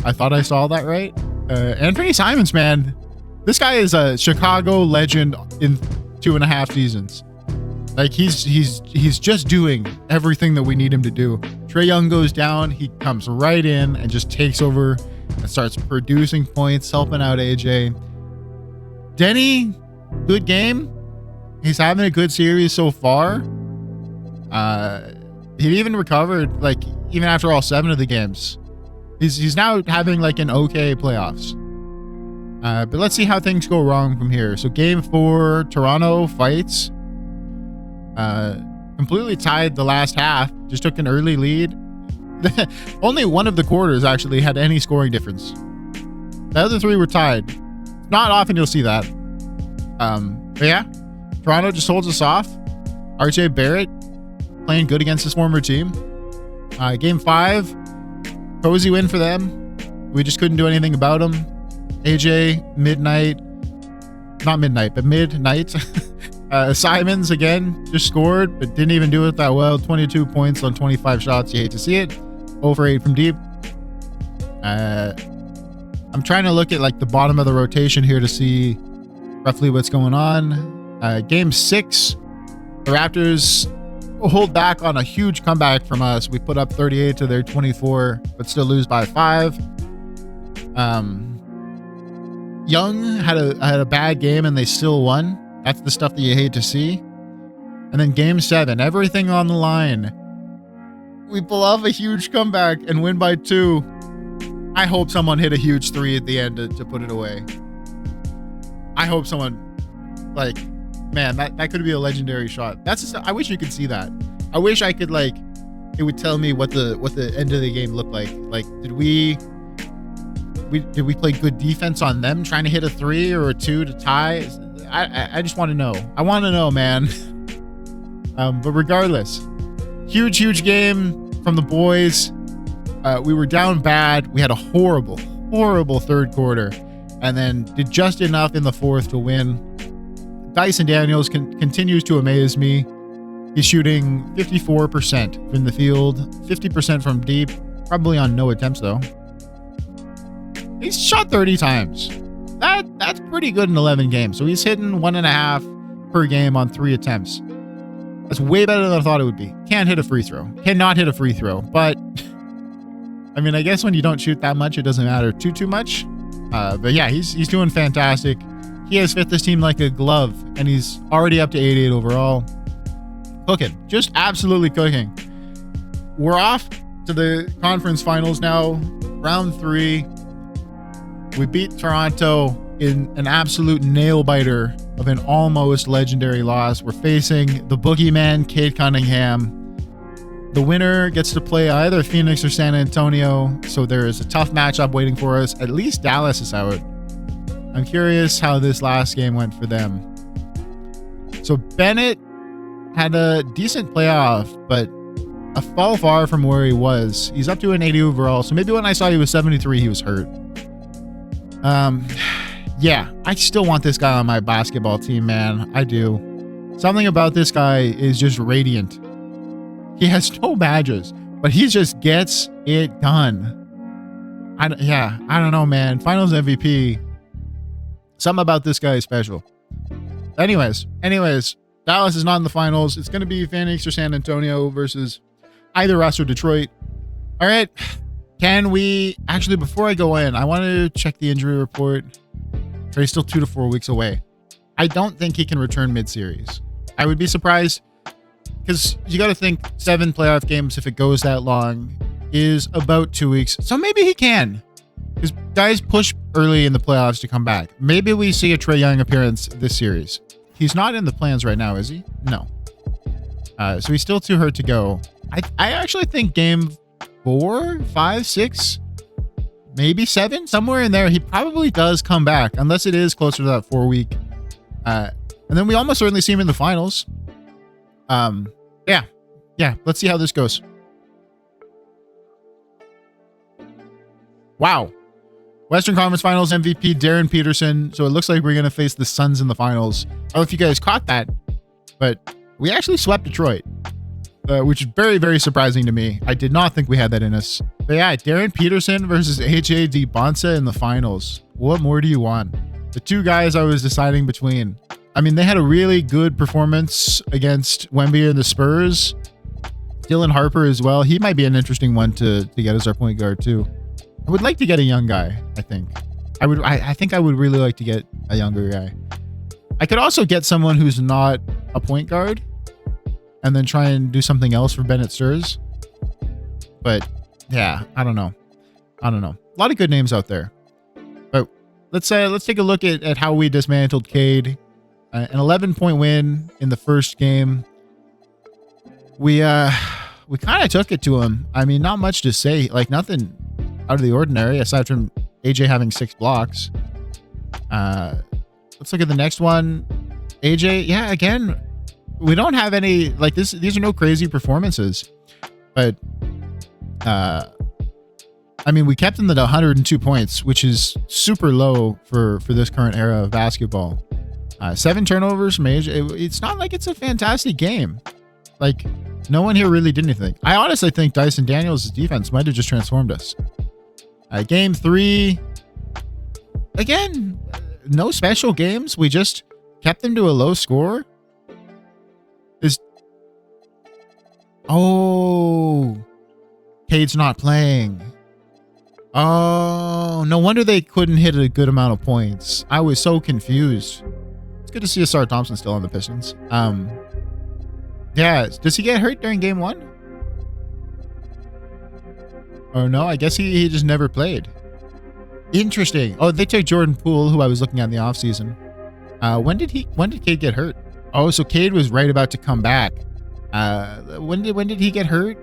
I thought I saw that right. Anthony Simons, man, this guy is a Chicago legend in 2.5 seasons. Like he's just doing everything that we need him to do. Trae Young goes down, he comes right in and just takes over and starts producing points, helping out AJ. Denny, good game. He's having a good series so far. He even recovered, like, even after all 7 of the games. He's now having like an okay playoffs. But let's see how things go wrong from here. So game 4, Toronto fights. Completely tied the last half. Just took an early lead. Only one of the quarters actually had any scoring difference. The other 3 were tied. Not often you'll see that. But yeah, Toronto just holds us off. RJ Barrett playing good against his former team. Game 5, cozy win for them. We just couldn't do anything about them. AJ, midnight. Simons again just scored, but didn't even do it that well. 22 points on 25 shots. You hate to see it. 0 for 8 from deep. I'm trying to look at like the bottom of the rotation here to see roughly what's going on. Game 6, the Raptors hold back on a huge comeback from us. We put up 38 to their 24, but still lose by 5. Young had a bad game and they still won. That's the stuff that you hate to see. And then game 7, everything on the line. We pull off a huge comeback and win by 2. I hope someone hit a huge 3 at the end to put it away. I hope someone, like, man, that could be a legendary shot. I wish you could see that. I wish I could, like, it would tell me what the end of the game looked like. Like, did we play good defense on them trying to hit a 3 or a 2 to tie? I just want to know. I want to know, man. But regardless, huge game from the boys. We were down bad. We had a horrible third quarter, and then did just enough in the fourth to win. Dyson Daniels continues to amaze me. He's shooting 54% from the field, 50% from deep, probably on no attempts though. He's shot 30 times. That's pretty good in 11 games. So he's hitting 1.5 per game on 3 attempts. That's way better than I thought it would be. Can't hit a free throw. Cannot hit a free throw. But I mean, I guess when you don't shoot that much, it doesn't matter too much. But yeah, he's doing fantastic. He has fit this team like a glove, and he's already up to 88 overall. Cooking. Just absolutely cooking. We're off to the conference finals now. Round 3. We beat Toronto in an absolute nail-biter of an almost legendary loss. We're facing the boogeyman, Cade Cunningham. The winner gets to play either Phoenix or San Antonio, so there is a tough matchup waiting for us. At least Dallas is out. I'm curious how this last game went for them. So Bennett had a decent playoff, but a fall far from where he was. He's up to an 80 overall, so maybe when I saw he was 73, he was hurt. Yeah, I still want this guy on my basketball team, man. I do. Something about this guy is just radiant. He has no badges, but he just gets it done. I don't know, man. Finals MVP. Something about this guy is special. Anyways, Dallas is not in the finals. It's going to be Phoenix or San Antonio versus either us or Detroit. All right. Can we actually, before I go in, I want to check the injury report. Trae's still 2 to 4 weeks away. I don't think he can return mid-series. I would be surprised because you got to think 7 playoff games, if it goes that long, is about 2 weeks. So maybe he can, because guys push early in the playoffs to come back. Maybe we see a Trae Young appearance this series. He's not in the plans right now, is he? No. So he's still too hurt to go. I actually think game 4, 5, 6, maybe 7, somewhere in there, he probably does come back, unless it is closer to that 4-week. And then we almost certainly see him in the finals. Yeah. Let's see how this goes. Wow. Western Conference Finals MVP Darren Peterson. So it looks like we're going to face the Suns in the finals. I don't know if you guys caught that, but we actually swept Detroit, which is very, very surprising to me. I did not think we had that in us. But yeah, Darren Peterson versus AJ Dybantsa in the finals. What more do you want? The two guys I was deciding between. I mean, they had a really good performance against Wemby and the Spurs. Dylan Harper as well. He might be an interesting one to get as our point guard too. I would like to get a young guy, I think. I think I would really like to get a younger guy. I could also get someone who's not a point guard and then try and do something else for Bennett Sturs. But yeah, I don't know. A lot of good names out there. But let's take a look at how we dismantled Cade. An 11-point win in the first game. We kind of took it to him. I mean, not much to say. Like, nothing out of the ordinary aside from AJ having 6 blocks. Let's look at the next one. AJ, yeah, again, we don't have any like this. These are no crazy performances, but I mean, we kept him at 102 points, which is super low for this current era of basketball. 7 turnovers from AJ. It's not like it's a fantastic game. Like, no one here really did anything. I honestly think Dyson Daniels' defense might have just transformed us. Game 3, again, no special games. We just kept them to a low score. Cade's not playing. Oh, no wonder they couldn't hit a good amount of points. I was so confused. It's good to see Asar Thompson still on the Pistons. Yeah, does he get hurt during game 1? Oh no, I guess he just never played. Interesting. Oh, they took Jordan Poole, who I was looking at in the offseason. When did Cade get hurt? Oh, so Cade was right about to come back. When did he get hurt?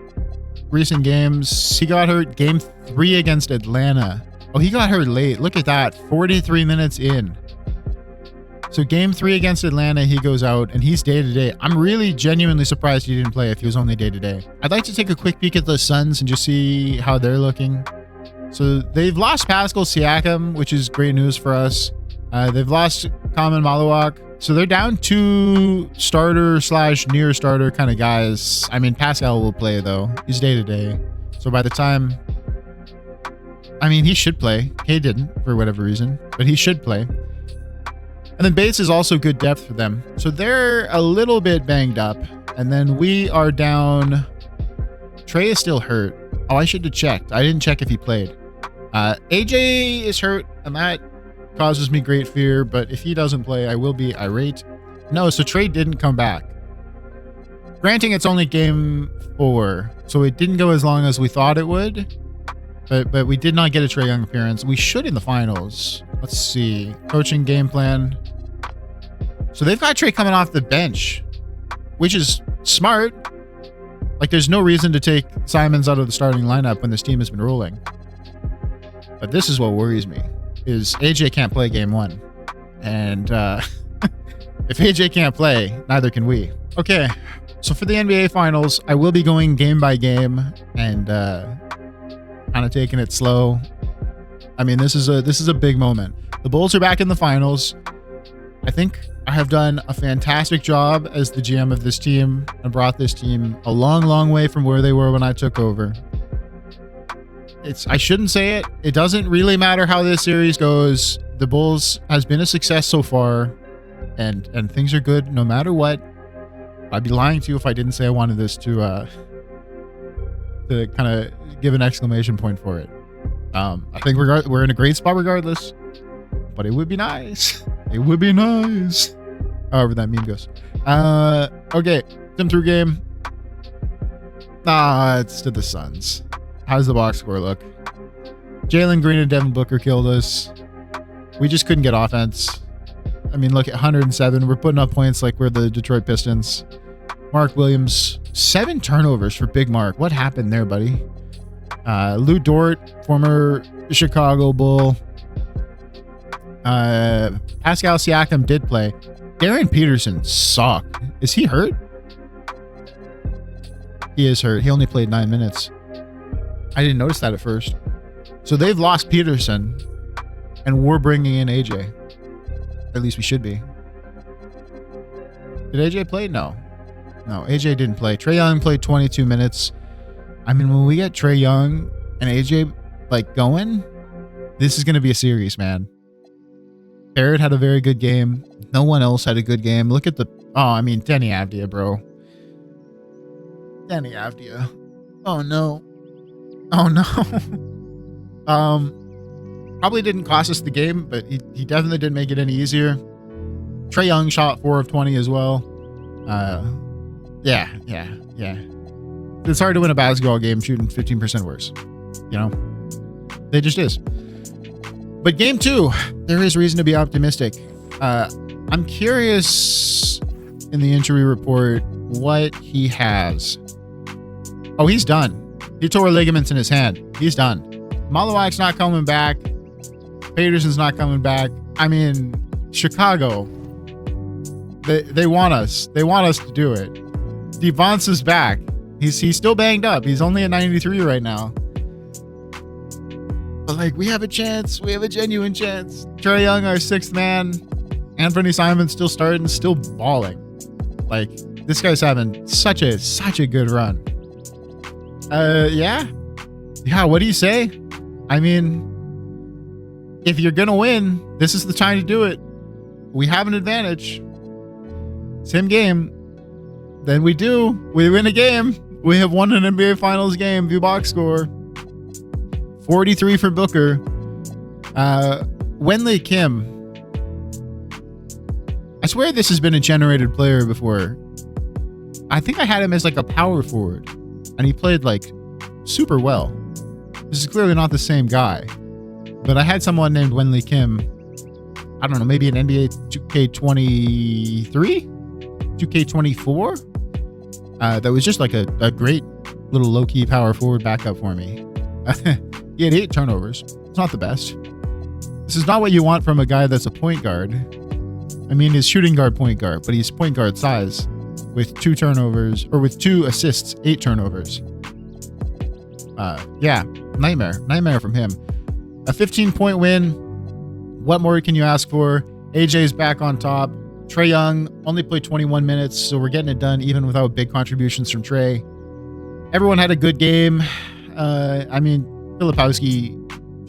Recent games. He got hurt game 3 against Atlanta. Oh, he got hurt late. Look at that. 43 minutes in. So game 3 against Atlanta, he goes out and he's day-to-day. I'm really genuinely surprised he didn't play if he was only day-to-day. I'd like to take a quick peek at the Suns and just see how they're looking. So they've lost Pascal Siakam, which is great news for us. They've lost Kaman Maluak. So they're down 2 starter / near starter kind of guys. I mean, Pascal will play though. He's day-to-day. So by the time, I mean, he should play. He didn't for whatever reason, but he should play. And then Bates is also good depth for them. So they're a little bit banged up. And then we are down. Trae is still hurt. Oh, I should have checked. I didn't check if he played. AJ is hurt, and that causes me great fear. But if he doesn't play, I will be irate. No, so Trae didn't come back. Granting it's only game 4, so it didn't go as long as we thought it would. But we did not get a Trae Young appearance. We should in the finals. Let's see. Coaching game plan. So they've got Trae coming off the bench, which is smart. Like, there's no reason to take Simons out of the starting lineup when this team has been rolling. But this is what worries me, is AJ can't play game 1. And if AJ can't play, neither can we. Okay, so for the NBA Finals, I will be going game by game and kind of taking it slow. I mean, this is a big moment. The Bulls are back in the finals. I think I have done a fantastic job as the GM of this team and brought this team a long, long way from where they were when I took over. I shouldn't say it. It doesn't really matter how this series goes. the Bulls has been a success so far, and things are good no matter what. I'd be lying to you if I didn't say I wanted this to kind of give an exclamation point for it. I think we're in a great spot regardless, but it would be nice. It would be nice. However that meme goes. Okay, sim through game. It's to the Suns. How does the box score look? Jalen Green and Devin Booker killed us. We just couldn't get offense. I mean, look at 107. We're putting up points like we're the Detroit Pistons. Mark Williams, 7 turnovers for Big Mark. What happened there, buddy? Lou Dort, former Chicago Bull. Pascal Siakam did play. Darren Peterson sucked. Is he hurt? He is hurt. He only played 9 minutes. I didn't notice that at first. So they've lost Peterson, and we're bringing in AJ. At least we should be. Did AJ play? No, AJ didn't play. Trae Young played 22 minutes. I mean, when we get Trae Young and AJ like going, this is going to be a series, man. Barrett had a very good game. No one else had a good game. Look at Denny Avdia, bro. Denny Avdia. Oh no. Probably didn't cost us the game, but he definitely didn't make it any easier. Trae Young shot 4 of 20 as well. Yeah. It's hard to win a basketball game shooting 15% worse. You know? It just is. But game 2, there is reason to be optimistic. I'm curious in the injury report what he has. Oh, he's done. He tore ligaments in his hand. He's done. Malawak's not coming back. Peterson's not coming back. I mean, Chicago, they want us. They want us to do it. Dybantsa's back. He's still banged up. He's only at 93 right now. But like, we have a chance. We have a genuine chance. Trae Young, our 6th man. Anthony Simons still starting, still balling. Like, this guy's having such a good run. Yeah. What do you say? I mean, if you're gonna win, this is the time to do it. We have an advantage. Same game. Then we win a game. We have won an NBA Finals game. View box score. 43 for Booker. Wenley Kim. I swear this has been a generated player before. I think I had him as like a power forward, and he played like super well. This is clearly not the same guy, but I had someone named Wenley Kim. I don't know, maybe an NBA 2K23, 2K24. That was just like a great little low-key power forward backup for me. He had 8 turnovers. It's not the best. This is not what you want from a guy that's a point guard. I mean, he's shooting guard, point guard, but he's point guard size with 2 turnovers, or with 2 assists, 8 turnovers. Yeah, nightmare from him. A 15-point win. What more can you ask for? AJ's back on top. Trae Young only played 21 minutes, so we're getting it done even without big contributions from Trae. Everyone had a good game. I mean, Filipowski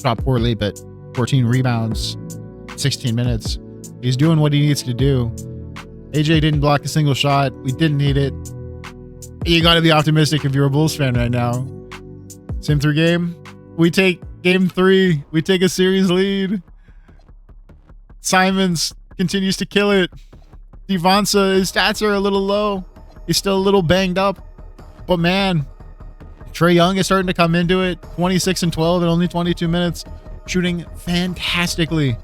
shot poorly, but 14 rebounds, 16 minutes. He's doing what he needs to do. AJ didn't block a single shot. We didn't need it. You got to be optimistic if you're a Bulls fan right now. Sim through game. We take game 3. We take a series lead. Simons continues to kill it. Dybantsa, his stats are a little low. He's still a little banged up. But man, Trae Young is starting to come into it. 26 and 12 in only 22 minutes. Shooting fantastically.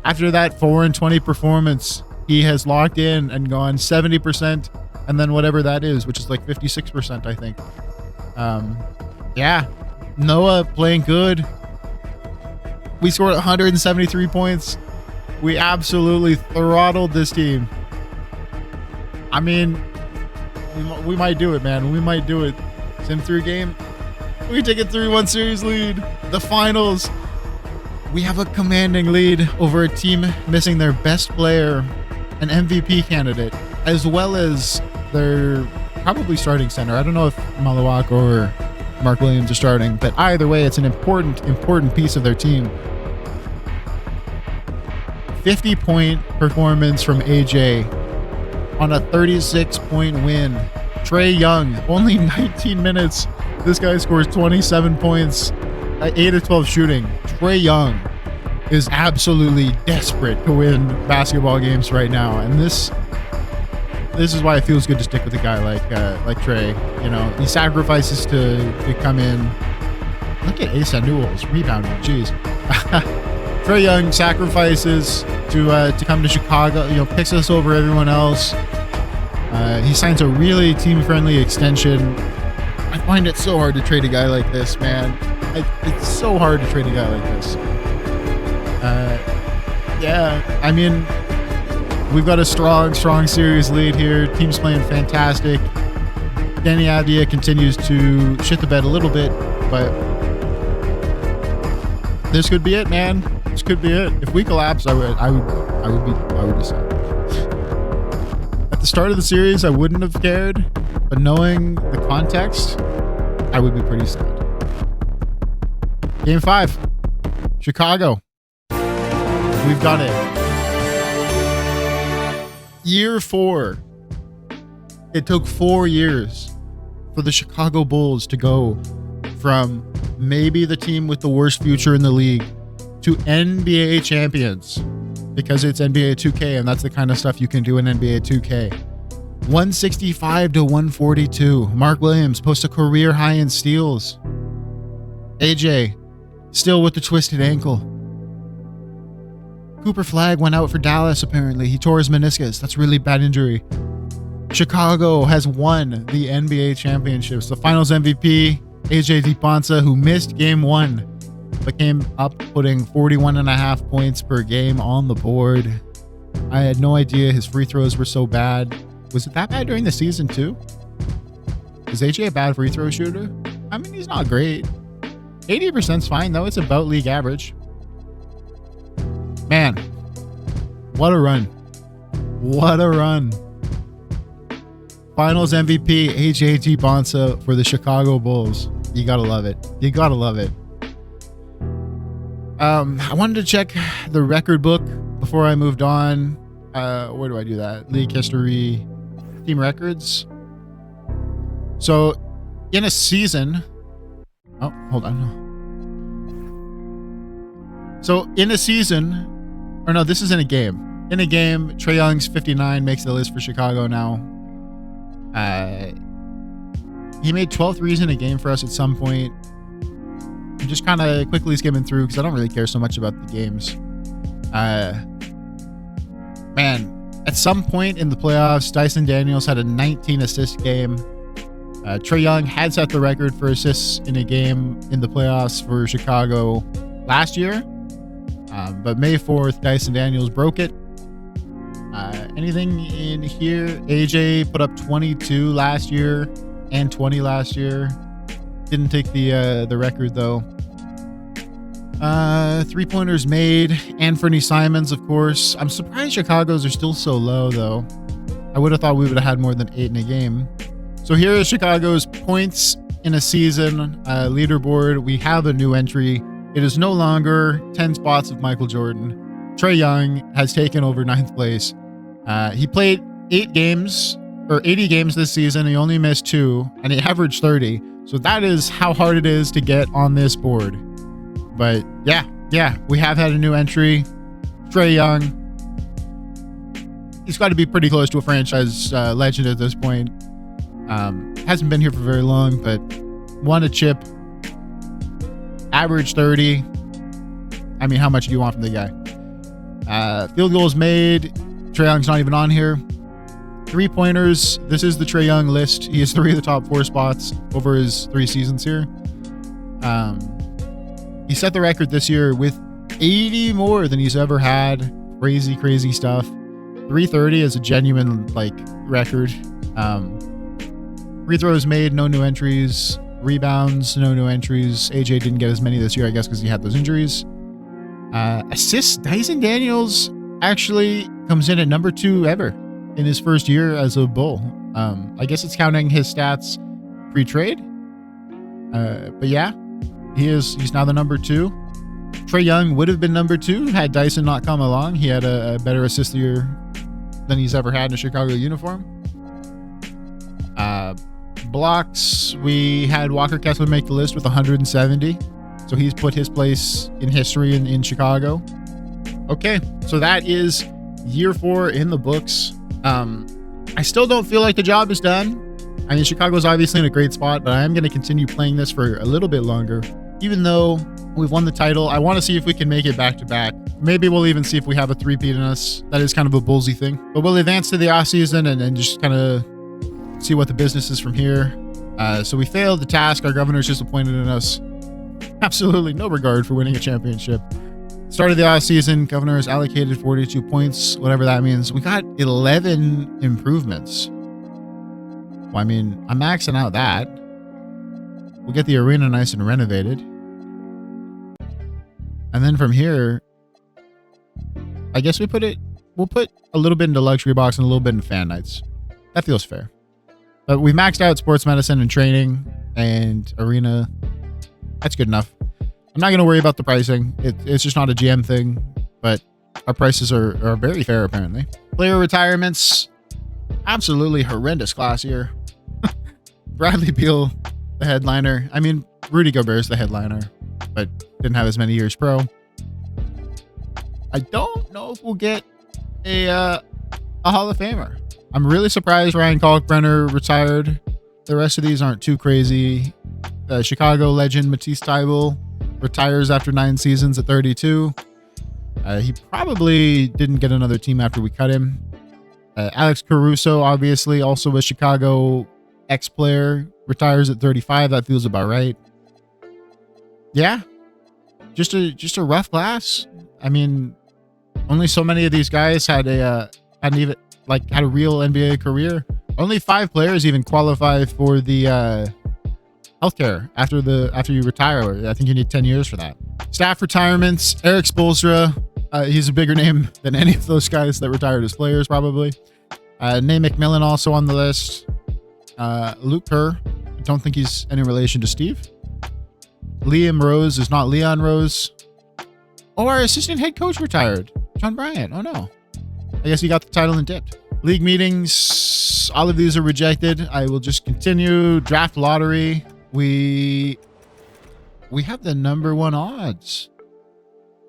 After that 4 and 20 performance, he has locked in and gone 70%. And then whatever that is, which is like 56%, I think. Yeah. Noah playing good. We scored 173 points. We absolutely throttled this team. I mean, we might do it, man. We might do it. Sim 3 game. We take a 3-1 series lead. The finals. We have a commanding lead over a team missing their best player, an MVP candidate, as well as their probably starting center. I don't know if Malawak or Mark Williams are starting, but either way, it's an important piece of their team. 50-point performance from AJ on a 36-point win. Trae Young, only 19 minutes. This guy scores 27 points at 8 of 12 shooting. Trae Young is absolutely desperate to win basketball games right now. And this is why it feels good to stick with a guy like Trae. You know, he sacrifices to come in. Look at Asa Newell's rebounding. Jeez. Trae Young sacrifices to come to Chicago. You know, picks us over everyone else. He signs a really team-friendly extension. I find it so hard to trade a guy like this, man. It's so hard to trade a guy like this. Yeah, I mean, we've got a strong series lead here. Team's playing fantastic. Danny Avdia continues to shit the bed a little bit, but this could be it, man. This could be it. If we collapse, I would be sad. At the start of the series, I wouldn't have cared, but knowing the context, I would be pretty sad. Game 5, Chicago. We've done it. Year 4. It took 4 years for the Chicago Bulls to go from maybe the team with the worst future in the league to NBA champions, because it's NBA 2K and that's the kind of stuff you can do in NBA 2K. 165 to 142. Mark Williams posts a career high in steals. AJ still with the twisted ankle. Cooper Flagg went out for Dallas, apparently. He tore his meniscus. That's a really bad injury. Chicago has won the NBA championships. The finals MVP, AJ Dybantsa, who missed game 1, but came up putting 41.5 points per game on the board. I had no idea his free throws were so bad. Was it that bad during the season too? Is AJ a bad free throw shooter? I mean, he's not great. 80%'s fine though. It's about league average. Man, what a run. What a run. Finals MVP, AJ Dybantsa for the Chicago Bulls. You gotta love it. You gotta love it. I wanted to check the record book before I moved on. Where do I do that? League history, team records. So, in a season... Oh, hold on. So, in a season... Or no, this is in a game. In a game, Trae Young's 59 makes the list for Chicago now. He made 12 threes in a game for us at some point. I'm just kind of quickly skimming through because I don't really care so much about the games. Man, at some point in the playoffs, Dyson Daniels had a 19 assist game. Trae Young had set the record for assists in a game in the playoffs for Chicago last year. But May 4th, Dyson Daniels broke it. Anything in here? AJ put up 22 last year and 20 last year. Didn't take the record though. 3-pointers made. Anthony Simons, of course. I'm surprised Chicago's are still so low though. I would have thought we would have had more than 8 in a game. So here is Chicago's points in a season leaderboard. We have a new entry. It is no longer 10 spots of Michael Jordan. Trae Young has taken over 9th place. He played 80 games this season. He only missed 2 and he averaged 30. So that is how hard it is to get on this board. But yeah, we have had a new entry. Trae Young. He's got to be pretty close to a franchise legend at this point. Hasn't been here for very long, but won a chip. Average 30. I mean, how much do you want from the guy? Field goals made. Trae Young's not even on here. 3-pointers. This is the Trae Young list. He has 3 of the top 4 spots over his 3 seasons here. He set the record this year with 80 more than he's ever had. Crazy stuff. 330 is a genuine record. Free throws made, no new entries. Rebounds, no new entries. AJ didn't get as many this year, I guess, because he had those injuries. Assists, Dyson Daniels actually comes in at number 2 ever in his first year as a Bull. I guess it's counting his stats pre-trade. But yeah, he's now the number 2. Trae Young would have been number 2 had Dyson not come along. He had a better assist year than he's ever had in a Chicago uniform. Blocks, we had Walker Kessler make the list with 170. So he's put his place in history in Chicago. Okay, so that is year 4 in the books. I still don't feel like the job is done. I mean, Chicago's obviously in a great spot, but I am going to continue playing this for a little bit longer. Even though we've won the title, I want to see if we can make it back-to-back. Maybe we'll even see if we have a three-peat in us. That is kind of a ballsy thing. But we'll advance to the offseason and just kind of see what the business is from here. So we failed the task. Our governor's disappointed in us. Absolutely no regard for winning a championship. Started the offseason. Governor has allocated 42 points, whatever that means. We got 11 improvements. Well, I mean, I'm maxing out that. We'll get the arena nice and renovated. And then from here, I guess we'll put a little bit into luxury box and a little bit in fan nights. That feels fair. But we maxed out sports medicine and training and arena. That's good enough. I'm not going to worry about the pricing. It's just not a GM thing, but our prices are very fair, apparently. Player retirements. Absolutely horrendous class here. Bradley Beal, the headliner. I mean, Rudy Gobert's the headliner, but didn't have as many years pro. I don't know if we'll get a Hall of Famer. I'm really surprised Ryan Kalkbrenner retired. The rest of these aren't too crazy. Chicago legend Matisse Thybulle retires after 9 seasons at 32. He probably didn't get another team after we cut him. Alex Caruso, obviously, also a Chicago ex-player, retires at 35. That feels about right. Yeah, just a rough class. I mean, only so many of these guys had a real NBA career. Only 5 players even qualify for the healthcare after you retire. I think you need 10 years for that. Staff retirements. Eric Spoelstra. He's a bigger name than any of those guys that retired as players, probably. Nate McMillan also on the list. Luke Kerr. I don't think he's any relation to Steve. Liam Rose is not Leon Rose. Oh, our assistant head coach retired. John Bryant. Oh, no. I guess he got the title and dipped. League meetings. All of these are rejected. I will just continue. Draft lottery. We have the number 1 odds.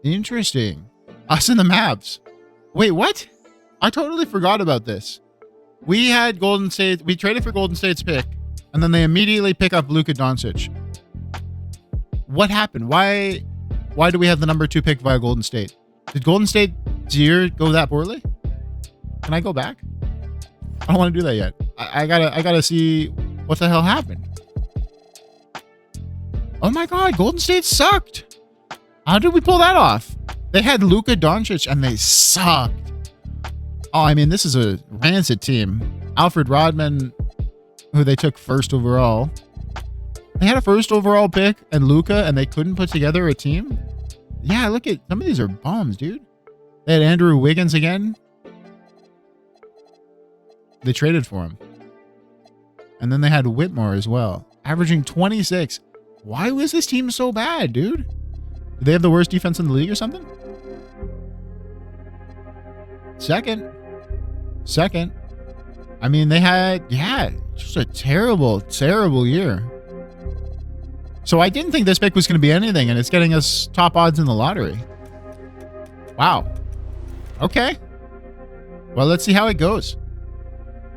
Interesting. Us and the Mavs. Wait, what? I totally forgot about this. We had Golden State. We traded for Golden State's pick, and then they immediately pick up Luka Doncic. What happened? Why do we have the number 2 pick via Golden State? Did Golden State's year go that poorly? Can I go back? I don't want to do that yet. I gotta see what the hell happened. Oh my God, Golden State sucked. How did we pull that off? They had Luka Doncic and they sucked. Oh, I mean, this is a rancid team. Alfred Rodman, who they took 1st overall. They had a 1st overall pick and Luka, and they couldn't put together a team. Yeah, look at some of these are bombs, dude. They had Andrew Wiggins again. They traded for him. And then they had Whitmore as well, averaging 26. Why was this team so bad, dude? Did they have the worst defense in the league or something? Second. I mean, they had, just a terrible, terrible year. So I didn't think this pick was going to be anything, and it's getting us top odds in the lottery. Wow. Okay. Well, let's see how it goes.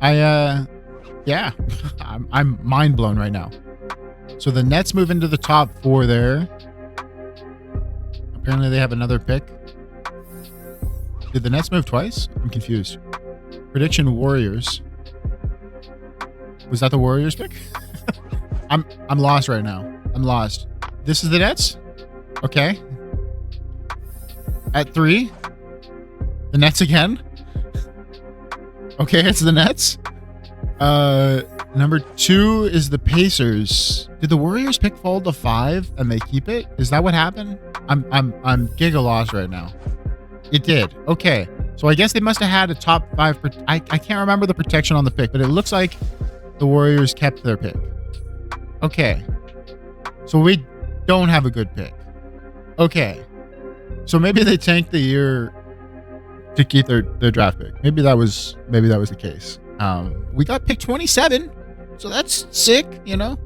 I'm mind blown right now. So the Nets move into the top 4 there. Apparently they have another pick. Did the Nets move twice? I'm confused. Prediction Warriors. Was that the Warriors pick? I'm lost right now. I'm lost. This is the Nets? Okay. At 3. The Nets again. Okay, it's the Nets. Number 2 is the Pacers. Did the Warriors pick fall to 5 and they keep it? Is that what happened? I'm giga lost right now. It did. Okay. So I guess they must have had a top 5. I can't remember the protection on the pick, but it looks like the Warriors kept their pick. Okay. So we don't have a good pick. Okay. So maybe they tanked the year to keep their draft pick. Maybe that was the case. We got pick 27, so that's sick. You know,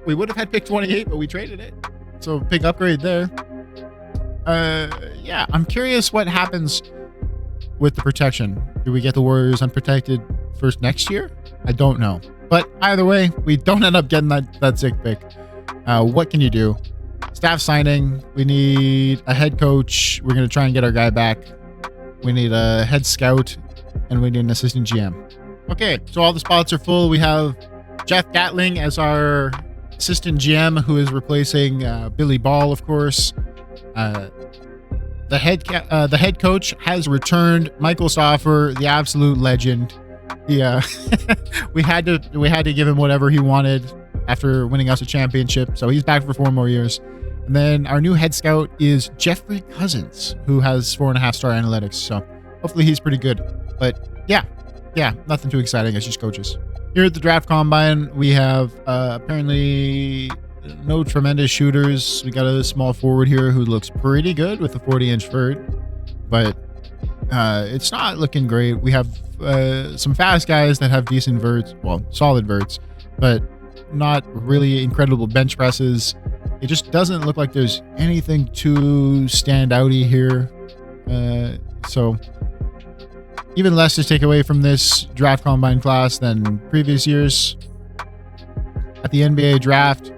we would have had pick 28, but we traded it. So big upgrade there. Yeah, I'm curious what happens with the protection. Do we get the Warriors unprotected first next year? I don't know. But either way, we don't end up getting that sick pick. What can you do? Staff signing. We need a head coach. We're going to try and get our guy back. We need a head scout, and we need an assistant GM. Okay, so all the spots are full. We have Jeff Gatling as our assistant GM, who is replacing Billy Ball, of course. The head coach has returned. Michael Stoffer, the absolute legend. We had to give him whatever he wanted after winning us a championship. So he's back for 4 more years. And then our new head scout is Jeffrey Cousins, who has 4.5-star analytics. So hopefully he's pretty good. But yeah, nothing too exciting. It's just coaches. Here at the draft combine, we have apparently no tremendous shooters. We got a small forward here who looks pretty good with a 40-inch vert, but it's not looking great. We have some fast guys that have decent verts, well, solid verts, but not really incredible bench presses. It just doesn't look like there's anything too stand-outy here. So even less to take away from this draft combine class than previous years. At the NBA draft,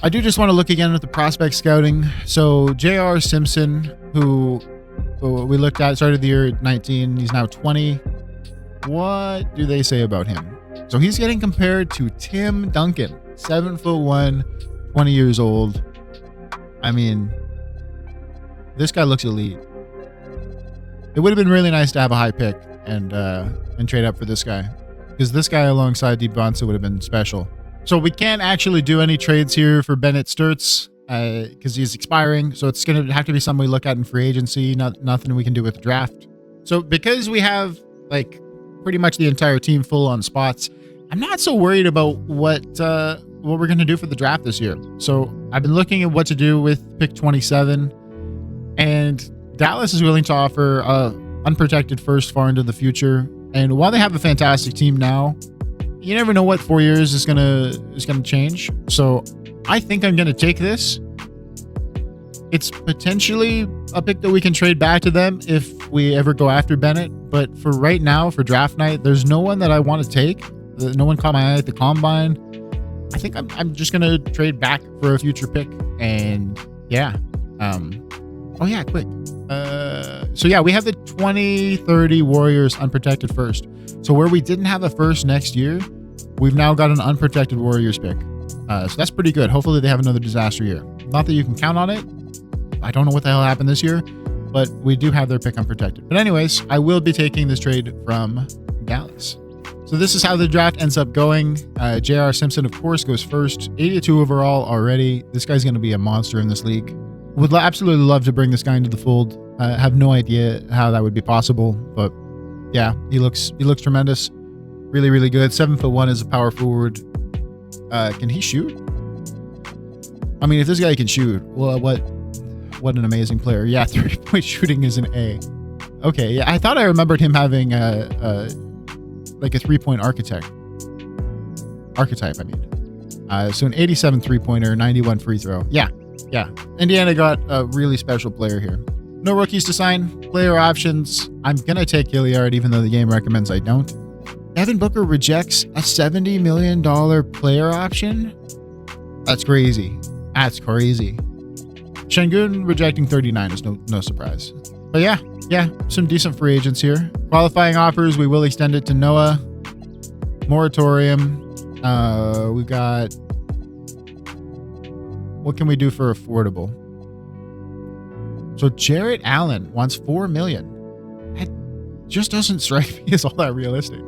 I do just want to look again at the prospect scouting. So J.R. Simpson, who we looked at, started the year at 19. He's now 20. What do they say about him? So he's getting compared to Tim Duncan, 7'1", 20 years old. I mean, this guy looks elite. It would have been really nice to have a high pick and trade up for this guy, because this guy alongside Dybantsa would have been special. So we can't actually do any trades here for Bennett Sturts because he's expiring. So it's going to have to be something we look at in free agency. Nothing we can do with the draft. So because we have like pretty much the entire team full on spots, I'm not so worried about what we're going to do for the draft this year. So I've been looking at what to do with pick 27, and Dallas is willing to offer unprotected first far into the future. And while they have a fantastic team now, you never know what 4 years is gonna change. So I think I'm gonna take this. It's potentially a pick that we can trade back to them if we ever go after Bennett. But for right now, for draft night, there's no one that I want to take. No one caught my eye at the combine. I think I'm just gonna trade back for a future pick. And yeah. Oh yeah, quick. So yeah, we have the 2030 Warriors unprotected first. So where we didn't have a first next year, we've now got an unprotected Warriors pick. So that's pretty good. Hopefully they have another disaster year. Not that you can count on it. I don't know what the hell happened this year, but we do have their pick unprotected. But anyways, I will be taking this trade from Dallas. So this is how the draft ends up going. J.R. Simpson, of course, goes first. 82 overall already. This guy's going to be a monster in this league. Would absolutely love to bring this guy into the fold. I have no idea how that would be possible, but yeah, he looks tremendous. Really, really good. 7'1" as a power forward. Can he shoot? I mean, if this guy can shoot, well, what an amazing player. Yeah, 3-point shooting is an A. Okay, yeah, I thought I remembered him having like a 3-point archetype. I mean, so an 87 3-pointer, 91 free throw. Yeah. Indiana got a really special player here. No rookies to sign. Player options. I'm gonna take Hilliard, even though the game recommends I don't. Devin Booker rejects a $70 million player option. That's crazy. Şengün rejecting 39 is no surprise. But yeah, some decent free agents here. Qualifying offers, we will extend it to Noah. Moratorium. We've got... What can we do for affordable? So Jarrett Allen wants $4 million. That just doesn't strike me as all that realistic.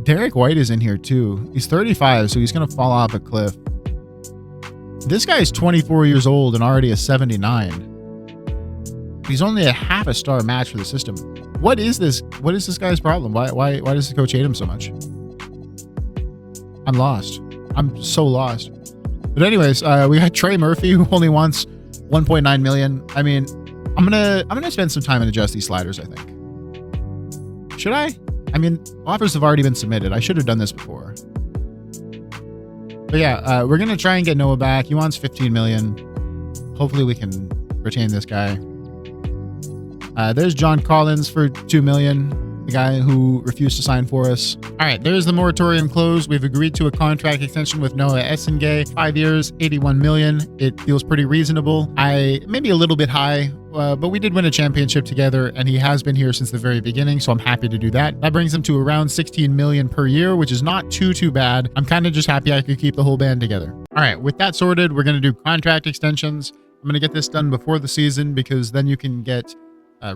Derek White is in here too. He's 35, so he's going to fall off a cliff. This guy is 24 years old and already a 79. He's only a half a star match for the system. What is this guy's problem? Why does the coach hate him so much? I'm lost. I'm so lost. But anyways, we got Trae Murphy, who only wants 1.9 million. I mean, I'm gonna spend some time and adjust these sliders, I think. Should I? I mean, offers have already been submitted. I should have done this before. But yeah, we're gonna try and get Noah back. He wants 15 million. Hopefully we can retain this guy. There's John Collins for 2 million, the guy who refused to sign for us. All right, there's the moratorium closed. We've agreed to a contract extension with Noah Essengay, 5 years, 81 million. It feels pretty reasonable. Maybe a little bit high, but we did win a championship together, and he has been here since the very beginning, so I'm happy to do that. That brings him to around 16 million per year, which is not too bad. I'm kind of just happy I could keep the whole band together. All right, with that sorted, we're going to do contract extensions. I'm going to get this done before the season because then you can get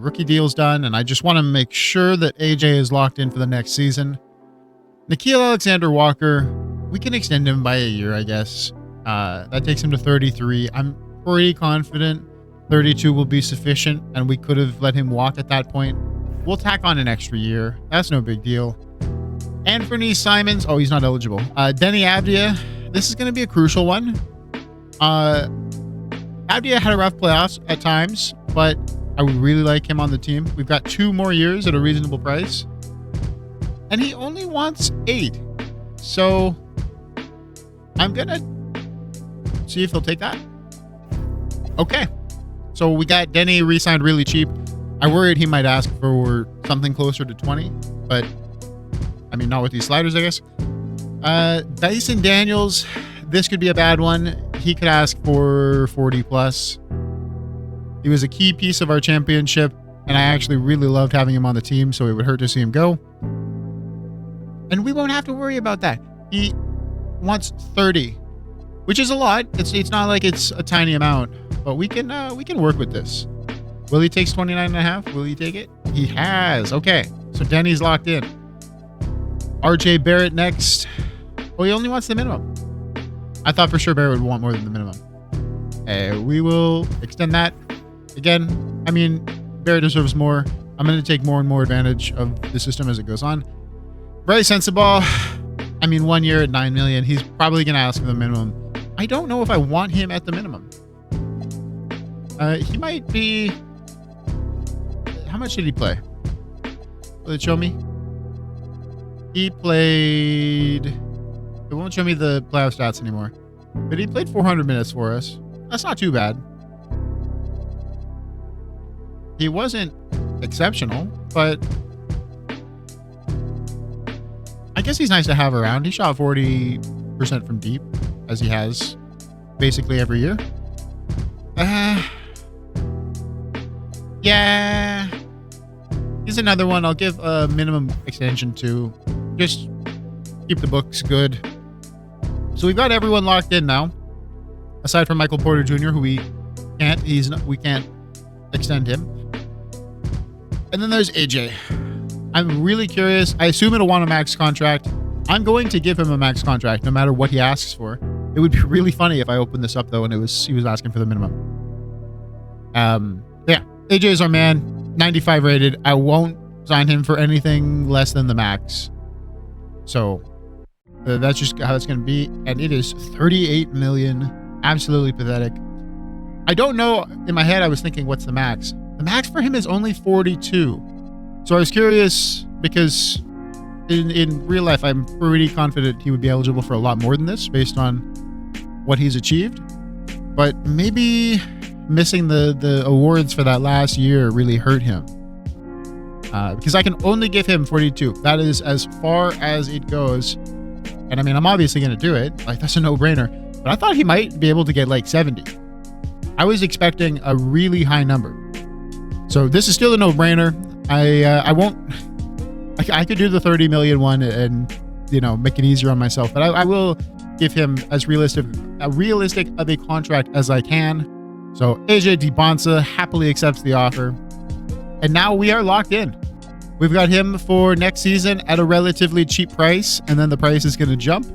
rookie deals done, and I just want to make sure that AJ is locked in for the next season. Nickeil Alexander-Walker, we can extend him by a year, I guess. That takes him to 33. I'm pretty confident 32 will be sufficient, and we could have let him walk at that point. We'll tack on an extra year. That's no big deal. Anthony Simons, oh, he's not eligible. Denny Avdia, this is going to be a crucial one. Avdia had a rough playoffs at times, but I would really like him on the team. We've got 2 more years at a reasonable price. And he only wants 8. So I'm going to see if he'll take that. Okay. So we got Denny re-signed really cheap. I worried he might ask for something closer to 20, but I mean, not with these sliders, I guess. Dyson Daniels, this could be a bad one. He could ask for 40 plus. He was a key piece of our championship, and I actually really loved having him on the team, so it would hurt to see him go. And we won't have to worry about that. He wants 30, which is a lot. It's not like it's a tiny amount, but we can work with this. Willie takes 29.5. Will he take it? He has. Okay, so Denny's locked in. RJ Barrett next. Oh, he only wants the minimum. I thought for sure Barrett would want more than the minimum. We will extend that. Again, I mean, Barrett deserves more. I'm going to take more and more advantage of the system as it goes on. Bryce Sensabaugh, I mean, 1 year at 9 million. He's probably going to ask for the minimum. I don't know if I want him at the minimum. He might be... How much did he play? Will it show me? He played... It won't show me the playoff stats anymore. But he played 400 minutes for us. That's not too bad. He wasn't exceptional, but I guess he's nice to have around. He shot 40% from deep, as he has basically every year. Yeah. He's another one I'll give a minimum extension to. Just keep the books good. So we've got everyone locked in now, aside from Michael Porter Jr., who we can't extend him. And then there's AJ. I'm really curious. I assume it'll want a max contract. I'm going to give him a max contract no matter what he asks for. It would be really funny if I opened this up though and he was asking for the minimum. Yeah, AJ is our man. 95 rated. I won't sign him for anything less than the max. So that's just how it's going to be. And it is 38 million. Absolutely pathetic. I don't know. In my head, I was thinking, what's the max? The max for him is only 42. So I was curious because in real life, I'm pretty confident he would be eligible for a lot more than this based on what he's achieved. But maybe missing the awards for that last year really hurt him. Because I can only give him 42. That is as far as it goes. And I mean, I'm obviously going to do it. Like, that's a no-brainer. But I thought he might be able to get like 70. I was expecting a really high number. So this is still a no-brainer. I won't... I could do the 30 million one and, you know, make it easier on myself. But I will give him as realistic of a contract as I can. So AJ Dybantsa happily accepts the offer. And now we are locked in. We've got him for next season at a relatively cheap price. And then the price is going to jump.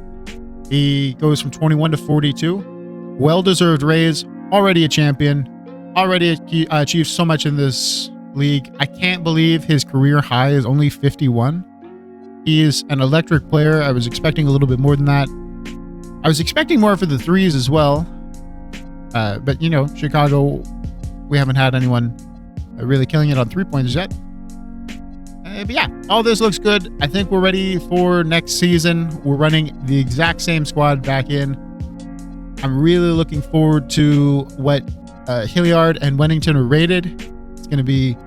He goes from 21 to 42. Well-deserved raise. Already a champion. Already achieved so much in this league. I can't believe his career high is only 51. He is an electric player. I was expecting a little bit more than that. I was expecting more for the threes as well. But, you know, Chicago, we haven't had anyone really killing it on 3-pointers yet. But yeah, all this looks good. I think we're ready for next season. We're running the exact same squad back in. I'm really looking forward to what Hilliard and Wennington are rated. It's going to be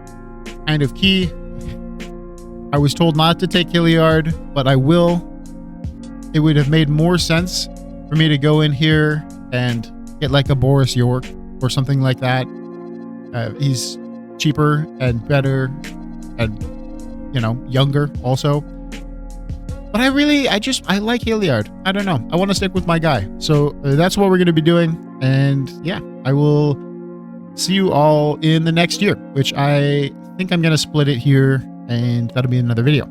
kind of key. I was told not to take Hilliard, but I will. It would have made more sense for me to go in here and get like a Boris York or something like that. He's cheaper and better and, you know, younger also. But I like Hilliard. I don't know. I want to stick with my guy. So that's what we're going to be doing. And yeah, I will see you all in the next year, which I think I'm going to split it here, and that'll be another video.